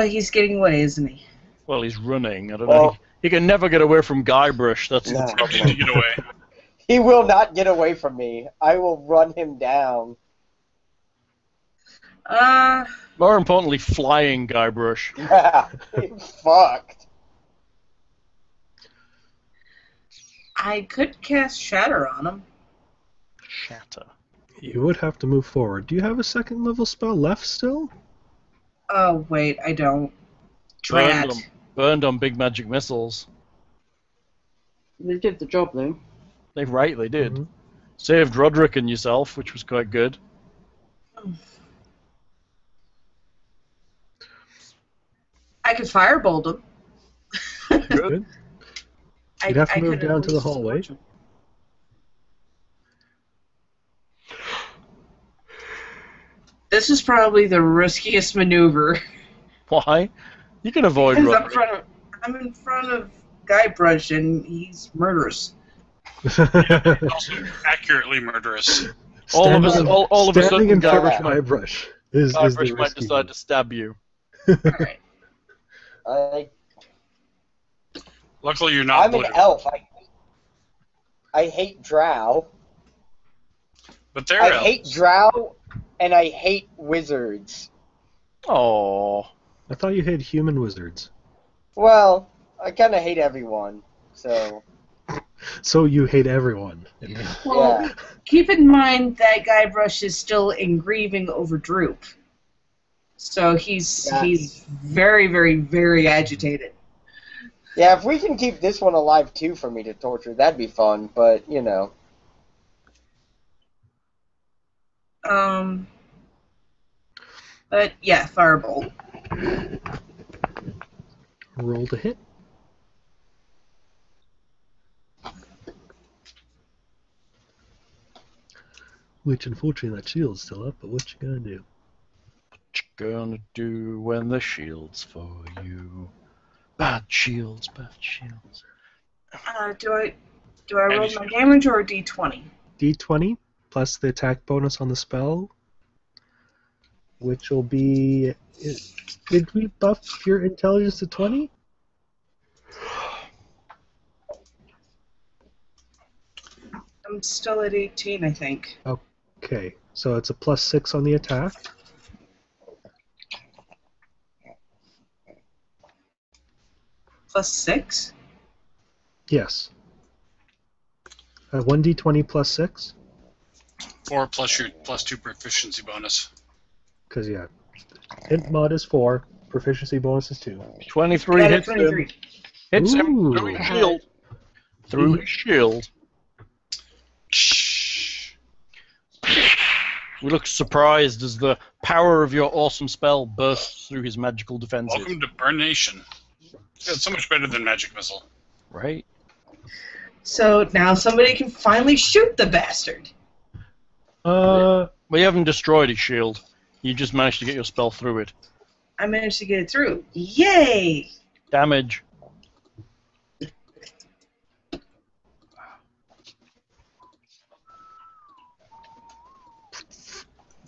He's getting away, isn't he? Well, he's running. I don't know. He can never get away from Guybrush. That's the problem. To get away. He will not get away from me. I will run him down. More importantly, flying Guybrush. Yeah, fucked. I could cast Shatter on him. Shatter. You would have to move forward. Do you have a second level spell left still? Oh, wait, I don't. Burned Drat. on, burned on big magic missiles. They did the job, though. They rightly did. Mhm. Saved Roderick and yourself, which was quite good. I could firebolt him. Good. You'd have to move down to the hallway. This is probably the riskiest maneuver. Why? You can avoid Because Roderick. I'm in front of Guybrush and he's murderous. Also accurately murderous. All of a Standing sudden, in front of Guybrush Guybrush is the might risky decide one. to stab you. Alright. Luckily, you're not I'm an blue. elf. I hate drow. But they're I elves. hate drow, and I hate wizards. Oh, I thought you had human wizards. Well, I kind of hate everyone, so So you hate everyone. Well, yeah. keep in mind that Guybrush is still in grieving over Droop. So he's very, very, very agitated. Yeah, if we can keep this one alive too for me to torture, that'd be fun, but, you know. But yeah, Firebolt. Roll to hit. Which, unfortunately, that shield's still up, but what you gonna do? what you gonna do when the shield's for you? Bad shields, bad shields. Do I roll my damage or a d20? D20 plus the attack bonus on the spell, which will be... Did we buff your intelligence to 20? I'm still at 18, I think. Okay, so it's a +6 on the attack. +6? Yes. 1d20 plus 6? 4 plus your +2 proficiency bonus. Because, yeah, int mod is 4, proficiency bonus is 2. 23 Got a hits 23. him. Hits him Ooh. through his shield. Through his shield. We look surprised as the power of your awesome spell bursts through his magical defenses. Welcome to Burn Nation. It's so much better than Magic Missile. Right? So now somebody can finally shoot the bastard. We haven't destroyed his shield. You just managed to get your spell through it. I managed to get it through. Yay! Damage.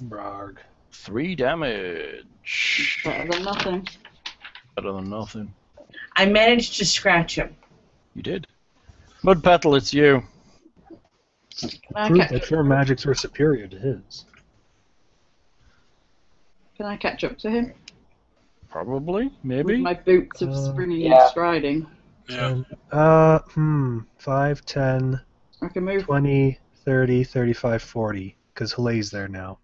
Brarg. 3 damage. Better than nothing. Better than nothing. I managed to scratch him. You did. Mud Petal, it's you. Prove that your magics are superior to his. Can I catch up to him? Probably. Maybe. With my boots of springing yeah. and striding. Yeah. 5, 10, I can move. 20, 30, 35, 40. Because Hale's there now.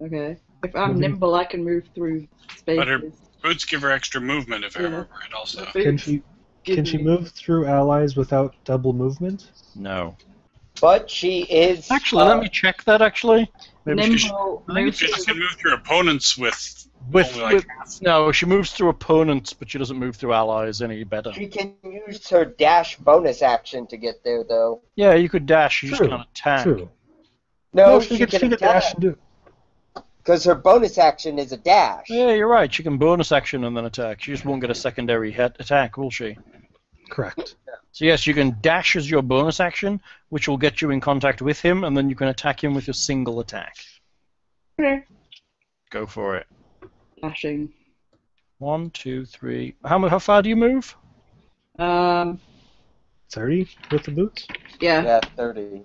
Okay. If I'm nimble, I can move through But her spaces. boots give her extra movement if I Yeah. remember right also. Can she move through allies without double movement? No. But she is... Actually, let me check that, actually. Maybe she Nimble, She move can move through opponents with with, only like with no, she moves through opponents, but she doesn't move through allies any better. She can use her dash bonus action to get there, though. Yeah, you could dash, you just True, can't attack. True. No, she she can can dash attack. and do. Because her bonus action is a dash. Yeah, you're right. She can bonus action and then attack. She just won't get a secondary attack, will she? Correct. So yes, you can dash as your bonus action, which will get you in contact with him, and then you can attack him with your single attack. Okay. Go for it. dashing. 1, 2, 3. How far do you move? 30 with the boots? Yeah. Yeah, 30.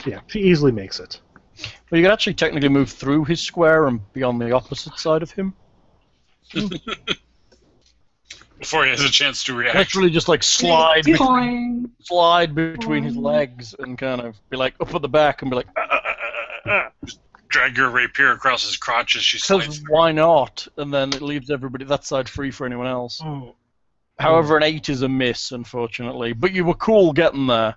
Yeah, she easily makes it. Well, you could actually technically move through his square and be on the opposite side of him. before he has a chance to react. Literally just like slide Boing. between his legs and kind of be like up at the back and be like. Drag your rapier across his crotch as she slides Because through. why not? And then it leaves everybody that side free for anyone else. Oh. However, an 8 is a miss, unfortunately. But you were cool getting there.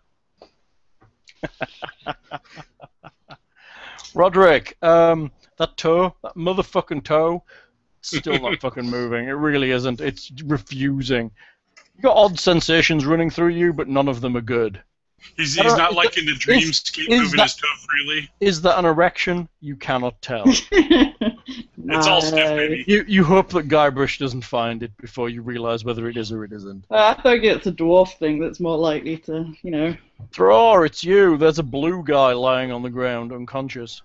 Roderick, that toe, that motherfucking toe, still not fucking moving. It really isn't. It's refusing. You got odd sensations running through you, but none of them are good. He's not like in the dreamscape moving his toe freely. Is that an erection? You cannot tell. It's all stiff, baby. You hope that Guybrush doesn't find it before you realise whether it is or it isn't. I think it's a dwarf thing that's more likely to, Thor, it's you. There's a blue guy lying on the ground, unconscious.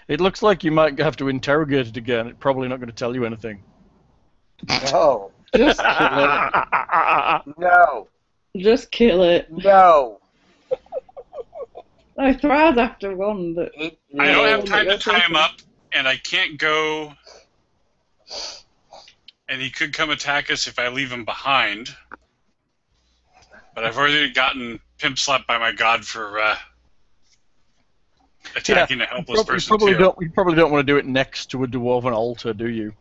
It looks like you might have to interrogate it again. It's probably not going to tell you anything. No. Just kill it. No. Just kill it. No. I thrive after one, but... I don't have time to tie him up, and I can't go... And he could come attack us if I leave him behind. But I've already gotten pimp slapped by my god for attacking a helpless person. You probably don't want to do it next to a dwarven altar, do you?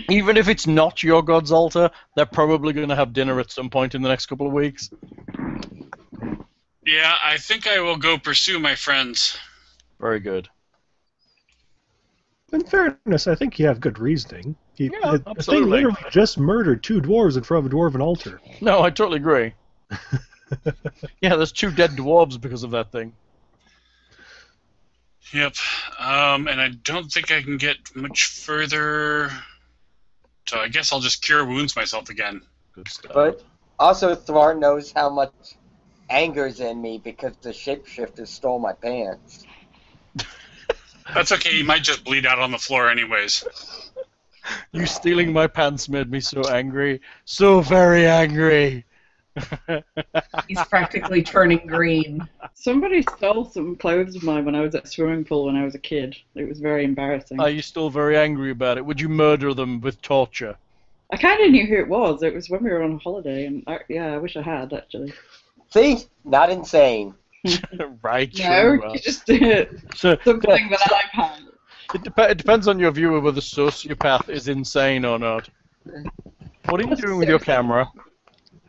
Even if it's not your god's altar, they're probably going to have dinner at some point in the next couple of weeks. Yeah, I think I will go pursue my friends. Very good. In fairness, I think you have good reasoning. The thing absolutely. literally just murdered 2 dwarves in front of a dwarven altar. No, I totally agree. Yeah, there's 2 dead dwarves because of that thing. Yep. And I don't think I can get much further. So I guess I'll just cure wounds myself again. Good stuff. But also Thor knows how much anger's in me because the shapeshifter stole my pants. That's okay, he might just bleed out on the floor anyways. You stealing my pants made me so angry. So very angry. He's practically turning green. Somebody stole some clothes of mine when I was at a swimming pool when I was a kid. It was very embarrassing. Are you still very angry about it? Would you murder them with torture? I kind of knew who it was. It was when we were on holiday, and I wish I had, actually. See? Not insane. Right. No, true, you just did something that I've had. It depends on your view of whether sociopath is insane or not. What are you doing with your camera?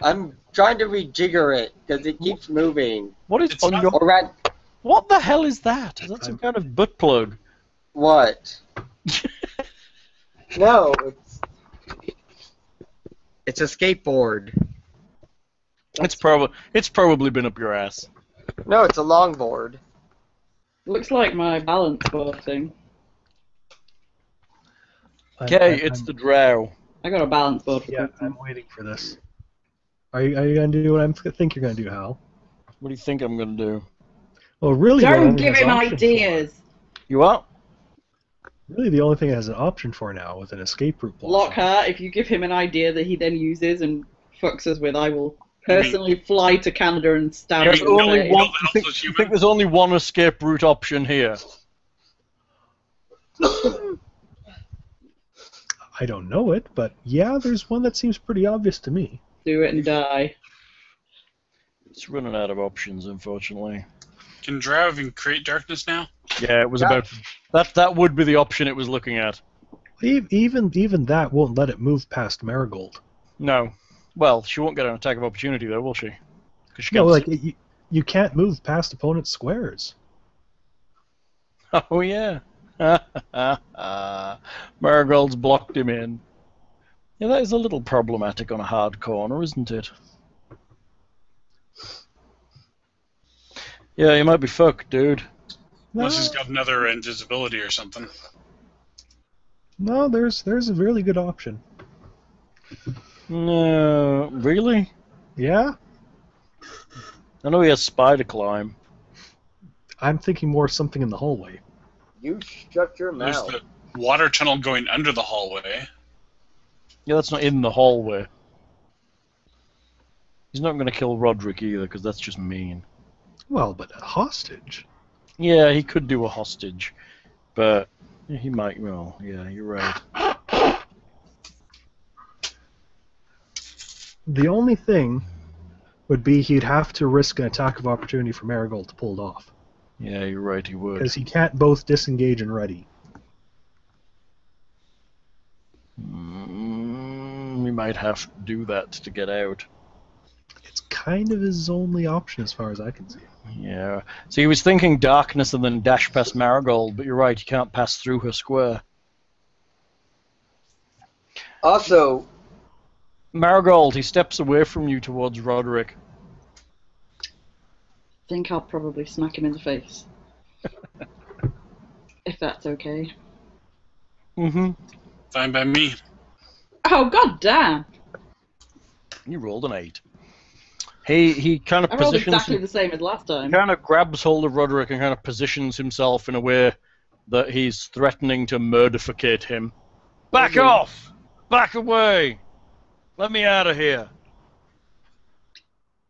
I'm trying to rejigger it because it keeps moving. What is It's on not- your? Alright, What the hell is that? Is that some kind of butt plug? what? No, it's a skateboard. It's probably been up your ass. No, it's a longboard. Looks like my balance board thing. Okay, it's the drow. I got a balance board for Yeah, something. I'm waiting for this. Are you going to do what I think you're going to do, Hal? What do you think I'm gonna do? Well, really, the Don't only give has him option ideas! You what? Really, the only thing it has an option for now with an escape route block. Lockhart, if you give him an idea that he then uses and fucks us with, I will personally fly to Canada and stab There's him. in the only face. one. that You think, also is you human? think there's only one escape route option here? I don't know it, but yeah, there's one that seems pretty obvious to me. Do it and die. It's running out of options, unfortunately. Can Dwarven create darkness now? Yeah, it was Yeah. about that would be the option it was looking at. Even that won't let it move past Marigold. No. Well, she won't get an attack of opportunity though, will she? 'Cause she No, can't like you can't move past opponent's squares. Oh yeah. Marigold's blocked him in. Yeah, that is a little problematic on a hard corner, isn't it? Yeah, you might be fucked, dude. Unless he's got another invisibility or something. No, there's a really good option. No, really? Yeah, I know he has spider climb. I'm thinking more something in the hallway. You shut your There's mouth. the water tunnel going under the hallway. Yeah, that's not in the hallway. He's not going to kill Roderick either, because that's just mean. Well, but a hostage. Yeah, he could do a hostage, but he might. Well, yeah, you're right. The only thing would be he'd have to risk an attack of opportunity for Marigold to pull it off. Yeah, you're right, he would. Because he can't both disengage and ready. We might have to do that to get out. It's kind of his only option as far as I can see. Yeah. So he was thinking darkness and then dash past Marigold, but you're right, you can't pass through her square. Also, Marigold, he steps away from you towards Roderick. I think I'll probably smack him in the face. If that's okay. Mm-hmm. Fine by me. Oh, god damn! You rolled an 8. He kind of I rolled positions... exactly the same as last He time. kind of grabs hold of Roderick and kind of positions himself in a way that he's threatening to murderficate him. Back off! Back away! Let me out of here!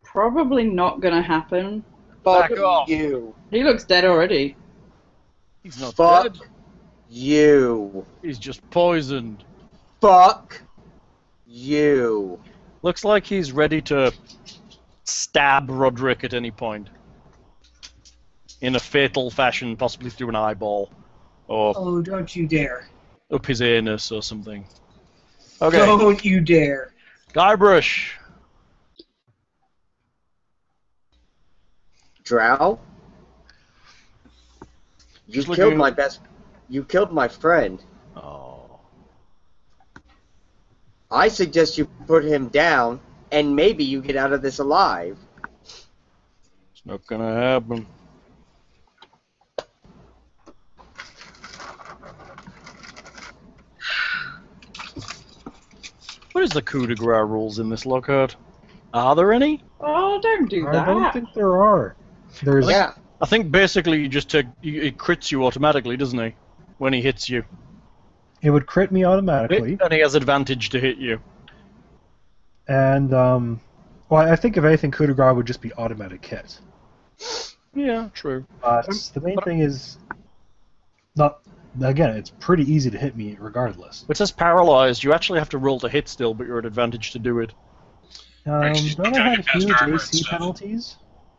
Probably not gonna happen. fuck Back off. you. He looks dead already. He's not Fuck dead. you. He's just poisoned. Fuck you. Looks like he's ready to stab Roderick at any point. In a fatal fashion, possibly through an eyeball. Or Oh, don't you dare. up his anus or something. Okay, Don't you dare. Guybrush. Drow? You Just killed looking- my best... You killed my friend. Oh. I suggest you put him down, and maybe you get out of this alive. It's not gonna happen. What is the coup de grace rules in this, Lockhart? Are there any? Oh, don't do I don't that. think there are. There's Yeah. I think basically you just take... It crits you automatically, doesn't he? When he hits you. It would crit me automatically, And he has advantage to hit you. and well, I think if anything, coup de grace would just be automatic hit. Yeah, true. But the main thing is not. Again, it's pretty easy to hit me regardless. It says paralyzed. You actually have to roll to hit still, but you're at advantage to do it. Actually, Don't you I gotta have get past huge armor and AC stuff. penalties?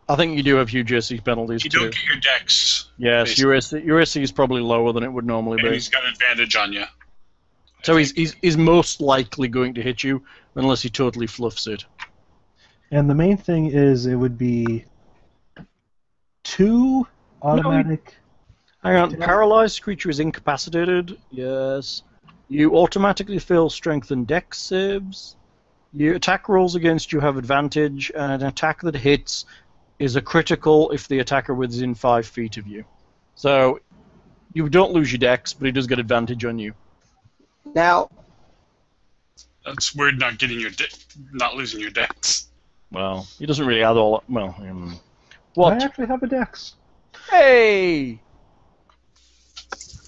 I think you do have huge AC penalties You too. don't get your dex. Yes, basically. your AC is probably lower than it would normally And be. he's got advantage on you. So he's most likely going to hit you unless he totally fluffs it. And the main thing is it would be 2 automatic. Hang on, Yeah. paralyzed creature is incapacitated. Yes. You automatically fail strength and dex saves. Your attack rolls against you have advantage, and an attack that hits is a critical if the attacker within 5 feet of you. So you don't lose your dex, but he does get advantage on you. Now, That's weird not getting your not losing your dex. Well, he doesn't really add all. Well, I what? actually have a dex. Hey!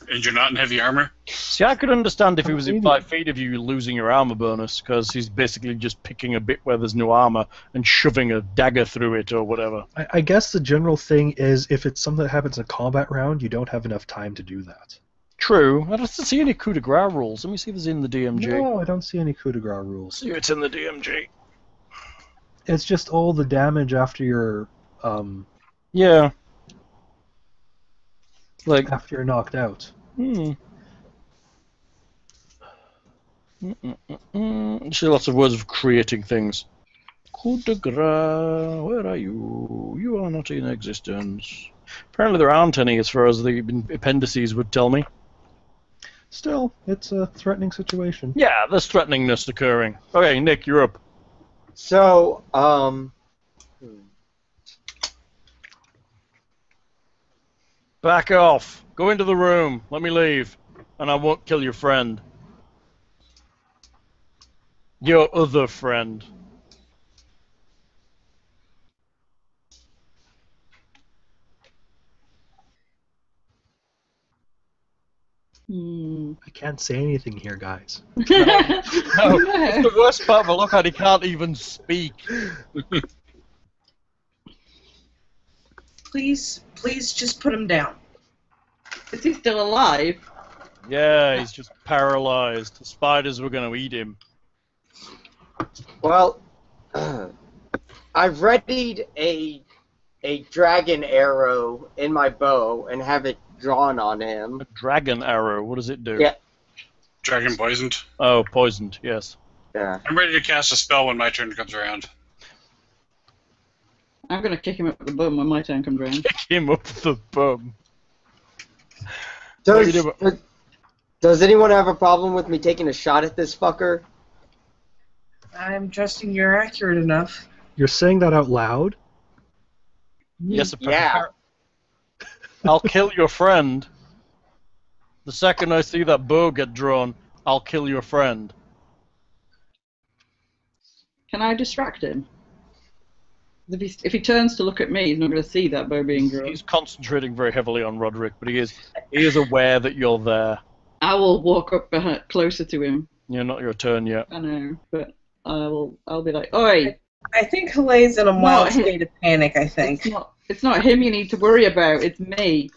And you're not in heavy armor? See, I could understand if he was in Maybe. 5 feet of you losing your armor bonus, because he's basically just picking a bit where there's no armor and shoving a dagger through it or whatever. I guess the general thing is if it's something that happens in a combat round, you don't have enough time to do that. True. I don't see any coup de grace rules. Let me see if it's in the DMG. No, I don't see any coup de grace rules. See if it's in the DMG. It's just all the damage after you're Yeah. Like, knocked out. You see lots of words of creating things. Coup de grace, where are you? You are not in existence. Apparently there aren't any as far as the appendices would tell me. Still, it's a threatening situation. Yeah, there's threateningness occurring. Okay, Nick, you're up. so, Back off. Go into the room. Let me leave. And I won't kill your friend. Your other friend. Hmm. I can't say anything here, guys. No, it's the worst part of a look at he can't even speak. Please just put him down. Is he still alive? Yeah, he's just paralyzed. The spiders were going to eat him. well, I've readied a dragon arrow in my bow and have it drawn on him. A dragon arrow. What does it do? Yeah. Dragon poisoned. Oh, poisoned. Yes. Yeah. I'm ready to cast a spell when my turn comes around. I'm gonna kick him up the bum when my turn comes around. Kick him up the bum. Does anyone have a problem with me taking a shot at this fucker? I'm trusting you're accurate enough. You're saying that out loud? Yes, Yeah. apparently. I'll kill your friend. The second I see that bow get drawn, I'll kill your friend. Can I distract him? If he turns to look at me, he's not going to see that bow being drawn. He's concentrating very heavily on Roderick, but he is aware that you're there. I will walk up closer to him. You're not your turn yet. I know, but I'll be like, oi! I think Hale's in a mild state of panic, I think. It's not him you need to worry about, it's me.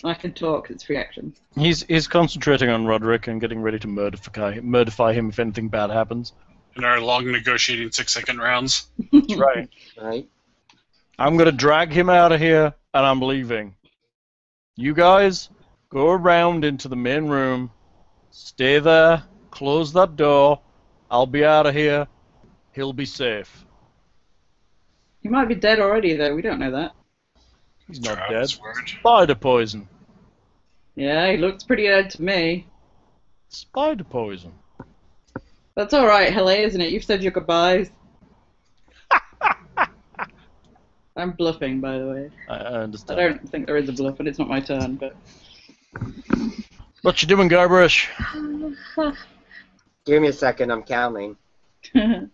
I can talk, it's free action. He's concentrating on Roderick and getting ready to murderify him if anything bad happens. In our long negotiating 6-second rounds. That's right. Right. I'm going to drag him out of here, and I'm leaving. You guys, go around into the main room, stay there, close that door, I'll be out of here, he'll be safe. He might be dead already, though, we don't know that. He's not dead. Word. Spider poison. Yeah, he looks pretty dead to me. Spider poison. That's alright, Hele, isn't it? You've said your goodbyes. I'm bluffing, by the way. I I understand. don't think there is a bluff, and it's not my turn, but... What you doing, Guybrush? Give me a second, I'm counting.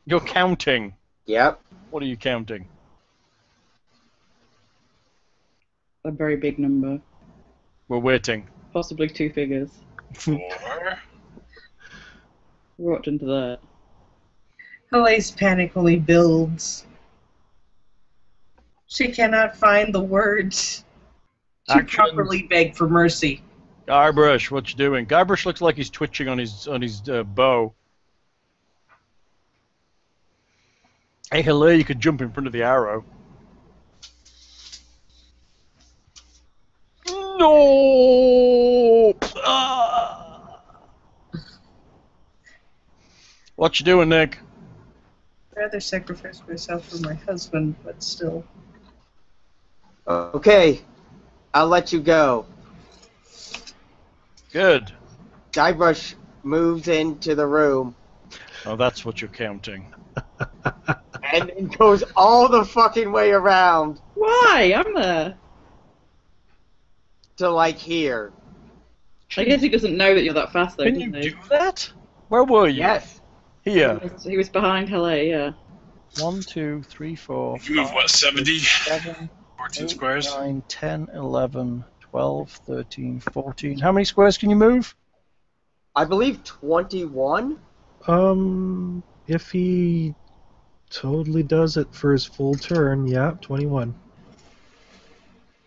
You're counting. Yep. What are you counting? A very big number. We're waiting. Possibly 2 figures. 4. We're into that. Hale's panic only builds. She cannot find the words to Action. properly beg for mercy. Guybrush, what you doing? Guybrush looks like he's twitching on his bow. Hey, hello, you could jump in front of the arrow. No! Ah! What you doing, Nick? I'd rather sacrifice myself for my husband, but still. Okay. I'll let you go. Good. Guybrush moves into the room Oh, that's what you're counting. and then goes all the fucking way around Why? I'm there. to, like, here. I guess he doesn't know that you're that fast, though, Can you doesn't he? do that? Where were you? Yes. Here. He was behind Hele, yeah. 1, 2, 3, 4, You move, what, 70? 7, 14 8, squares? 9, 10, 11, 12, 13, 14. How many squares can you move? I believe 21? If he totally does it for his full turn, yeah, 21.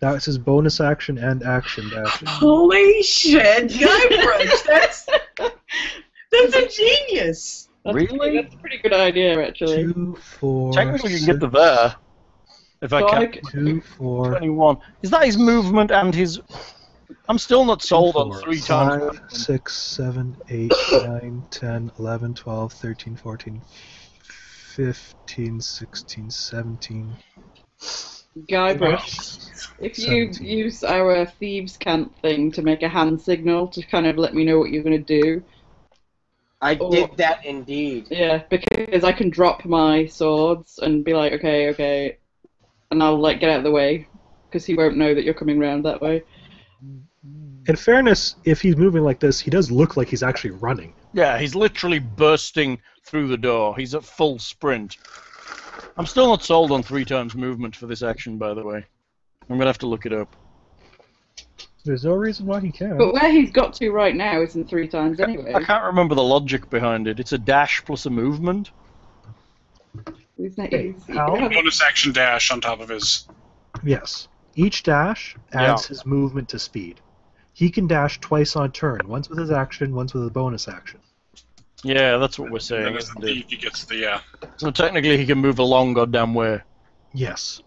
That's his bonus action and action dash. Holy shit, Guybrush! That's a genius! Really? That's a pretty good idea, actually. 2, 4. Technically, you can get to there. If I So I count 2, 4. 21. Is that his movement and his... I'm still not sold on 3 times. 5, 6, 7, 8, 9, 10, 11, 12, 13, 14, 15, 16, 17. Guybrush, if you 17. use our thieves' cant thing to make a hand signal to kind of let me know what you're going to do, I did that indeed. yeah, because I can drop my swords and be like, okay, and I'll like get out of the way, because he won't know that you're coming round that way. In fairness, if he's moving like this, he does look like he's actually running. Yeah, he's literally bursting through the door. He's at full sprint. I'm still not sold on 3 times movement for this action, by the way. I'm going to have to look it up. There's no reason why he can't. But where he's got to right now isn't 3 times anyway. I can't remember the logic behind it. It's a dash plus a movement. How? Bonus action dash on top of his. Yes. Each dash adds his movement to speed. He can dash twice on turn, once with his action, once with his bonus action. Yeah, that's what we're And saying, then isn't the it? thief, he gets the So technically he can move a long goddamn way. Yes.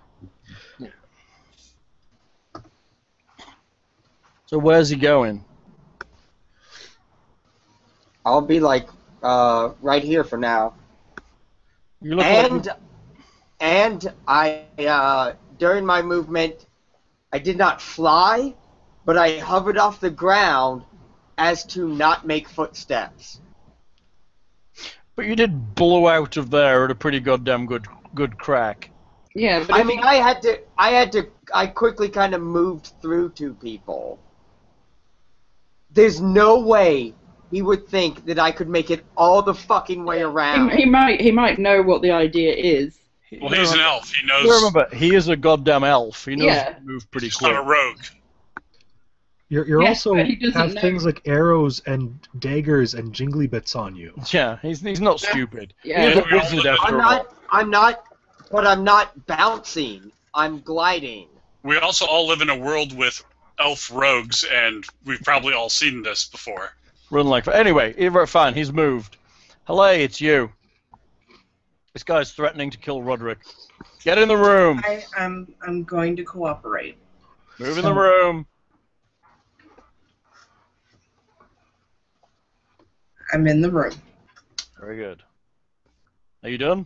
So where's he going? I'll be like right here for now. You look And I during my movement, I did not fly, but I hovered off the ground as to not make footsteps. But you did blow out of there at a pretty goddamn good crack. Yeah, but I mean, I quickly kind of moved through two people. There's no way he would think that I could make it all the fucking way around. he might know what the idea is. well, he's an elf. He knows. You remember, he is a goddamn elf. He knows Yeah. to move pretty He's quick. not a rogue. You're Yes, also but he doesn't have know. things like arrows and daggers and jingly bits on you. Yeah, he's not stupid. Yeah. He's a we all wizard live after all. I'm not bouncing. I'm gliding. We also all live in a world with elf rogues, and we've probably all seen this before. Run like anyway, fine, he's moved. Hello, it's you. This guy's threatening to kill Roderick. Get in the room. I'm going to cooperate. Move in the room. I'm in the room. Very good. Are you done?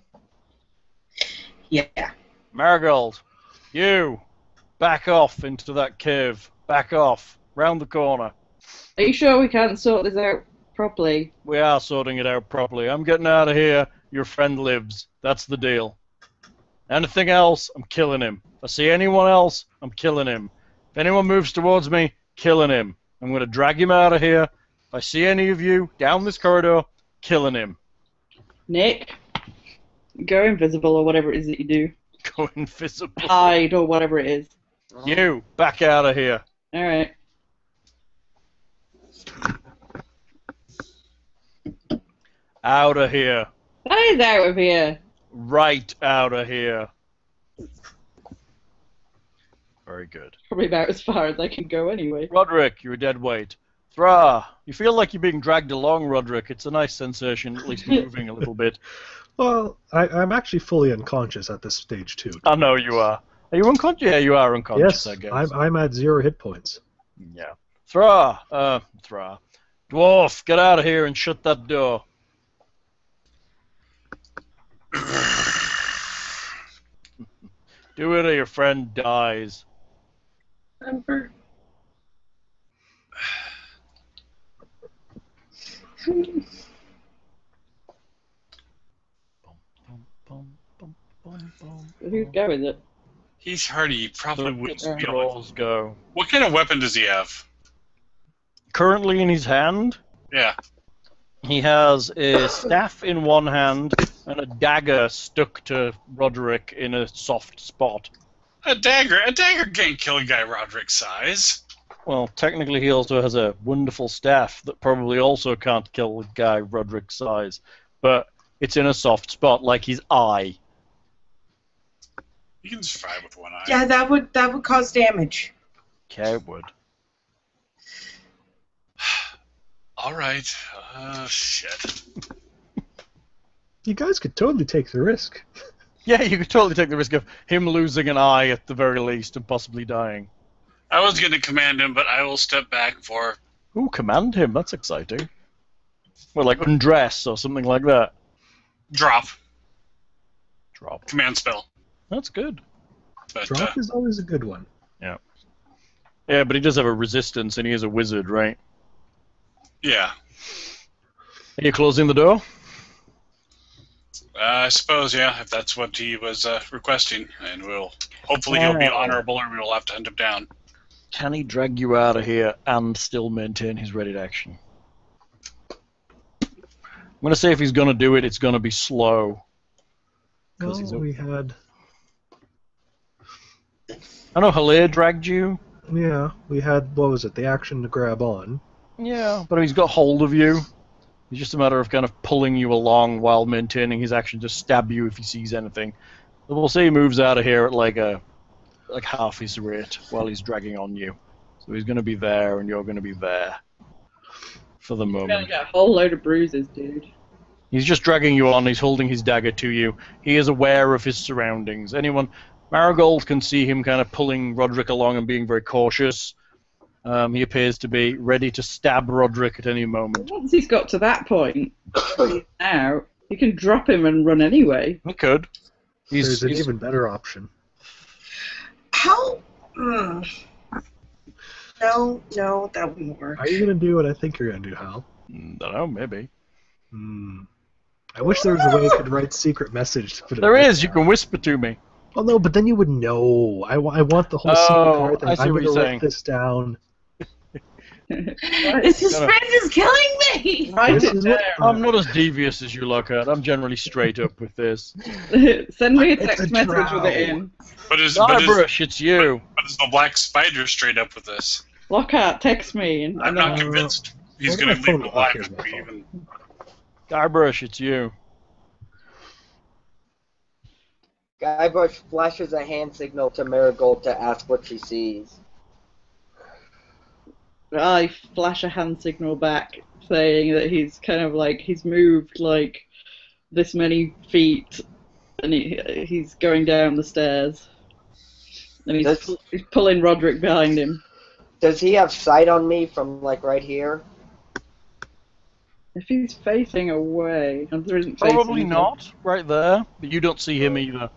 Yeah. Marigold, you back off into that cave. Back off. Round the corner. Are you sure we can't sort this out properly? We are sorting it out properly. I'm getting out of here. Your friend lives. That's the deal. Anything else, I'm killing him. If I see anyone else, I'm killing him. If anyone moves towards me, killing him. I'm going to drag him out of here. If I see any of you down this corridor, killing him. Nick, go invisible or whatever it is that you do. Go invisible. Hide or whatever it is. You, back out of here. Alright. Out of here. That is out of here. Right out of here. Very good. Probably about as far as I can go anyway. Roderick, you're a dead weight. Thra, you feel like you're being dragged along, Roderick. It's a nice sensation, at least moving a little bit. Well, I'm actually fully unconscious at this stage too. I know you are. Are you unconscious? Yeah, you are unconscious, Yes, I guess. I'm at 0 hit points. Yeah. Thra. Dwarf, get out of here and shut that door. Do it or your friend dies. Who'd go with it? He's hardy. He probably wouldn't be able to. Rolls go. What kind of weapon does he have? Currently in his hand, Yeah. he has a staff in one hand and a dagger stuck to Roderick in a soft spot. A dagger? A dagger can't kill a guy Roderick's size. Well, technically he also has a wonderful staff that probably also can't kill a guy Roderick's size, but it's in a soft spot, like his eye. You can survive with one eye. Yeah, that would cause damage. Okay, it would. All right. Shit. You guys could totally take the risk. Yeah, you could totally take the risk of him losing an eye at the very least and possibly dying. I was going to command him, but I will step back for... Ooh, command him, that's exciting. Well, like undress or something like that. Drop. Drop. Command spell. That's good. But, Drop is always a good one. Yeah, but he does have a resistance and he is a wizard, right? yeah. Are you closing the door? I suppose, yeah, if that's what he was requesting. And hopefully he'll be honorable or we will have to hunt him down. Can he drag you out of here and still maintain his ready to action? I'm going to say if he's going to do it, it's going to be slow. Well, he's we had... I know Hilaire dragged you. Yeah, we had, what was it, the action to grab on. Yeah, but if he's got hold of you, it's just a matter of kind of pulling you along while maintaining his action to stab you if he sees anything. But we'll say he moves out of here at like half his rate while he's dragging on you. So he's going to be there and you're going to be there. for the You're gonna moment. get a whole load of bruises, dude. He's just dragging you on. He's holding his dagger to you. He is aware of his surroundings. Marigold can see him kind of pulling Roderick along and being very cautious. He appears to be ready to stab Roderick at any moment. Once he's got to that point, now you can drop him and run anyway. He could. There's an even better option. How? No, that wouldn't work. Are you going to do what I think you're going to do, Hal? Don't know, maybe. I wish there was a way I could write secret message to put it There is. down. You can whisper to me. Well, no, but then you would know. I want the whole secret card thing. I see I'm what going you're to saying. write this down. This suspense is killing me! Write This it is what- down. I'm not as devious as you, Lockhart. I'm generally straight up with this. Send me a It's text a message drow. with it in. But is Guybrush, it's you. the Black Spider straight up with this? Lockhart, text me. And I'm not convinced he's where going did to my leave phone it go? alive Here's if my we phone. even. Guybrush, it's you. Guybrush flashes a hand signal to Marigold to ask what she sees. I flash a hand signal back saying that he's kind of like, he's moved like this many feet and he's going down the stairs. And he's pulling Roderick behind him. Does he have sight on me from, like, right here? If he's facing away, and there isn't facing Probably away. not, right there. But you don't see him either.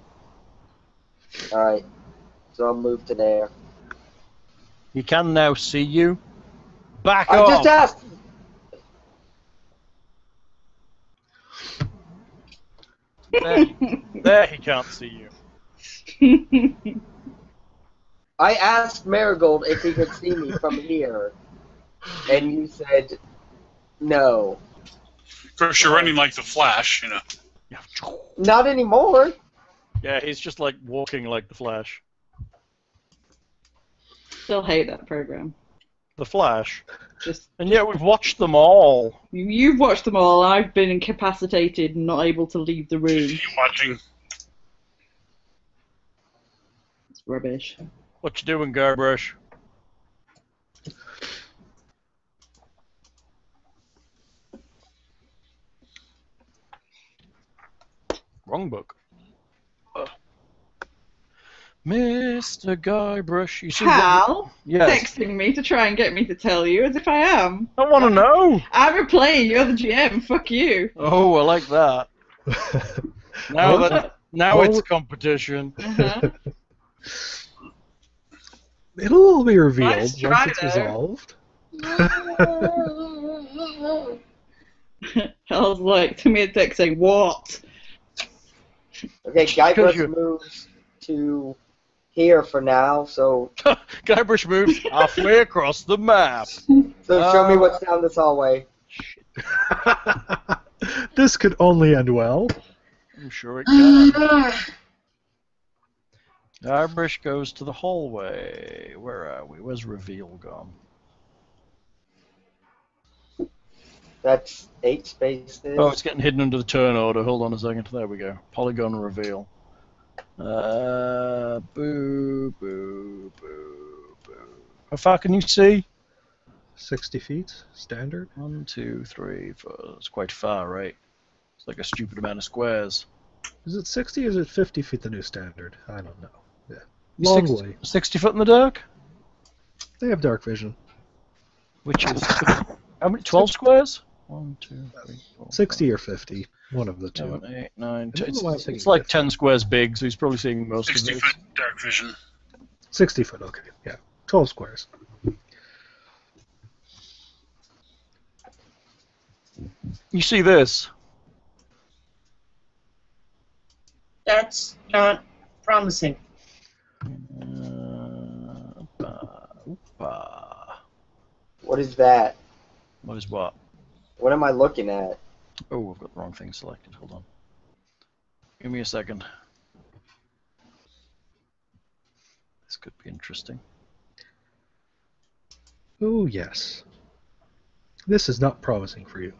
Alright. So I'll move to there. He can now see you. Back I off! just asked! There he can't see you. I asked Marigold if he could see me from here. And you said no. Of course, you're running like the Flash, you know. Not anymore. Yeah, he's just like walking like the Flash. Still hate that program. The Flash. Just And yet we've watched them all. you've watched them all. I've been incapacitated and not able to leave the room. You watching? It's rubbish. What you doing, Guybrush? Wrong book. Mr. Guybrush, you see Hal, Yes. texting me to try and get me to tell you as if I am. I want to know. I'm playing, you're the GM, fuck you. Oh, I like that. Now Well, that now well- it's competition. Uh-huh. It'll all be revealed Nice once try, it's though. resolved. Hal's like, to me a text saying, what? Okay, Because Guybrush you- moves to here for now, so Guybrush moves halfway across the map. show me what's down this hallway. This could only end well. I'm sure it can. Guybrush goes to the hallway. Where are we? Where's Reveal gone? That's 8 spaces. Oh, it's getting hidden under the turn order. Hold on a second. There we go. Polygon Reveal. Boo, boo, boo, boo. How far can you see? 60 feet, standard. 1, 2, 3, 4. It's quite far, right? It's like a stupid amount of squares. Is it 60 or is it 50 feet the new standard? I don't know. Yeah. Long way. 60 foot in the dark? They have dark vision. Which is how many? 12 squares? 1, 2, 3, 4. 60 or 50. One of the two. 7, 8, 9, I don't 10. know why I'm thinking It's like 50. 10 squares big, so he's probably seeing most of 60 it. foot dark vision. 60 foot, okay. Yeah. 12 squares. You see this? That's not promising. What is that? What is what? What am I looking at? Oh, I've got the wrong thing selected. Hold on. Give me a second. This could be interesting. Oh, yes. This is not promising for you.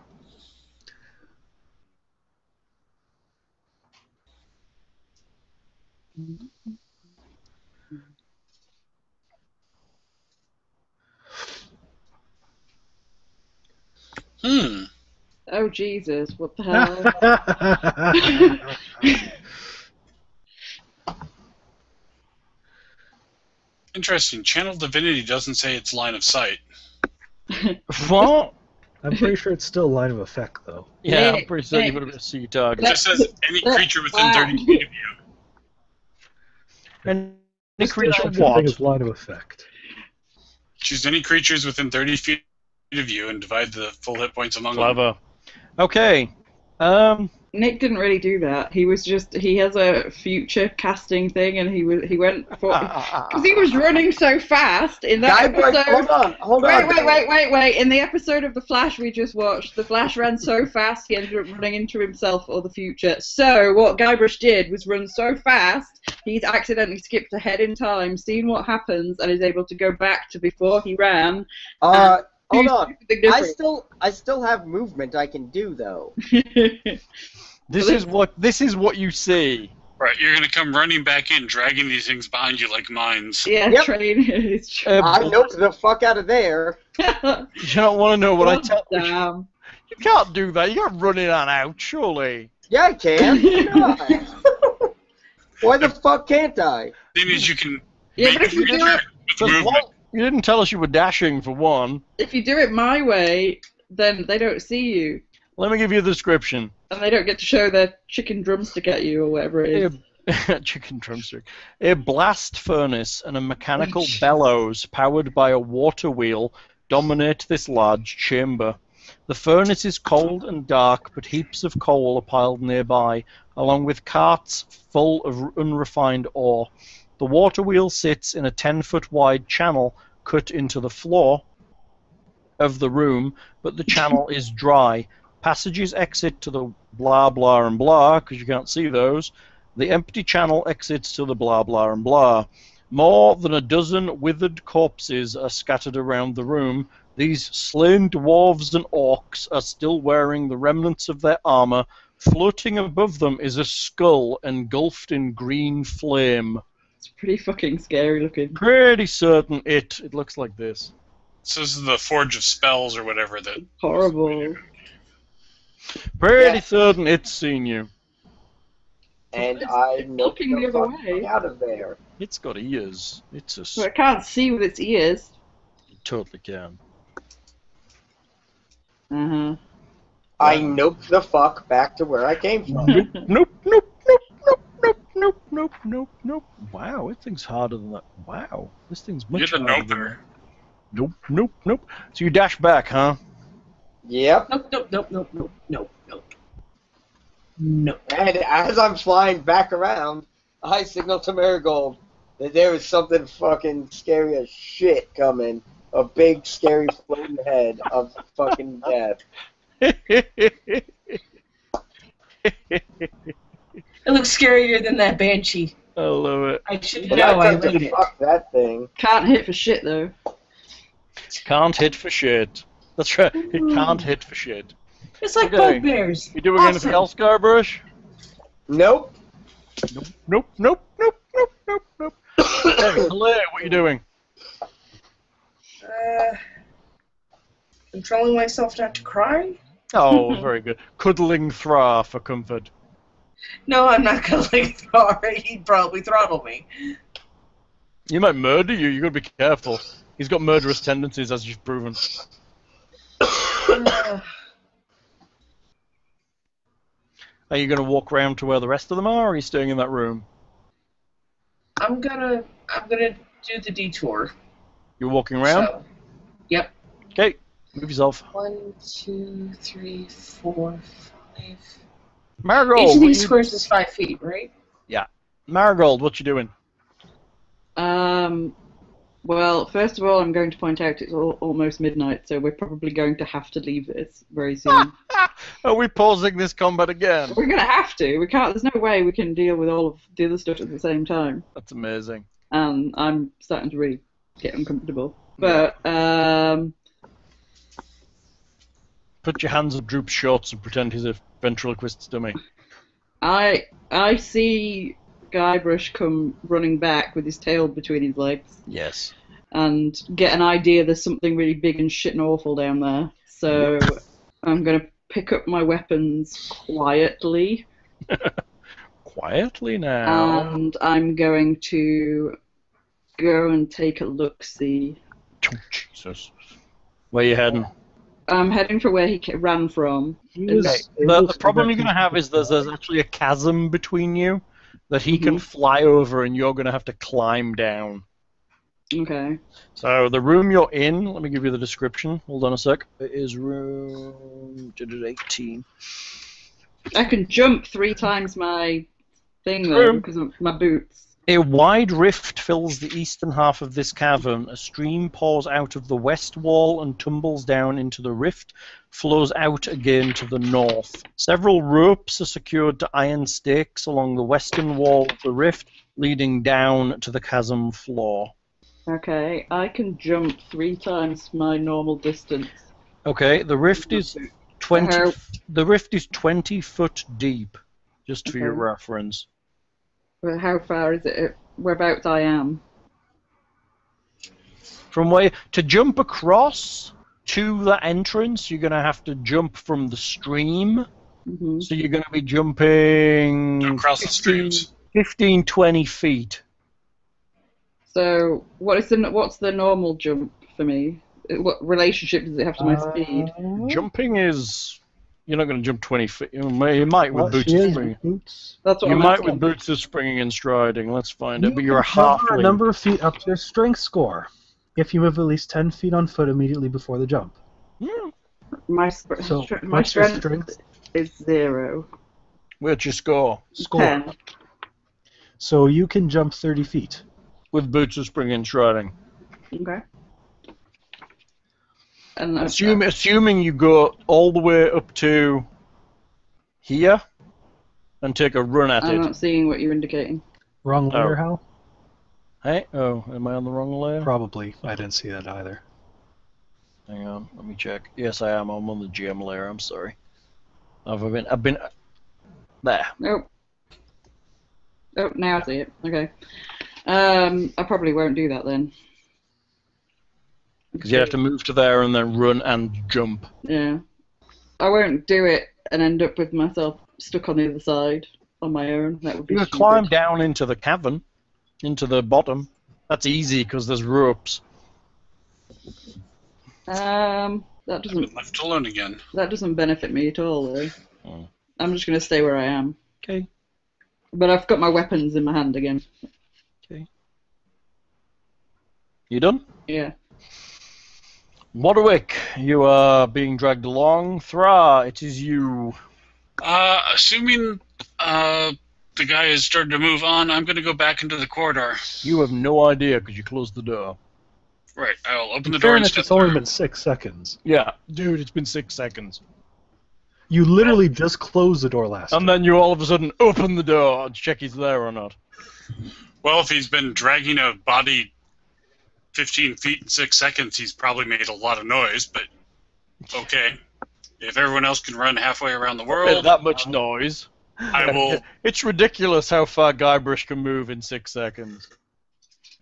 Oh Jesus! What the hell? Interesting. Channel Divinity doesn't say it's line of sight. What? I'm pretty sure it's still line of effect, though. Yeah, I'm pretty certain you've got to be a sea It target. just says any creature within 30 feet of you. And This creature thing what? is line of effect. Choose any creatures within 30 feet of you and divide the full hit points among them. Clever. Okay. Nick didn't really do that. He has a future casting thing, and he went for because he was running so fast in that episode. Hold on. Wait! In the episode of The Flash we just watched, The Flash ran so fast he ended up running into himself or the future. So what Guybrush did was run so fast he's accidentally skipped ahead in time, seen what happens, and is able to go back to before he ran. Hold on. I still have movement I can do though. This is what you see. Right, you're gonna come running back in, dragging these things behind you like mines. Yeah, Yep. train. I noped the fuck out of there. You don't want to know what I tell you. Damn. You can't do that. You can't run in and out, surely. Yeah, I can. God. Why the fuck can't I? Thing is, you can Yeah, make but if you do it, with movement. You didn't tell us you were dashing, for one. if you do it my way, then they don't see you, Let me give you the description. and they don't get to show their chicken drumstick at you or whatever it is. Chicken drumstick. A blast furnace and a mechanical bellows powered by a water wheel dominate this large chamber. The furnace is cold and dark, but heaps of coal are piled nearby, along with carts full of unrefined ore. The water wheel sits in a 10-foot wide channel cut into the floor of the room, but the channel is dry. Passages exit to the blah blah and blah, because you can't see those. The empty channel exits to the blah blah and blah. More than a dozen withered corpses are scattered around the room. These slain dwarves and orcs are still wearing the remnants of their armor. Floating above them is a skull engulfed in green flame. It's pretty fucking scary looking. Pretty certain it looks like this. So this is the Forge of Spells or whatever that. Horrible. Pretty Yeah. certain it's seen you. And I noped looking the the other fuck way. out of there. It's got ears. It's a So it can't see with its ears. totally can. Uh-huh. I noped the fuck back to where I came from. Nope, nope, nope, nope, nope, nope, nope, nope, nope, nope. Wow, this thing's harder than that. Wow, this thing's much You're the harder than noper. that. Nope, nope, nope. So you dash back, huh? Yep. Nope. No. And as I'm flying back around, I signal to Marigold that there is something fucking scary as shit coming. A big, scary floating head of fucking death. It looks scarier than that banshee. I love it. I should And know. I I laid to it. fuck that thing. Can't hit for shit though. Can't hit for shit. That's right. It can't hit for shit. It's like Okay. bugbears. You doing Awesome. anything else, Guybrush? Nope. Nope, nope, nope, nope, nope, nope, nope. Hey, Blair, what are you doing? Controlling myself not to cry? Oh, very good. Cuddling Thra for comfort. No, I'm not gonna like Thor. He'd probably throttle me. He might murder you. You got to be careful. He's got murderous tendencies, as you've proven. Are you going to walk round to where the rest of them are, or are you staying in that room? I'm gonna do the detour. You're walking around? So, yep. Okay, move yourself. 1, 2, 3, 4, 5. Marigold, Each of what these you- squares is 5 feet, right? Marigold, what you doing? Well, first of all, I'm going to point out it's almost midnight, so we're probably going to have to leave this very soon. Are we pausing this combat again? We're going to have to. We can't. There's no way we can deal with all of the other stuff at the same time. That's amazing. And I'm starting to really get uncomfortable. But Put your hands on Droop's shorts and pretend he's a ventriloquist's dummy. I see Guybrush come running back with his tail between his legs Yes. and get an idea there's something really big and shit and awful down there. So I'm going to pick up my weapons quietly. Quietly now. And I'm going to go and take a look-see. Jesus. Where you heading? I'm heading for where he ran from. The problem you're going to have is there's actually a chasm between you that he can fly over and you're going to have to climb down. Okay. So the room you're in, let me give you the description. Hold on a sec. It is room 18. I can jump 3 times my thing though because of my boots. A wide rift fills the eastern half of this cavern. A stream pours out of the west wall and tumbles down into the rift, flows out again to the north. Several ropes are secured to iron stakes along the western wall of the rift, leading down to the chasm floor. Okay, I can jump 3 times my normal distance. Okay, the rift is 20. The rift is 20 foot deep, just for your reference. Well, how far is it? Whereabouts I am? From where to jump across to the entrance, you're going to have to jump from the stream. So you're going to be jumping across the streams. 15, 20 feet. So what's the normal jump for me? What relationship does it have to my speed? Jumping is... You're not going to jump 20 feet. You might with boots of springing. That's what you I'm might asking. with boots of springing and striding. Let's find it. But you're a halfling. A number of feet up to your strength score if you move at least 10 feet on foot immediately before the jump. My strength is 0. What's your score? 10. So you can jump 30 feet. With boots of springing and striding. Okay. And assuming you go all the way up to here and take a run at it. I'm not seeing what you're indicating. Wrong layer, Hal? Hey? Oh, am I on the wrong layer? Probably. I didn't see that either. Hang on, let me check. Yes, I am. I'm on the GM layer. I'm sorry. I've been there. Nope. Oh, now I see it. Okay. I probably won't do that then. Because you have to move to there and then run and jump. Yeah. I won't do it and end up with myself stuck on the other side on my own. That would be You can climb down into the cavern, into the bottom. That's easy because there's ropes. That doesn't... I've been left alone again. That doesn't benefit me at all, though. Oh. I'm just going to stay where I am. Okay. But I've got my weapons in my hand again. Okay. You done? Yeah. Modwick, you are being dragged along. Thra, it is you. Assuming the guy has started to move on, I'm going to go back into the corridor. You have no idea because you closed the door. Right, I'll open the door and step It's only through. been 6 seconds. Yeah, dude, it's been 6 seconds. You literally just closed the door last And then you all of a sudden open the door and check he's there or not. Well, if he's been dragging a body 15 feet in 6 seconds, he's probably made a lot of noise, but okay. If everyone else can run halfway around the world... that much noise. I will... It's ridiculous how far Guybrush can move in 6 seconds.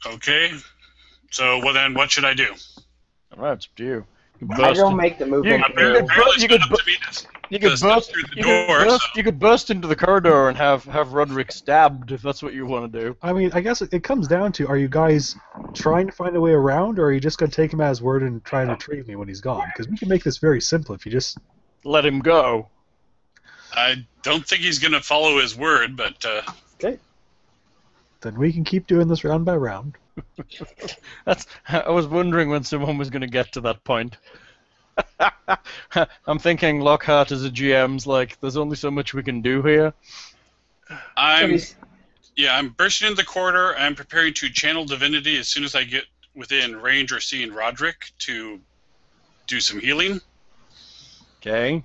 Okay. So, well then, what should I do? Alright, it's up to you. I don't make the move. Apparently it's been up to me to step through the door, you could burst into the corridor and have Roderick stabbed if that's what you want to do. I mean, I guess it comes down to, are you guys trying to find a way around, or are you just going to take him at his word and try and retrieve me when he's gone? Because we can make this very simple if you just... Let him go. I don't think he's going to follow his word, but... Okay. Then we can keep doing this round by round. I was wondering when someone was going to get to that point. I'm thinking Lockhart as a GM's like, there's only so much we can do here. I'm bursting into the corridor. I'm preparing to channel divinity as soon as I get within range or seeing Roderick to do some healing. Okay.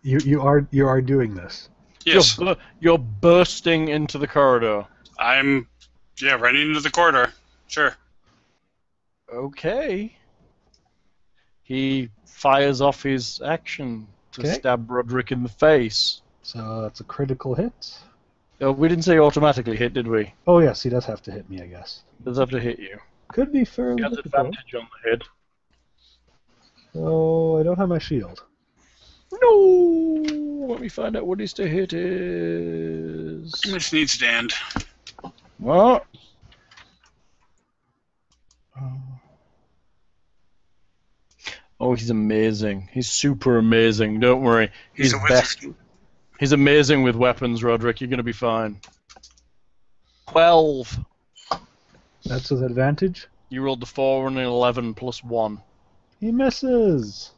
You are doing this. Yes. You're bursting into the corridor. I'm running into the corridor. Sure. Okay. He fires off his action to stab Roderick in the face. So that's a critical hit. We didn't say automatically hit, did we? Oh yes, he does have to hit me, I guess. Does have to hit you. Could be fairly He has difficult. advantage on the hit. Oh, I don't have my shield. No! Let me find out what his to hit is. This needs to end. What? Oh, he's amazing. He's super amazing. Don't worry. He's a wizard. best. He's amazing with weapons, Roderick. You're going to be fine. 12. That's with advantage? You rolled the 4 and an 11 plus 1. He misses!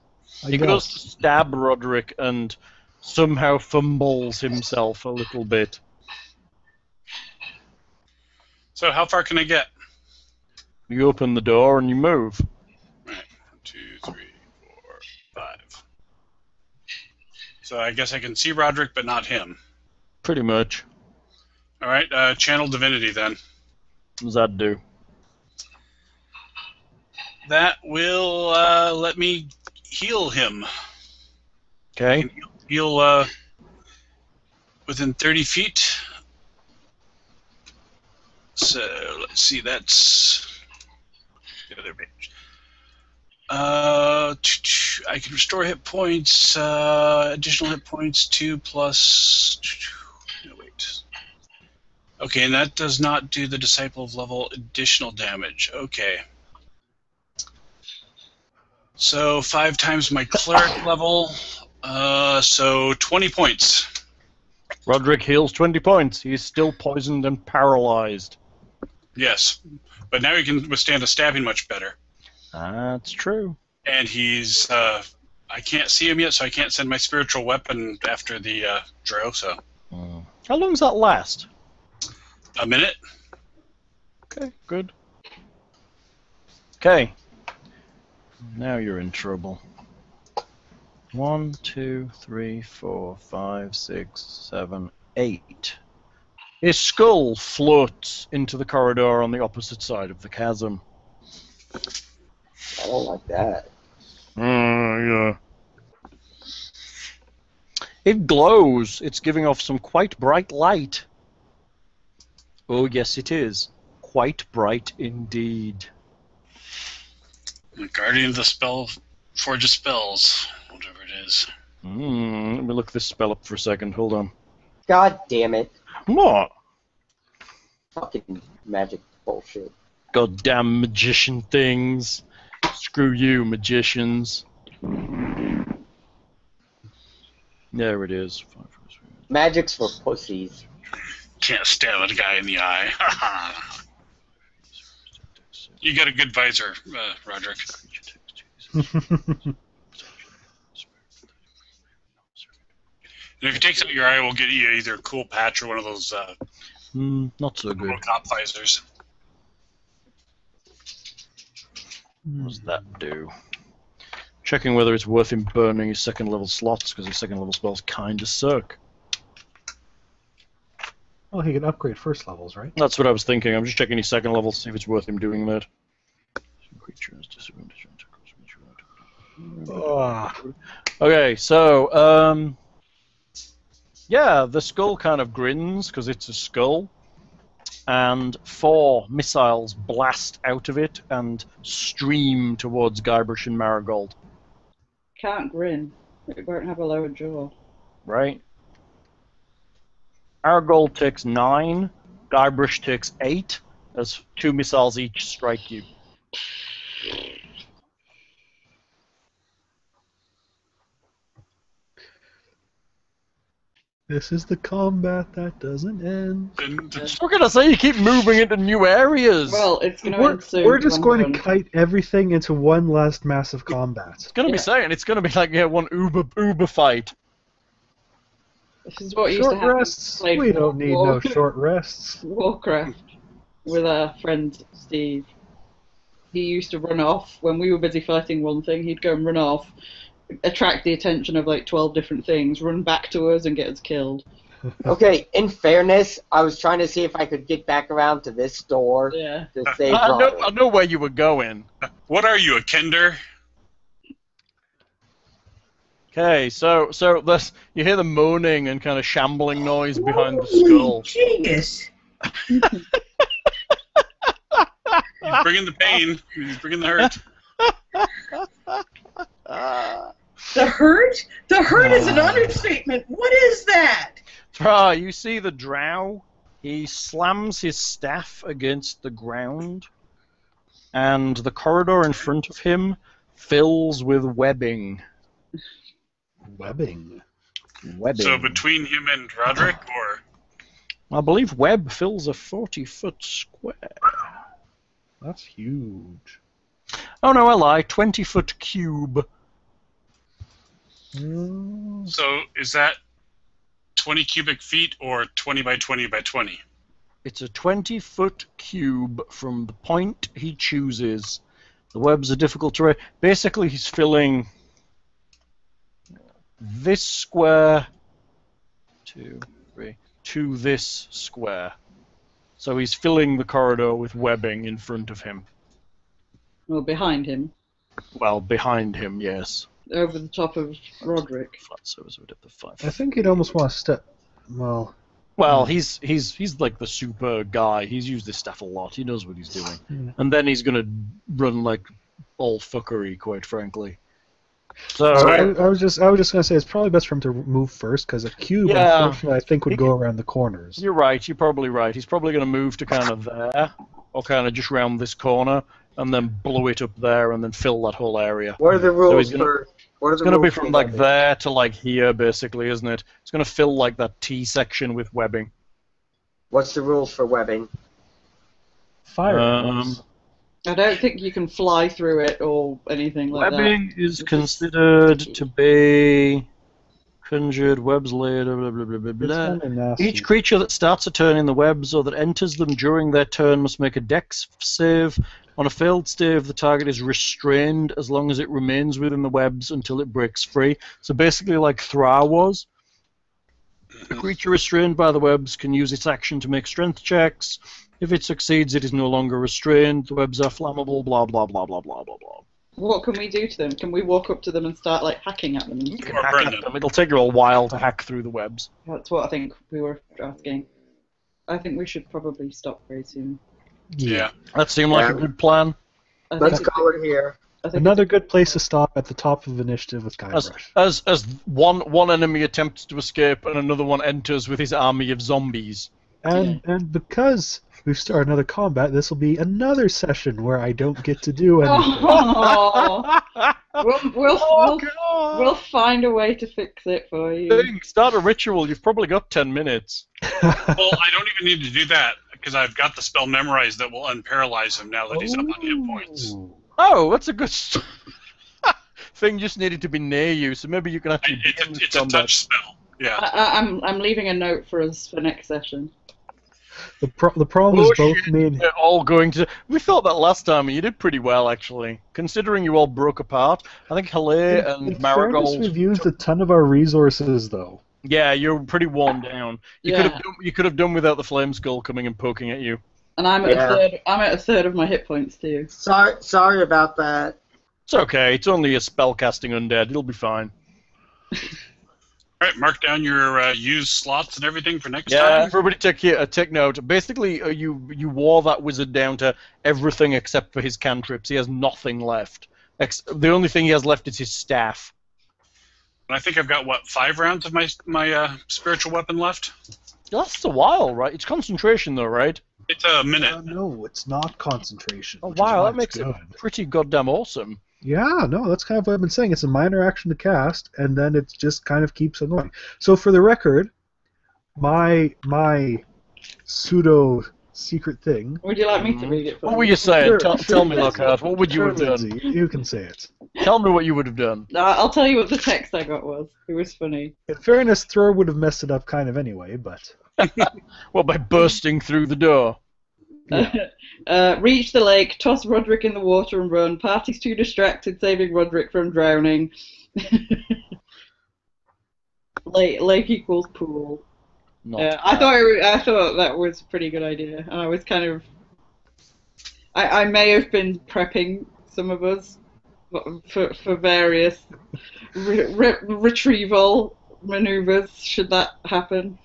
He goes to stab Roderick and somehow fumbles himself a little bit. So how far can I get? You open the door and you move. Right. 1, 2, 3, 4, 5. So I guess I can see Roderick, but not him. Pretty much. All right. Channel Divinity then. What does that do? That will let me heal him. Okay. Heal within 30 feet. So let's see, that's the other page. I can restore hit points, additional hit points, 2 plus. No, wait. Okay, and that does not do the Disciple of Level additional damage. Okay. So 5 times my cleric level, so 20 points. Roderick heals 20 points. He's still poisoned and paralyzed. Yes, but now he can withstand a stabbing much better. That's true. And he's, I can't see him yet, so I can't send my spiritual weapon after the drill, so. How long does that last? A minute? Okay, good. Okay. Now you're in trouble. 1, 2, 3, 4, 5, 6, 7, 8. His skull floats into the corridor on the opposite side of the chasm. I don't like that. Yeah. It glows. It's giving off some quite bright light. Oh, yes, it is. Quite bright indeed. The Guardian of the Spell, Forge of Spells, whatever it is. Let me look this spell up for a second. Hold on. God damn it. What? Fucking magic bullshit. Goddamn magician things. Screw you, magicians. There it is. Magic's for pussies. Can't stab a guy in the eye. You got a good visor, Roderick. And if he takes out your eye, we'll get you either a cool patch or one of those Not so good. little cop visors. What does that do? Checking whether it's worth him burning his second level slots, because his second level spells kinda suck. Well, he can upgrade first levels, right? That's what I was thinking. I'm just checking his second level to see if it's worth him doing that. Okay, so, yeah, the skull kind of grins, because it's a skull, and 4 missiles blast out of it and stream towards Guybrush and Marigold. Can't grin. It won't have a lower jaw. Right? Marigold takes 9, Guybrush takes 8, as 2 missiles each strike you. This is the combat that doesn't end. What can I say? You keep moving into new areas. Well, it's going to end soon. We're just going to I'm kite everything into one last massive combat. It's gonna be saying it's gonna be like one uber fight. This is what used to Short happen. rests. We don't need no short rests. Warcraft with our friend Steve. He used to run off when we were busy fighting one thing. He'd go and run off, attract the attention of like 12 different things, run back to us and get us killed. Okay, in fairness, I was trying to see if I could get back around to this door Yeah. to save I Robert. know where you were going. What are you, a Kender? Okay, so this, you hear the moaning and kind of shambling noise behind the skull. Genius. He's bringing the pain. He's bringing the hurt. The hurt? The hurt is an understatement. What is that? You see the drow? He slams his staff against the ground, and the corridor in front of him fills with webbing. Webbing. So between him and Roderick, or? I believe web fills a 40-foot square. That's huge. Oh no, I lie. 20-foot cube. So is that 20 cubic feet or 20 by 20 by 20? It's a 20-foot cube from the point he chooses. The webs are difficult to read. Basically, he's filling this square, 2, 3, to this square. So he's filling the corridor with webbing in front of him. Well, behind him. Well, behind him, yes. Over the top of Roderick. Flat surface of a depth of 5. I think he'd almost want to step. Well, he's like the super guy. He's used this staff a lot. He knows what he's doing. Yeah. And then he's gonna run like all fuckery, quite frankly. So I was just gonna say it's probably best for him to move first because a cube, unfortunately, I think would go around the corners. You're right. You're probably right. He's probably gonna move to kind of there, or kind of just round this corner, and then blow it up there, and then fill that whole area. What are the rules So for? It's going to be from like there to like here, basically, isn't it? It's going to fill like that T section with webbing. What's the rules for webbing? Fire. I don't think you can fly through it or anything like that. Webbing is considered to be conjured, webs laid, blah, blah, blah, blah, blah. Each creature that starts a turn in the webs or that enters them during their turn must make a dex save. On a failed save, the target is restrained as long as it remains within the webs until it breaks free. So basically like Thra was. A creature restrained by the webs can use its action to make strength checks. If it succeeds, it is no longer restrained. The webs are flammable, blah, blah, blah, blah, blah, blah, blah. What can we do to them? Can we walk up to them and start like hacking at them? You can hack at them. It'll take you a while to hack through the webs. That's what I think we were asking. I think we should probably stop very soon. Yeah. That seemed like a good plan. Let's call it here. Another good place to stop at the top of initiative with Guybrush. As one enemy attempts to escape and another one enters with his army of zombies. And because we've started another combat, this will be another session where I don't get to do anything. We'll find a way to fix it for you. Start a ritual. You've probably got 10 minutes. Well, I don't even need to do that because I've got the spell memorized that will unparalyze him now that he's up on hit points. Oh, that's a good thing. Just needed to be near you, so maybe you can actually. It's a touch spell. Yeah. I'm leaving a note for us for next session. The problem is both me and... We're all going to... We thought that last time, and you did pretty well, actually. Considering you all broke apart, I think Halle and Marigold... we've used a ton of our resources, though. Yeah, you're pretty worn down. You could have done without the flame skull coming and poking at you. And I'm at a third of my hit points, too. Sorry about that. It's okay. It's only a spellcasting undead. It'll be fine. All right, mark down your used slots and everything for next time. Yeah, everybody take note. Basically, you wore that wizard down to everything except for his cantrips. He has nothing left. The only thing he has left is his staff. And I think I've got, 5 rounds of my spiritual weapon left? That's a while, right? It's concentration, though, right? It's a minute. No, it's not concentration. Oh, wow, that makes it pretty goddamn awesome. Yeah, no, that's kind of what I've been saying. It's a minor action to cast, and then it just kind of keeps on going. So for the record, my pseudo secret thing. Would you like me to read it? What were you saying? Tell me, Lockhart. What would you have done? Lindsay, you can say it. Tell me what you would have done. I'll tell you what the text I got was. It was funny. In fairness, Thor would have messed it up kind of anyway, but... Well, by bursting through the door. Yeah. Reach the lake, toss Roderick in the water and run. Party's too distracted, saving Roderick from drowning. Lake equals pool. I thought that was a pretty good idea, and I was kind of. I may have been prepping some of us for various retrieval maneuvers should that happen.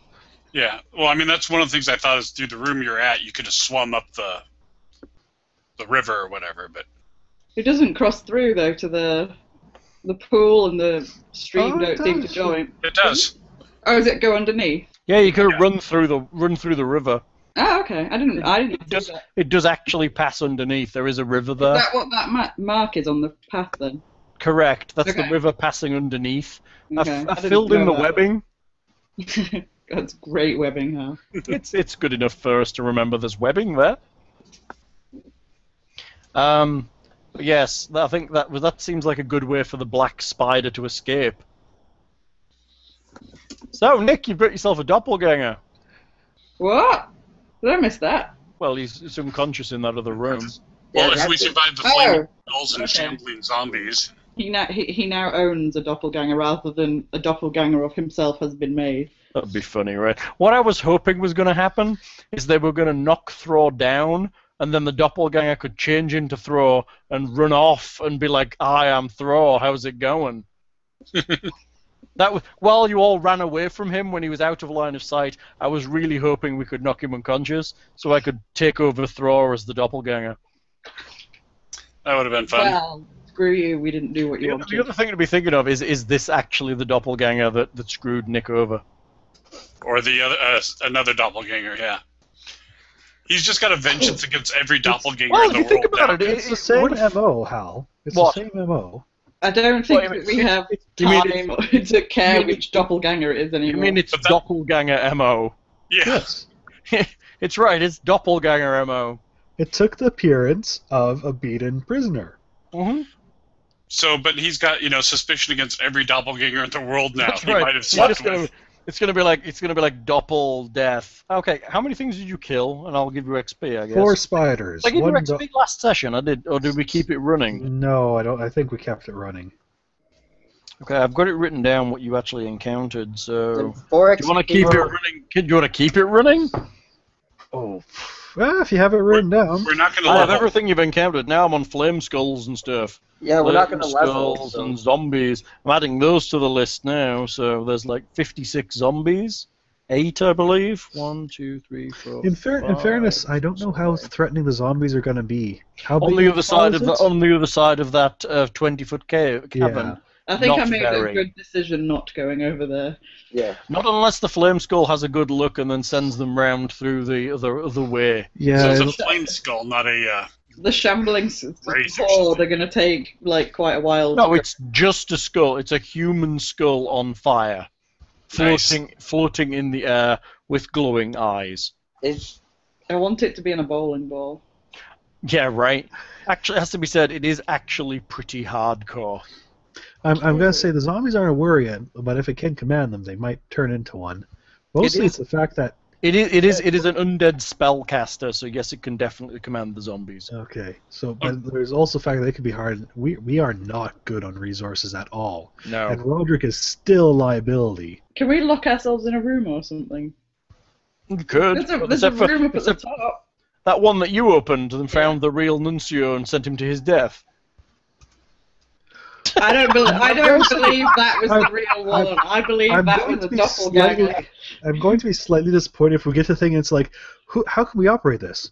Yeah, well, I mean, that's one of the things I thought is through the room you're at, you could have swum up the the river or whatever. But It doesn't cross through though to the pool and the stream Oh, it don't seem to does. join. it does. Oh, does it go underneath? Yeah, you could Yeah. run through the river. Oh, okay. I didn't see that. It does actually pass underneath. There is a river Is there. that what that mark is on the path then? Correct. That's the Okay. river passing underneath. Okay. I I didn't filled in know the that. webbing. That's great webbing, huh? It's good enough for us to remember there's webbing there. But yes, I think that seems like a good way for the black spider to escape. So, Nick, you've got yourself a doppelganger. What? Did I miss that? Well, he's unconscious in that other room. Well, Yeah, if we that's it. survive the Oh, flaming skulls and okay. shambling zombies, He now owns a doppelganger rather than a doppelganger of himself has been made. That'd be funny, right? What I was hoping was going to happen is they were going to knock Thor down, and then the doppelganger could change into Thor and run off and be like, "Hi, I'm Thor. How's it going?" While you all ran away from him when he was out of line of sight, I was really hoping we could knock him unconscious so I could take over Thor as the doppelganger. that would have been fun. Well, screw you. We didn't do what you The wanted. other thing to be thinking of is this actually the doppelganger that screwed Nick over? Or the other another doppelganger, yeah. He's just got a vengeance against every doppelganger Well, in if the you think world about now. it, It's the same what if- MO, Hal. It's What? the same MO. I don't think Well, that we have you mean time to care you mean- which doppelganger it is You anymore. mean it's But that- doppelganger MO? Yeah. Yes. It's right, it's doppelganger MO. It took the appearance of a beaten prisoner. Mm-hmm. So, but he's got, suspicion against every doppelganger in the world now. That's He right. might have It's slept just gonna, with. it's gonna be like doppel death. Okay, how many things did you kill? And I'll give you XP, I guess. 4 spiders. Did I give you One XP last session? I did, or did we keep it running? No, I don't. I think we kept it running. Okay, I've got it written down what you actually encountered. So, So 4 do you want to keep it running? Do you want to keep it running? Oh, well, if you have it written down. We're not going to I have level. everything you've encountered. Now I'm on flame skulls and stuff. Yeah, we're not going to Flame level. skulls So. and zombies. I'm adding those to the list now. So there's like 56 zombies. 8, I believe. 1, 2, 3, 4. In 5, fairness, I don't know how 6, threatening the zombies are going to be. How on big the of other a side of closet? on the other side of that 20-foot cavern. Yeah. I think Not I made very. a good decision not going over there. Yeah. Not unless the flame skull has a good look and then sends them round through the other way. Yeah, So it'll- it's a flame skull, not a. The shambling Razor. horde are going to take like quite a while. No, it's just a skull. It's a human skull on fire, Nice. floating in the air with glowing eyes. It's, I want it to be in a bowling ball. Yeah, right. Actually, it has to be said, it is actually pretty hardcore. I'm going to say the zombies aren't a worry, but if it can command them, they might turn into one. Mostly is- it's the fact that... It is an undead spellcaster, so yes, it can definitely command the zombies. Okay, so but there's also the fact that they could be hard. We are not good on resources at all. No. And Roderick is still a liability. Can we lock ourselves in a room or something? You could. There's a Except for- room up at the except top. that one that you opened and found the real nuncio and sent him to his death. I don't believe that was the real one. I believe I'm that going was to a be doppelganger. slightly- I'm going to be slightly disappointed if we get to the thing and it's like, how can we operate this?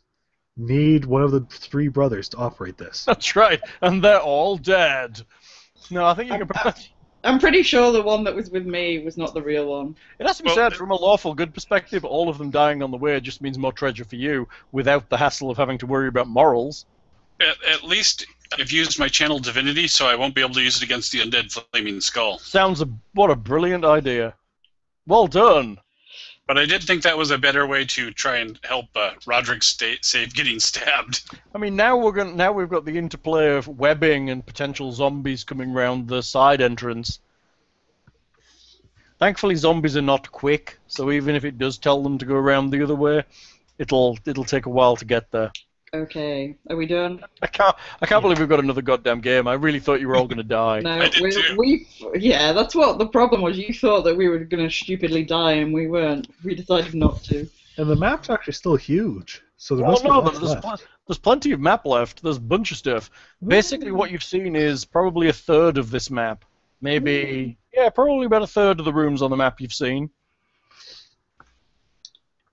Need one of the 3 brothers to operate this. That's right, and they're all dead. No, I think you can. I'm pretty sure the one that was with me was not the real one. It has to be Well, said, from a lawful good perspective, all of them dying on the way just means more treasure for you, without the hassle of having to worry about morals. At least I've used my channel divinity, so I won't be able to use it against the undead flaming skull. What a brilliant idea. Well done. But I did think that was a better way to try and help Roderick save getting stabbed. I mean, now we've got the interplay of webbing and potential zombies coming round the side entrance. Thankfully, zombies are not quick, so even if it does tell them to go around the other way, it'll take a while to get there. Okay, are we done? I can't believe we've got another goddamn game. I really thought you were all going to die. No, I did too. yeah, that's what the problem was. You thought that we were going to stupidly die, and we weren't. We decided not to. And the map's actually still huge, so there Well, must be no, lots there's, left. there's plenty of map left. There's a bunch of stuff. Basically, what you've seen is probably a third of this map. Maybe, yeah, probably about a third of the rooms on the map you've seen.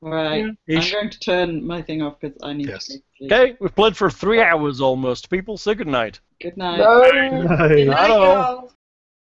Right. Yeah. I'm going to turn my thing off because I need Yes. to sleep. Okay, we've played for 3 hours almost. People, say goodnight. Good night. No. Good Nice. night, Hello. y'all.